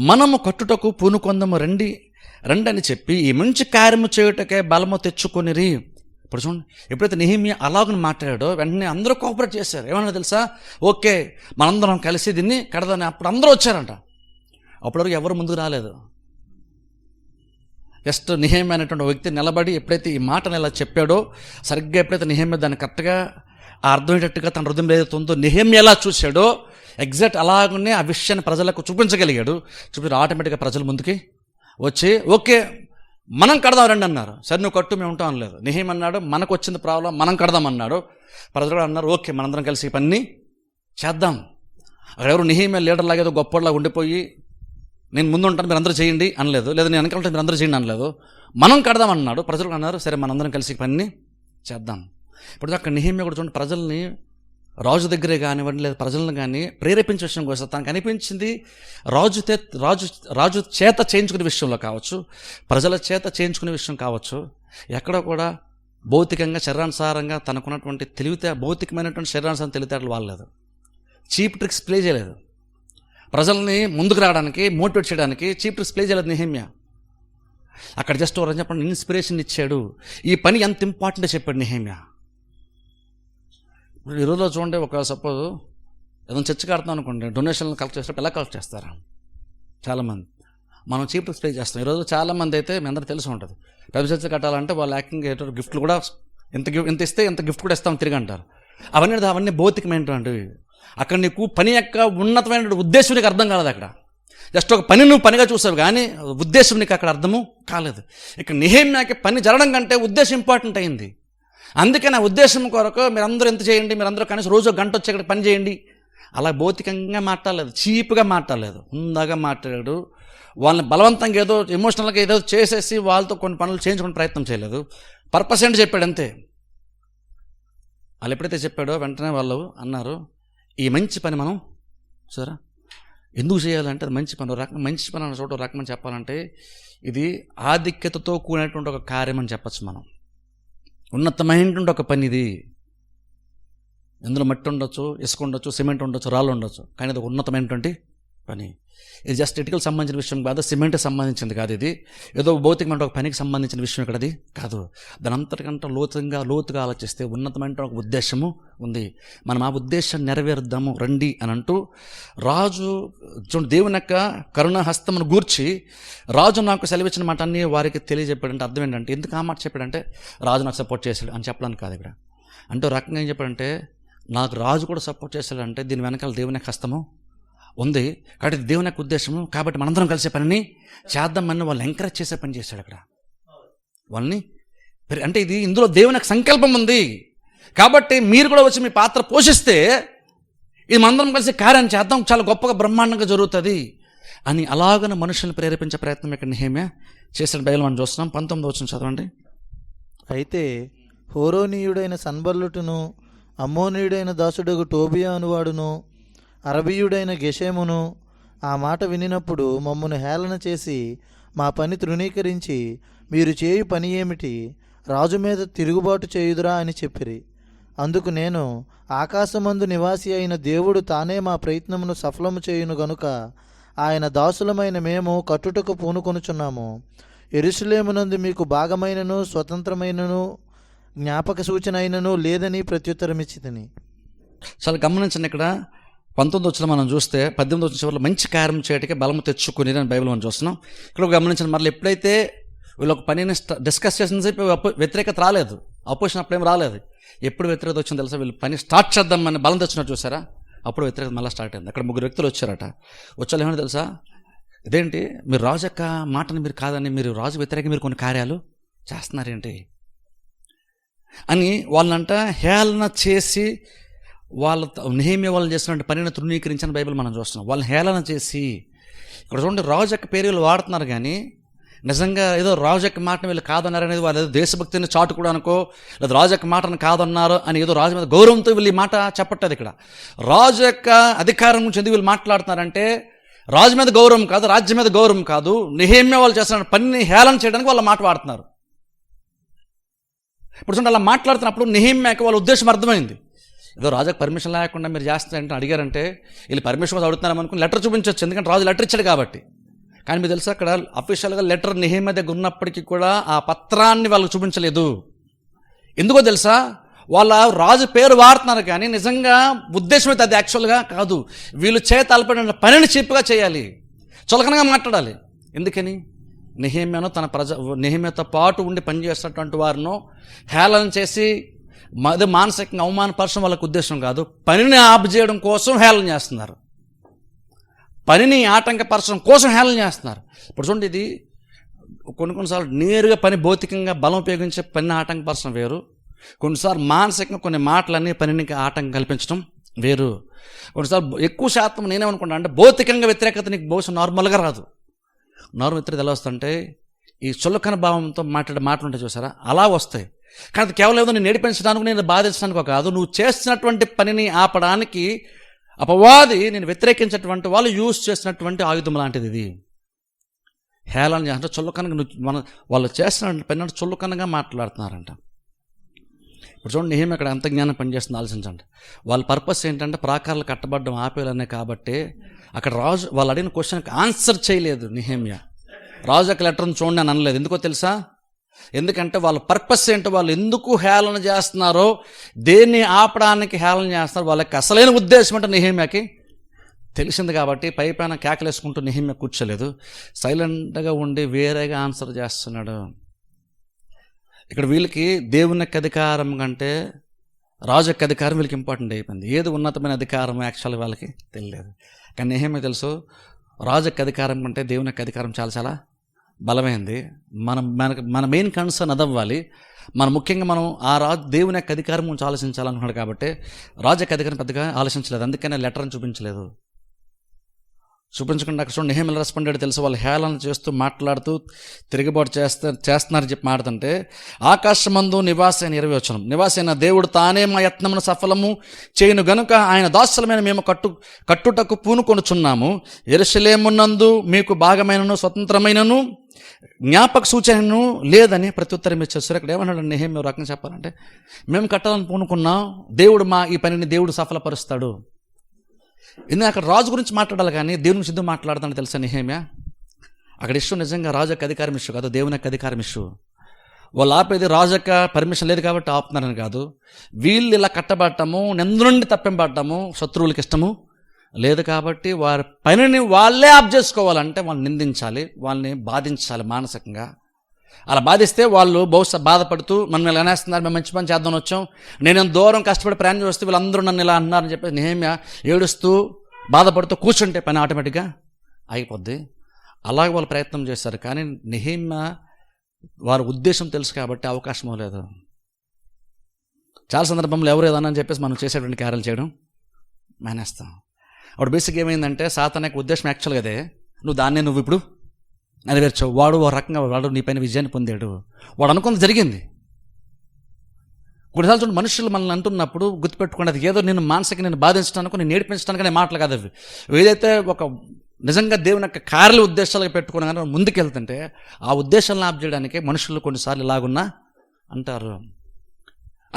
మనము కట్టుటకు పూనుకొందము రండి అని చెప్పి ఈ మంచి కార్యము చేయుటకే బలము తెచ్చుకొనిరి. ఇప్పుడు చూడండి, ఎప్పుడైతే నెహెమ్యా అలాగని మాట్లాడాడో వెంటనే అందరూ కోఆపరేట్ చేశారు. ఏమన్నా తెలుసా, ఓకే మనందరం కలిసి దీన్ని కడదాని. అప్పుడు అందరూ వచ్చారంట. అప్పటివరకు ఎవరు ముందుకు రాలేదు. జస్ట్ నెహెమ్యా అనేటువంటి వ్యక్తి నిలబడి ఎప్పుడైతే ఈ మాటను ఇలా చెప్పాడో, సరిగ్గా ఎప్పుడైతే నెహెమ్యా దాన్ని కరెక్ట్గా అర్థమయ్యేటట్టుగా తన హృదయం ఏదైతే ఉందో నెహెమ్యా ఎలా చూశాడో ఎగ్జాక్ట్ అలాగనే ఆ విషయాన్ని ప్రజలకు చూపించగలిగాడు. చూపించి ఆటోమేటిక్గా ప్రజల ముందుకి వచ్చి ఓకే మనం కడదాం రండి అన్నారు. సరే నువ్వు కట్టు, మేము ఉంటాం అనలేదు. నెహెమ్యా అన్నాడు మనకు వచ్చింది ప్రాబ్లం, మనం కడదాం అన్నాడు. ప్రజలు కూడా అన్నారు ఓకే మనందరం కలిసి ఈ పని చేద్దాం. అక్కడ ఎవరు నెహెమ్యా లీడర్ లాగా ఏదో గొప్పలాగా ఉండిపోయి నేను ముందు ఉంటాను మీరు అందరూ చేయండి అనలేదు, లేదా నేను వెనకాల మీరు అందరూ చేయండి అనలేదు. మనం కడదాం అన్నాడు. ప్రజలు అన్నారు సరే మనందరం కలిసి పని చేద్దాం. ఇప్పుడు అక్కడ నెహెమ్యా కూడా చూడండి ప్రజల్ని రాజు దగ్గరే కానివ్వండి లేదా ప్రజలను కానీ ప్రేరేపించే విషయం కోసం తనకు అనిపించింది రాజు చేత చేయించుకునే విషయంలో కావచ్చు, ప్రజల చేత చేయించుకునే విషయం కావచ్చు, ఎక్కడ కూడా భౌతికంగా శరీరానుసారంగా తనకున్నటువంటి భౌతికమైనటువంటి శరీరానుసారం తెలివితేటలు వాడలేదు, చీప్ ట్రిక్స్ ప్లే చేయలేదు, ప్రజల్ని ముందుకు రావడానికి మోటివేట్ చేయడానికి చీప్ ట్రిక్స్ ప్లే చేయలేదు నెహెమ్యా. అక్కడ జస్ట్ ఎవరని చెప్పండి ఇన్స్పిరేషన్ ఇచ్చాడు. ఈ పని ఎంత ఇంపార్టెంట్ చెప్పాడు నెహెమ్యా. ఇప్పుడు ఈ రోజులో చూడండి, ఒక సపోజ్ ఏదైనా చర్చ కడతాం అనుకోండి, డొనేషన్లు కలెక్ట్ చేసినప్పుడు ఎలా కలెక్ట్ చేస్తారు చాలామంది, మనం చీప్ ట్రిక్స్ ప్లే చేస్తాం. ఈరోజు చాలామంది అయితే మీ అందరూ తెలిసి ఉంటుంది, పెద్ద చర్చ కట్టాలంటే వాళ్ళు యాక్టింగ్ గిఫ్ట్లు కూడా ఇంత ఇస్తే ఇంత గిఫ్ట్ కూడా ఇస్తాం తిరిగి అంటారు. అవన్నీ భౌతికమైనటువంటివి. అక్కడ నీకు పని యొక్క ఉన్నతమైన ఉద్దేశం నీకు అర్థం కాలేదు. అక్కడ జస్ట్ ఒక పని నువ్వు పనిగా చూసావు కానీ ఉద్దేశం నీకు అక్కడ అర్థము కాలేదు. ఇక్కడ నెహెమ్యాకి పని జరగడం కంటే ఉద్దేశం ఇంపార్టెంట్ అయింది. అందుకని ఆ ఉద్దేశం కొరకు మీరందరూ ఎంత చేయండి, మీరందరూ కనీసం రోజు గంట వచ్చి ఇక్కడ పని చేయండి అలా భౌతికంగా మాట్లాడలేదు, చీప్గా మాట్లాడలేదు, హుందాగా మాట్లాడాడు. వాళ్ళని బలవంతంగా ఏదో ఎమోషనల్గా ఏదో చేసేసి వాళ్ళతో కొన్ని పనులు చేయించుకునే ప్రయత్నం చేయలేదు. పర్పస్ ఏంటి చెప్పాడు అంతే. వాళ్ళు ఎప్పుడైతే చెప్పాడో వెంటనే వాళ్ళు అన్నారు ఈ మంచి పని మనం సరే ఎందుకు చేయాలంటే అది మంచి పని మంచి పని అన్న చోట రకమని చెప్పాలంటే ఇది ఆధిక్యతతో కూడినటువంటి ఒక కార్యం అని చెప్పచ్చు. మనం ఉన్నతమైనటువంటి ఒక పని ఇది. ఇందులో మట్టి ఉండొచ్చు, ఇసుక ఉండొచ్చు, సిమెంట్ ఉండొచ్చు, రాళ్ళు ఉండొచ్చు, కానీ ఇది ఉన్నతమైనటువంటి పని. ఇది జస్ట్ ఇటుకలకు సంబంధించిన విషయం కాదు, సిమెంట్కి సంబంధించింది కాదు, ఇది ఏదో భౌతికమైన ఒక పనికి సంబంధించిన విషయం ఇక్కడ అది కాదు. దాని అంతటికంటే లోతుగా ఆలోచిస్తే ఉన్నతమైన ఒక ఉద్దేశము ఉంది. మనం ఆ ఉద్దేశాన్ని నెరవేరుద్దాము రండి అని అంటూ రాజు దేవుని యొక్క కరుణ హస్తమును గూర్చి రాజు నాకు సెలవిచ్చిన మాట అన్నీ వారికి తెలియజెప్పాడంటే అర్థం ఏంటంటే ఎందుకు ఆ మాట చెప్పాడంటే రాజు నాకు సపోర్ట్ చేశాడు అని చెప్పడానికి కాదు. ఇక్కడ అంటే రకంగా ఏం చెప్పాడంటే నాకు రాజు కూడా సపోర్ట్ చేశాడంటే దీని వెనకాల దేవుని యొక్క హస్తము ఉంది కాబట్టి దేవుని యొక్క ఉద్దేశము, కాబట్టి మనందరం కలిసే పనిని చేద్దామని వాళ్ళు ఎంకరేజ్ చేసే పని చేశాడు. అక్కడ వాళ్ళని అంటే ఇది ఇందులో దేవుని యొక్క సంకల్పం ఉంది కాబట్టి మీరు కూడా వచ్చి మీ పాత్ర పోషిస్తే ఇది మనందరం కలిసి కార్యాన్ని చేద్దాం, చాలా గొప్పగా బ్రహ్మాండంగా జరుగుతుంది అని అలాగనే మనుషుల్ని ప్రేరేపించే ప్రయత్నం ఇక్కడ నెహెమ్యా చేసిన బైబిల్ మనం చూస్తున్నాం. 19వ వచనం చదవండి. అయితే హోరోనీయుడైన సన్బల్లుటును, అమ్మోనీయుడైన దాసుడగు టోబియా అనువాడును, అరబీయుడైన గెషెమును ఆ మాట వినినప్పుడు మమ్మను హేళన చేసి మా పని తృణీకరించి మీరు చేయు పని ఏమిటి, రాజు మీద తిరుగుబాటు చేయుదురా అని చెప్పిరి. అందుకు నేను ఆకాశమందు నివాసి అయిన దేవుడు తానే మా ప్రయత్నమును సఫలము చేయును గనుక ఆయన దాసులమైన మేము కట్టుటకు పూనుకొనుచున్నాము. యెరూషలేమునందు మీకు భాగమైనను స్వతంత్రమైనను జ్ఞాపక సూచన అయినను లేదని ప్రత్యుత్తరమిచ్చితిని. చాలా గమనించండి, ఇక్కడ 19వ వచనం మనం చూస్తే 18వ వచనం చివరిలో మంచి కార్యం చేయడానికి బలము తెచ్చుకుని అని బైబిల్ మనం చూస్తున్నాం. ఇక్కడ గమనించండి, మళ్ళీ ఎప్పుడైతే వీళ్ళు ఒక పనిని డిస్కస్ చేసిన చెప్పి వ్యతిరేకత రాలేదు, అపోజిషన్ అప్పుడేం రాలేదు. ఎప్పుడు వ్యతిరేకత వచ్చిందో తెలుసా, వీళ్ళు పని స్టార్ట్ చేద్దామని బలం తెచ్చినట్టు చూసారా, అప్పుడు వ్యతిరేకత మళ్ళీ స్టార్ట్ అయింది. అక్కడ 3 వ్యక్తులు వచ్చారట. వచ్చారు ఏమైనా తెలుసా, ఇదేంటి మీరు రాజు యొక్క మాటని మీరు కాదని మీరు రాజు వ్యతిరేకంగా మీరు కొన్ని కార్యాలు చేస్తున్నారేంటి అని వాళ్ళంట హేళన చేసి వాళ్ళ నెహెమ్యా వాళ్ళు చేస్తున్న పనిని తృణీకరించిన బైబిల్ మనం చూస్తున్నాం. వాళ్ళని హేళన చేసి ఇక్కడ చూడండి రాజు యొక్క పేరు వీళ్ళు వాడుతున్నారు కానీ నిజంగా ఏదో రాజు యొక్క మాటను వీళ్ళు కాదన్నారు అనేది వాళ్ళు ఏదో దేశభక్తిని చాటుకోవడానికో లేదా రాజు యొక్క మాటను కాదన్నారు అని ఏదో రాజు మీద గౌరవంతో వీళ్ళు ఈ మాట చెప్పట్లేదు. ఇక్కడ రాజు యొక్క అధికారం గురించి ఎందుకు వీళ్ళు మాట్లాడుతున్నారంటే రాజు మీద గౌరవం కాదు, రాజ్యం మీద గౌరవం కాదు, నెహెమ్యా వాళ్ళు చేస్తున్న పనిని హేళన చేయడానికి వాళ్ళ మాట వాడుతున్నారు. ఇప్పుడు చూడండి అలా మాట్లాడుతున్నప్పుడు నెహెమ్యాకి వాళ్ళ ఉద్దేశం అర్థమైంది. ఏదో రాజుకు పర్మిషన్ లేకుండా మీరు చేస్తారంటే అడిగారంటే వీళ్ళు పర్మిషన్ కోసం అడుగుతున్నాం అనుకుని లెటర్ చూపించవచ్చు, ఎందుకంటే రాజు లెటర్ ఇచ్చాడు కాబట్టి. కానీ మీకు తెలుసా అక్కడ అఫీషియల్గా లెటర్ నెహెమ్యా దగ్గర ఉన్నప్పటికీ కూడా ఆ పత్రాన్ని వాళ్ళకు చూపించలేదు. ఎందుకో తెలుసా, వాళ్ళ రాజు పేరు వాడుతున్నారు కానీ నిజంగా ఉద్దేశం అయితే అది యాక్చువల్గా కాదు. వీళ్ళు చేత అల్పడిన పనిని చీప్గా చేయాలి, చులకనగా మాట్లాడాలి. ఎందుకని నెహెమ్యాను నెహెమ్యాతో పాటు ఉండి పనిచేస్తున్నటువంటి వారిను హేళన చేసి అది మానసికంగా అవమానపరచడం వాళ్ళకి ఉద్దేశం కాదు, పనిని ఆపుచేయడం కోసం హేళన చేస్తున్నారు, పనిని ఆటంకపరచడం కోసం హేళన చేస్తున్నారు. ఇప్పుడు చూడండి, ఇది కొన్నిసార్లు నేరుగా పని భౌతికంగా బలం ఉపయోగించే పనిని ఆటంకపరచడం వేరు, కొన్నిసార్లు మానసికంగా కొన్ని మాటలన్నీ పనిని ఆటంకం కల్పించడం వేరు. కొన్నిసార్లు ఎక్కువ శాతం నేనేమనుకుంటా అంటే భౌతికంగా వ్యతిరేకత నీకు బహుశా నార్మల్గా రాదు. నార్మల్ వ్యతిరేకత ఎలా వస్తుంటే ఈ చులకన భావంతో మాట్లాడే మాటలు ఉంటాయి చూసారా, అలా వస్తాయి. కానీ అది కేవలం ఏదో నేను నేర్పించడానికి, నేను బాధించడానికి కాదు, నువ్వు చేసినటువంటి పనిని ఆపడానికి అపవాది నేను వ్యతిరేకించినటువంటి వాళ్ళు యూజ్ చేసినటువంటి ఆయుధం లాంటిది ఇది. హేళన చేస్తే చులకనగా వాళ్ళు చేస్తున్న పని అంటే చులకనగా మాట్లాడుతున్నారంట. ఇప్పుడు చూడండి, నెహెమ్యా అక్కడ ఎంత జ్ఞానం పనిచేస్తుంది ఆలోచించండి. వాళ్ళ పర్పస్ ఏంటంటే ప్రాకారాలు కట్టబడ్డం ఆపేయాలనే. కాబట్టి అక్కడ రాజు వాళ్ళు అడిగిన క్వశ్చన్కి ఆన్సర్ చేయలేదు నెహెమ్యా. రాజు యొక్క లెటర్ని చూడండి అని అనలేదు. ఎందుకో తెలుసా? ఎందుకంటే వాళ్ళ పర్పస్ ఏంటో, వాళ్ళు ఎందుకు హేళన చేస్తున్నారో, దేన్ని ఆపడానికి హేళన చేస్తున్నారు, వాళ్ళకి అసలైన ఉద్దేశం అంటే నెహెమ్యాకి తెలిసింది. కాబట్టి పైపైన కేకలేసుకుంటూ నెహెమ్యా కూర్చోలేదు, సైలెంట్గా ఉండి వేరేగా ఆన్సర్ చేస్తున్నాడు. ఇక్కడ వీళ్ళకి దేవుని యొక్క అధికారం కంటే రాజు యొక్క అధికారం వీళ్ళకి ఇంపార్టెంట్ అయిపోయింది. ఏది ఉన్నతమైన అధికారం యాక్చువల్గా వాళ్ళకి తెలియలేదు. కానీ నెహెమ్యా తెలుసు, రాజు యొక్క అధికారం కంటే దేవుని యొక్క అధికారం చాలా చాలా బలమైంది. మన మెయిన్ కన్సర్న్ అదవ్వాలి. ముఖ్యంగా మనం ఆ దేవుని యొక్క అధికారం గురించి ఆలోచించాలనుకున్నాడు. కాబట్టి రాజు యొక్క అధికారం పెద్దగా ఆలోచించలేదు, అందుకనే లెటర్ని చూపించలేదు. చూపించకుండా అక్కడ చూడండి నెహెమ్యా రెస్పాండ్ అయ్యాడు తెలుసు. వాళ్ళు హేళన చేస్తూ మాట్లాడుతూ తిరుగుబాటు చేస్తున్నారని చెప్పి మాట్లాడుతుంటే, ఆకాశమందు నివాసైన 20 వచనం, నివాసైన దేవుడు తానే మా యత్నమును సఫలము చేయను గనుక ఆయన దాసులమైన మేము కట్టుటకు పూనుకొనుచున్నాము. యెరూషలేమునందు మీకు భాగమైనను స్వతంత్రమైనను జ్ఞాపక సూచనను లేదని ప్రత్యుత్తరం ఇచ్చేస్తారు. ఇక్కడ ఏమన్నాడు నెహెమ్యా రకంగా చెప్పాలంటే, మేము కట్టాలని పూనుకున్నాం, దేవుడు ఈ పనిని దేవుడు సఫలపరుస్తాడు. ఎందుకంటే అక్కడ రాజు గురించి మాట్లాడాలి కానీ దేవుని సిద్ధం మాట్లాడతాను తెలుసా నెహెమ్యా. అక్కడ ఇష్యూ నిజంగా రాజు యొక్క అధికారం ఇష్యూ కాదు, దేవుని యొక్క అధికారం ఇష్యూ. వాళ్ళు ఆపేది రాజు యొక్క పర్మిషన్ లేదు కాబట్టి ఆపుతున్నారని కాదు, వీళ్ళు ఇలా కట్టబడటము, నింద నుండి తప్పింపబడటము శత్రువులకి ఇష్టము లేదు. కాబట్టి వారి పనిని వాళ్ళే ఆప్ చేసుకోవాలంటే వాళ్ళని నిందించాలి, వాళ్ళని బాధించాలి మానసికంగా. అలా బాధిస్తే వాళ్ళు బహుశా బాధపడుతూ మనం ఇలా అనేస్తున్నారు, మేము మంచి పని చేద్దామని వచ్చాం, నేను దూరం కష్టపడి ప్రయాణం చేస్తే వీళ్ళందరూ నన్ను ఇలా అన్నారని చెప్పి నెహెమ్యా ఏడుస్తూ బాధపడుతూ కూర్చుంటే పని ఆటోమేటిక్గా అయిపోద్ది. అలాగే వాళ్ళు ప్రయత్నం చేశారు. కానీ నెహెమ్యా వారి ఉద్దేశం తెలుసు కాబట్టి అవకాశం లేదు. చాలా సందర్భంలో ఎవరు ఏదన్నా అని చెప్పేసి మనం చేసేటువంటి కార్యాలు చేయడం మానేస్తాం. అప్పుడు బేసిక్ ఏమైందంటే సాతాను యొక్క ఉద్దేశం యాక్చువల్గా అదే, నువ్వు ఇప్పుడు నెరవేర్చావు, వాడు ఓ రకంగా వాడు నీ పైన విజయాన్ని పొందాడు, వాడు అనుకున్నది జరిగింది. కొన్నిసార్లు చూడండి, మనుషులు మనల్ని అంటున్నప్పుడు గుర్తుపెట్టుకోండి, అది ఏదో నేను మానసికంగా నేను బాధించడానికి, నేను నేర్పించడానికి అనే మాటలు కాదు అవి. ఏదైతే ఒక నిజంగా దేవుని యొక్క కార్య ఉద్దేశాలుగా పెట్టుకున్నా కానీ ముందుకెళ్తుంటే ఆ ఉద్దేశాలను ఆప్ చేయడానికి మనుషులు కొన్నిసార్లు ఇలాగున్నా అంటారు.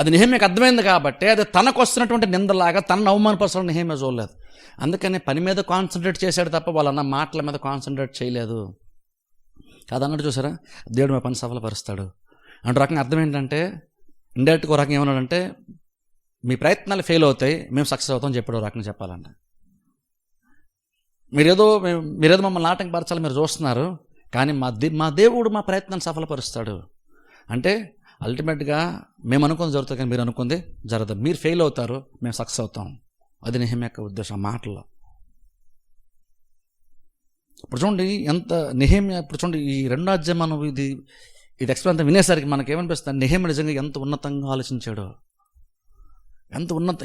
అది నెహెమ్యాకి అర్థమైంది కాబట్టి అది తనకు వస్తున్నటువంటి నిందలాగా తనను అవమానపరచాలని నెహెమ్యా చూడలేదు. అందుకని పని మీద కాన్సన్ట్రేట్ చేశాడు తప్ప వాళ్ళన్న మాటల మీద కాన్సన్ట్రేట్ చేయలేదు. కాదన్నట్టు చూసారా, దేవుడు మా పని సఫలపరుస్తాడు అంటే రకంగా అర్థం ఏంటంటే, ఇండైరెక్ట్గా ఒక రకంగా ఏమన్నాడంటే, మీ ప్రయత్నాలు ఫెయిల్ అవుతాయి, మేము సక్సెస్ అవుతాం చెప్పాడు. ఒక రకంగా చెప్పాలంటే, మీరేదో మమ్మల్ని ఆటంకపరచాలి మీరు చూస్తున్నారు, కానీ మా దేవుడు మా ప్రయత్నాన్ని సఫలపరుస్తాడు అంటే అల్టిమేట్గా మేము అనుకుంది జరుగుతుంది, కానీ మీరు అనుకుంది జరగదు. మీరు ఫెయిల్ అవుతారు, మేము సక్సెస్ అవుతాం. అది నెహెమ్యా యొక్క ఉద్దేశం మాటల్లో. ఇప్పుడు చూడండి ఎంత నెహెమ్యా, ఇప్పుడు చూడండి ఈ 2వ అధ్యాయం మనం ఇది ఎక్స్ప్లెయిన్ అంతా వినేసరికి మనకి ఏమనిపిస్తుంది, నెహెమ్యా నిజంగా ఎంత ఉన్నతంగా ఆలోచించాడో,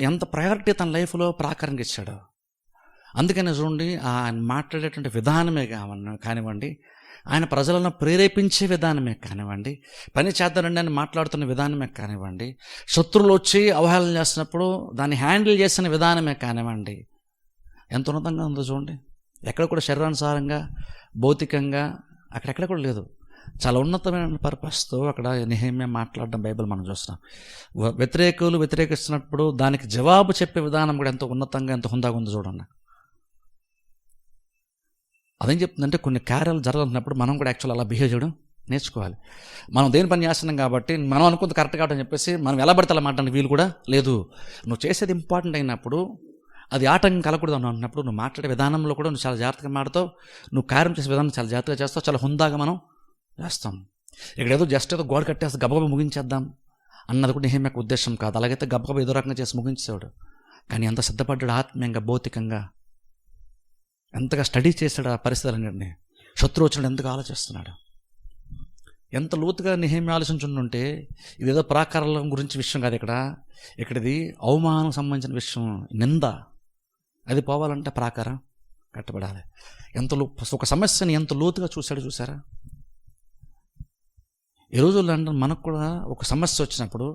ఎంత ప్రయారిటీ తన లైఫ్లో ప్రాకారానికి ఇచ్చాడో. అందుకని చూడండి ఆయన మాట్లాడేటువంటి విధానమే కానివ్వండి, ఆయన ప్రజలను ప్రేరేపించే విధానమే కానివ్వండి, పని చేద్దారండి అని మాట్లాడుతున్న విధానమే కానివ్వండి, శత్రువులు వచ్చి అవహేళన చేసినప్పుడు దాన్ని హ్యాండిల్ చేసిన విధానమే కానివ్వండి, ఎంత ఉన్నతంగా ఉందో చూడండి. ఎక్కడ కూడా శరీరానుసారంగా భౌతికంగా అక్కడెక్కడ కూడా లేదు. చాలా ఉన్నతమైన పర్పస్తో అక్కడ నెహెమ్యా మాట్లాడడం బైబిల్ మనం చూస్తున్నాం. వ్యతిరేకులు వ్యతిరేకిస్తున్నప్పుడు దానికి జవాబు చెప్పే విధానం కూడా ఎంతో ఉన్నతంగా ఎంత హుందాగా ఉందో చూడండి. అదేం చెప్తుందంటే, కొన్ని కార్యాలు జరగాలన్నప్పుడు మనం కూడా యాక్చువల్ అలా బిహేవ్ చేయడం నేర్చుకోవాలి. మనం దేని పని చేస్తున్నాం కాబట్టి మనం అనుకుంది కరెక్ట్ కావడం చెప్పేసి మనం ఎలా పడితే అలా మాట్లాడడానికి వీలు కూడా లేదు. నువ్వు చేసేది ఇంపార్టెంట్ అయినప్పుడు, అది ఆటంకం కలగకూడదు అన్నప్పుడు నువ్వు మాట్లాడే విధానంలో కూడా నువ్వు చాలా జాగ్రత్తగా మాడతావు, నువ్వు కార్యం చేసే విధానం చాలా జాగ్రత్తగా చేస్తావు, చాలా హుందాగా మనం చేస్తాం. ఇక్కడ ఏదో జస్ట్ ఏదో గోడ కట్టేస్తే గబగబా ముగించేద్దాం అన్నది కూడా నెహెమ్యాకు ఉద్దేశం కాదు. అలాగైతే గబగబా ఏదో రకంగా చేసి ముగించేవాడు. కానీ ఎంత సిద్ధపడ్డాడు ఆత్మీయంగా, భౌతికంగా, ఎంతగా స్టడీ చేశాడు ఆ పరిస్థితులన్నింటినీ. శత్రువు వచ్చినాడు ఎంతగా ఆలోచిస్తున్నాడు. ఎంత లోతుగా నెహెమ్యా ఆలోచించుంటే ఇదేదో ప్రాకారాల గురించి విషయం కాదు. ఇక్కడిది అవమానం సంబంధించిన విషయం, నింద. అది పోవాలంటే ప్రాకారం కట్టబడాలి. ఒక సమస్యని ఎంత లోతుగా చూసారా. ఈ రోజుల్లో అంటే మనకు కూడా ఒక సమస్య వచ్చినప్పుడు,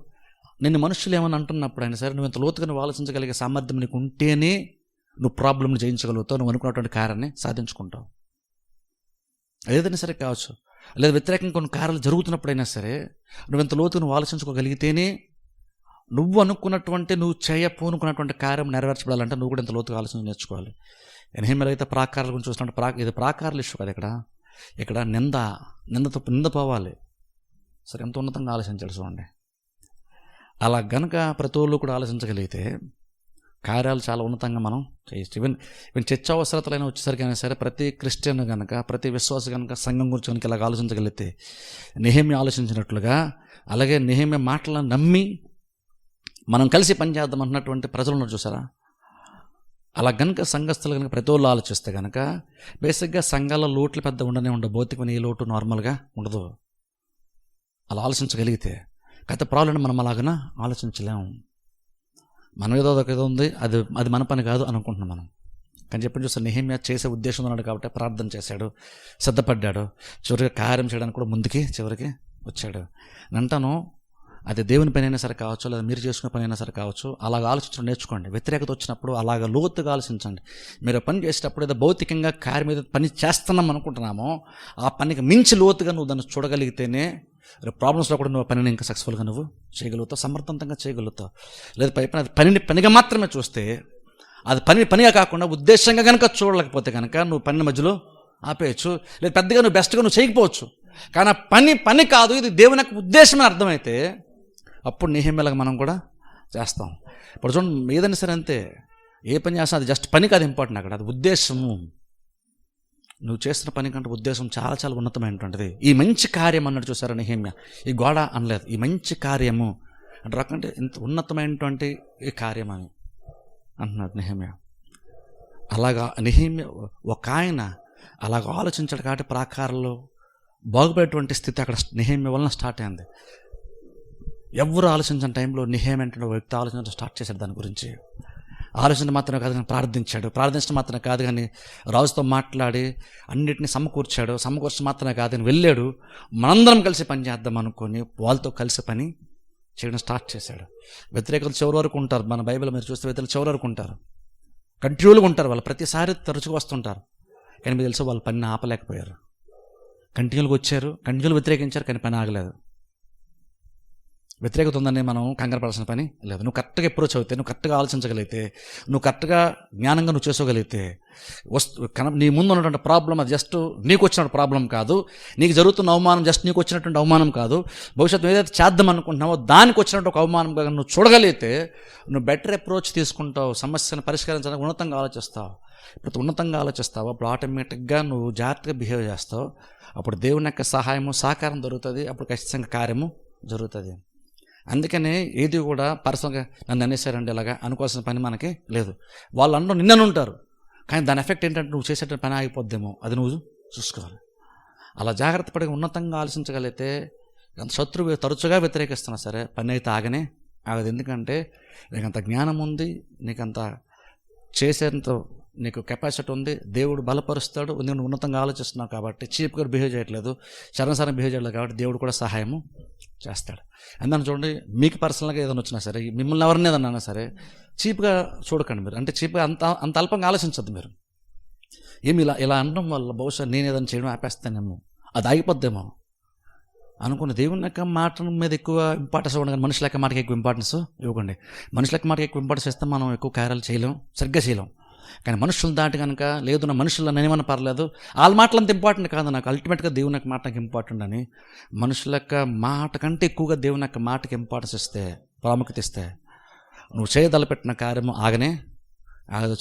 నిన్ను మనుషులు ఏమని అంటున్నప్పుడు అయినా సరే, నువ్వు ఎంత లోతుగా నువ్వు ఆలోచించగలిగే సామర్థ్యం నీకు ఉంటేనే నువ్వు ప్రాబ్లంని జయించగలుగుతావు, నువ్వు అనుకున్నటువంటి కార్యాన్ని సాధించుకుంటావు. అదేదైనా సరే కావచ్చు. లేదా వ్యతిరేకంగా కొన్ని కార్యాలు జరుగుతున్నప్పుడైనా సరే నువ్వు ఎంత లోతుగా నువ్వు ఆలోచించుకోగలిగితేనే నువ్వు అనుకున్నటువంటి, నువ్వు చేయపోనుకున్నటువంటి కార్యం నెరవేర్చబడాలంటే నువ్వు కూడా ఎంత లోతుగా ఆలోచన నేర్చుకోవాలి. నెహెమ్యా అయితే ప్రాకారాల గురించి చూసినట్టు ఇది ప్రాకారాల ఇష్యూ కదా. ఇక్కడ నింద పోవాలి. సరే, ఎంత ఉన్నతంగా ఆలోచించాలి చూడండి. అలా గనక ప్రతి ఒళ్ళు కూడా ఆలోచించగలిగితే కార్యాలు చాలా ఉన్నతంగా మనం చేయొచ్చు. ఈవెన్ చర్చ అవసరతలైన వచ్చేసరికైనా సరే ప్రతి క్రిస్టియన్ కనుక, ప్రతి విశ్వాస కనుక సంఘం గురించి కనుక ఇలాగ ఆలోచించగలిగితే, నెహెమ్యా ఆలోచించినట్లుగా, అలాగే నెహెమ్యా మాటలను నమ్మి మనం కలిసి పనిచేద్దాం అంటున్నటువంటి ప్రజలు ఉన్నారు చూసారా. అలా కనుక సంఘస్థులు కనుక ప్రతి ఒళ్ళు ఆలోచిస్తే కనుక బేసిక్గా సంఘాల లోట్లు పెద్ద ఉండవు. భౌతికమైన ఏ లోటు నార్మల్గా ఉండదు. అలా ఆలోచించగలిగితే గత ప్రాబ్లం మనం అలాగనా ఆలోచించలేము. మనం ఏదో ఉంది, అది మన పని కాదు అనుకుంటున్నాం మనం. కానీ చెప్పి చూస్తే నెహెమ్యా చేసే ఉద్దేశం ఉన్నాడు కాబట్టి ప్రార్థన చేశాడు, సిద్ధపడ్డాడు, చివరికి కార్యం చేయడానికి కూడా ముందుకి చివరికి వచ్చాడు. అంటాను, అది దేవుని పని అయినా సరే కావచ్చు, లేదా మీరు చేసుకునే పని అయినా సరే కావచ్చు, అలాగ ఆలోచించడం నేర్చుకోండి. వ్యతిరేకత వచ్చినప్పుడు అలాగ లోతుగా ఆలోచించండి. మీరు పని చేసేటప్పుడు ఏదో భౌతికంగా కార్యం మీద పని చేస్తున్నాం అనుకుంటున్నామో ఆ పనికి మించి లోతుగా నువ్వు దాన్ని చూడగలిగితేనే ప్రాబ్లమ్స్లో కూడా నువ్వు పనిని ఇంకా సక్సెస్ఫుల్గా నువ్వు చేయగలుగుతావు, సమర్థవంతంగా చేయగలుగుతావు. లేదా పైన అది పనిగా మాత్రమే చూస్తే, అది పనిగా కాకుండా ఉద్దేశంగా కనుక చూడలేకపోతే కనుక నువ్వు పని మధ్యలో ఆపేయచ్చు. లేదా పెద్దగా నువ్వు బెస్ట్గా నువ్వు చేయకపోవచ్చు. కానీ ఆ పని కాదు, ఇది దేవుని యొక్క ఉద్దేశమని అర్థమైతే అప్పుడు నెహెమ్యాలాగా మనం కూడా చేస్తాం. ఇప్పుడు చూడండి, ఏదైనా సరే అంతే, ఏ పని చేస్తాం అది జస్ట్ పని కాదు ఇంపార్టెంట్. అది ఉద్దేశము. నువ్వు చేస్తున్న పని కంటే ఉద్దేశం చాలా చాలా ఉన్నతమైనటువంటిది. ఈ మంచి కార్యం అన్నట్టు చూసారా నెహెమ్యా. ఈ గోడ అనలేదు, ఈ మంచి కార్యము అంటే రకంటే ఇంత ఉన్నతమైనటువంటి ఈ కార్యం అని అంటున్నాడు నెహెమ్యా. అలాగా నెహెమ్యా ఒక ఆయన అలాగ ఆలోచించాడు కాబట్టి ప్రాకారంలో బాగుపడేటువంటి స్థితి అక్కడ నెహెమ్యా వలన స్టార్ట్ అయింది. ఎవరు ఆలోచించిన టైంలో నెహెమ్యా అంటే వ్యక్తి ఆలోచించడం స్టార్ట్ చేశాడు. దాని గురించి ఆలోచన మాత్రమే కాదు కానీ ప్రార్థించడం మాత్రమే కాదు కానీ రాజుతో మాట్లాడి అన్నిటిని సమకూర్చడం మాత్రమే కాదు కానీ వెళ్ళాడు. మనందరం కలిసి పని చేద్దాం అనుకొని వాళ్ళతో కలిసి పని చేయడం స్టార్ట్ చేశాడు. వ్యతిరేకులు చివరి వరకు ఉంటారు. మన బైబిల్ మీరు చూస్తే వ్యతిరేకులు చివరి వరకు ఉంటారు, కంటిన్యూలుగా ఉంటారు. వాళ్ళు ప్రతిసారి తరచుగా వస్తుంటారు. కానీ మీకు తెలుసు వాళ్ళు పని ఆపలేకపోయారు. కంటిన్యూలుగా వచ్చారు, కంటిన్యూలు వ్యతిరేకించారు, కానీ పని ఆగలేదు. వ్యతిరేకత ఉందని మనం కంగారు పడాల్సిన పని లేదు. నువ్వు కరెక్ట్గా అప్రోచ్ అవుతే, నువ్వు కరెక్ట్గా ఆలోచించగలిగితే, నువ్వు కరెక్ట్గా జ్ఞానంగా నువ్వు చేసుకోగలిగితే, నీ ముందు ఉన్నటువంటి ప్రాబ్లం అది జస్ట్ నీకు వచ్చినటువంటి ప్రాబ్లం కాదు, నీకు జరుగుతున్న అవమానం జస్ట్ నీకు వచ్చినటువంటి అవమానం కాదు, భవిష్యత్తు ఏదైతే చేద్దాం అనుకుంటున్నావో దానికి వచ్చినట్టు ఒక అవమానంగా నువ్వు చూడగలిగితే నువ్వు బెటర్ అప్రోచ్ తీసుకుంటావు, సమస్యను పరిష్కరించడానికి ఉన్నతంగా ఆలోచిస్తావు. ఇప్పుడు ఉన్నతంగా ఆలోచిస్తావు, అప్పుడు ఆటోమేటిక్గా నువ్వు జాగ్రత్తగా బిహేవ్ చేస్తావు. అప్పుడు దేవుని యొక్క సహాయము సహకారం దొరుకుతుంది, అప్పుడు ఖచ్చితంగా కార్యము జరుగుతుంది. అందుకనే ఏది కూడా పర్సనల్గా నన్ను అనేసారండి ఇలాగా అనుకోవాల్సిన పని మనకి లేదు. వాళ్ళు అందరూ నిన్నను ఉంటారు, కానీ దాని ఎఫెక్ట్ ఏంటంటే నువ్వు చేసేట పని ఆగిపోద్దేమో, అది నువ్వు చూసుకోవాలి. అలా జాగ్రత్త పడి ఉన్నతంగా ఆలోచించగలిగితే శత్రువు తరచుగా వ్యతిరేకిస్తున్నా సరే పని అయితే ఆగదు. ఎందుకంటే నీకంత జ్ఞానం ఉంది, నీకంత చేసేంత నీకు కెపాసిటీ ఉంది, దేవుడు బలపరుస్తాడు. నువ్వు ఉన్నతంగా ఆలోచిస్తున్నావు కాబట్టి, చీప్గా బిహేవ్ చేయట్లేదు, శరణసరం బిహేవ్ చేయట్లేదు కాబట్టి దేవుడు కూడా సహాయము చేస్తాడు. అందుకని చూడండి, మీకు పర్సనల్గా ఏదైనా వచ్చినా సరే, మిమ్మల్ని ఎవరిని ఏదన్నా సరే చీప్గా చూడకండి. మీరు అంటే చీప్గా అంత అల్పంగా ఆలోచించద్దు. మీరు ఏమి ఇలా అనడం వల్ల బహుశా నేను ఏదైనా చేయడం ఆపేస్తానేమో, అది ఆగిపోద్దేమో అనుకుని దేవుని యొక్క మాట మీద ఎక్కువ ఇంపార్టెన్స్ ఇవ్వండి. కానీ మనుషుల యొక్క మాటకి ఎక్కువ ఇంపార్టెన్స్ ఇవ్వకండి. మనుషుల యొక్క మాటకి ఎక్కువ ఇంపార్టెన్స్ ఇస్తే మనం ఎక్కువ కార్యాలు చేయలేం, సరిగ్గా చేయలేం. కానీ మనుషులు దాటి కనుక లేదు, నా మనుషుల్లో నేనేమన్నా పర్లేదు, వాళ్ళ మాటలు అంత ఇంపార్టెంట్ కాదు, నాకు అల్టిమేట్గా దేవుని యొక్క మాట నాకు ఇంపార్టెంట్ అని మనుషుల యొక్క మాట కంటే ఎక్కువగా దేవుని యొక్క మాటకి ఇంపార్టెన్స్ ఇస్తే, ప్రాముఖ్యత ఇస్తే, నువ్వు చేయదలపెట్టిన కార్యము ఆగదు.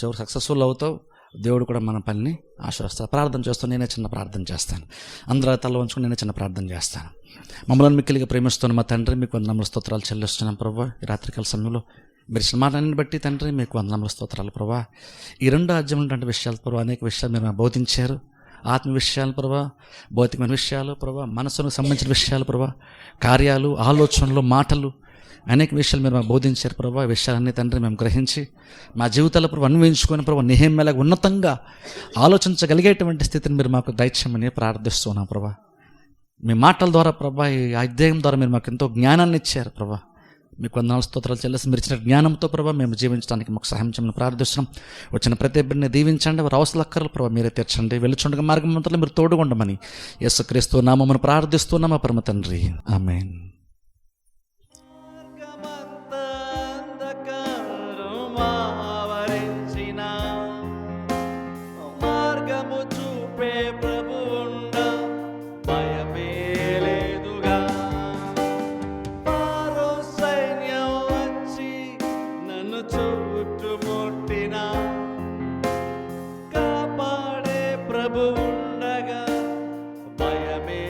చివరికి సక్సెస్ఫుల్ అవుతావు. దేవుడు కూడా మన పనిని ఆశీర్వదిస్తాడు. ప్రార్థన చేస్తూ నేనే చిన్న ప్రార్థన చేస్తాను. అందరూ తల వంచుకొని నేనే చిన్న ప్రార్థన చేస్తాను. మమ్మల్ని మిక్కిలిగా ప్రేమిస్తున్న మా తండ్రి, మీకు వందనముల స్తోత్రాలు చెల్లిస్తున్నాం ప్రభా. ఈ రాత్రికాల సమయంలో మీరు ఇచ్చిన మాటలన్నీ బట్టి తండ్రి మీకు వందనముల స్తోత్రాలు ప్రభా. ఈ 2 అధ్యాయం విషయాలు ప్రభా, అనేక విషయాలు మీరు మాకు బోధించారు. ఆత్మ విషయాలు ప్రభా, భౌతికమైన విషయాలు ప్రభా, మనసుకు సంబంధించిన విషయాలు ప్రభా, కార్యాలు, ఆలోచనలు, మాటలు, అనేక విషయాలు మీరు మాకు బోధించారు ప్రభా. ఈ విషయాలన్నీ తండ్రి మేము గ్రహించి మా జీవితాల ప్రభు అన్వయించుకొని ప్రభా నెహెమ్యాలాగా ఉన్నతంగా ఆలోచించగలిగేటువంటి స్థితిని మీరు మాకు దయచేయమని ప్రార్థిస్తున్నాం ప్రభా. మీ మాటల ద్వారా ప్రభా, ఈ అధ్యాయం ద్వారా మీరు మాకు ఎంతో జ్ఞానాన్ని ఇచ్చారు ప్రభా. మీకు వందనాలు స్తోత్రాలు చెల్లిసి మీరు ఇచ్చిన జ్ఞానంతో ప్రభా మేము జీవించడానికి మాకు సహాయం చేయమని ప్రార్థిస్తున్నాం. వచ్చిన ప్రతి బిడ్డని దీవించండి, వారు అవసరం అక్కర్లు ప్రభా మీరే తీర్చండి. వెలుచుండగా మార్గం అంతలో మీరు తోడుగా ఉండమని యేసుక్రీస్తు నామమున ప్రార్థిస్తున్నాం పరమ తండ్రి, ఆమేన్. మార్గమంతా అంధకారం ఆవరించిన మార్గము చూపే ప్రభువుండ భయమే లేదుగా. పారో సైన్యం వచ్చి నన్ను చుట్టుముట్టిన కాపాడే ప్రభువుండగా భయమే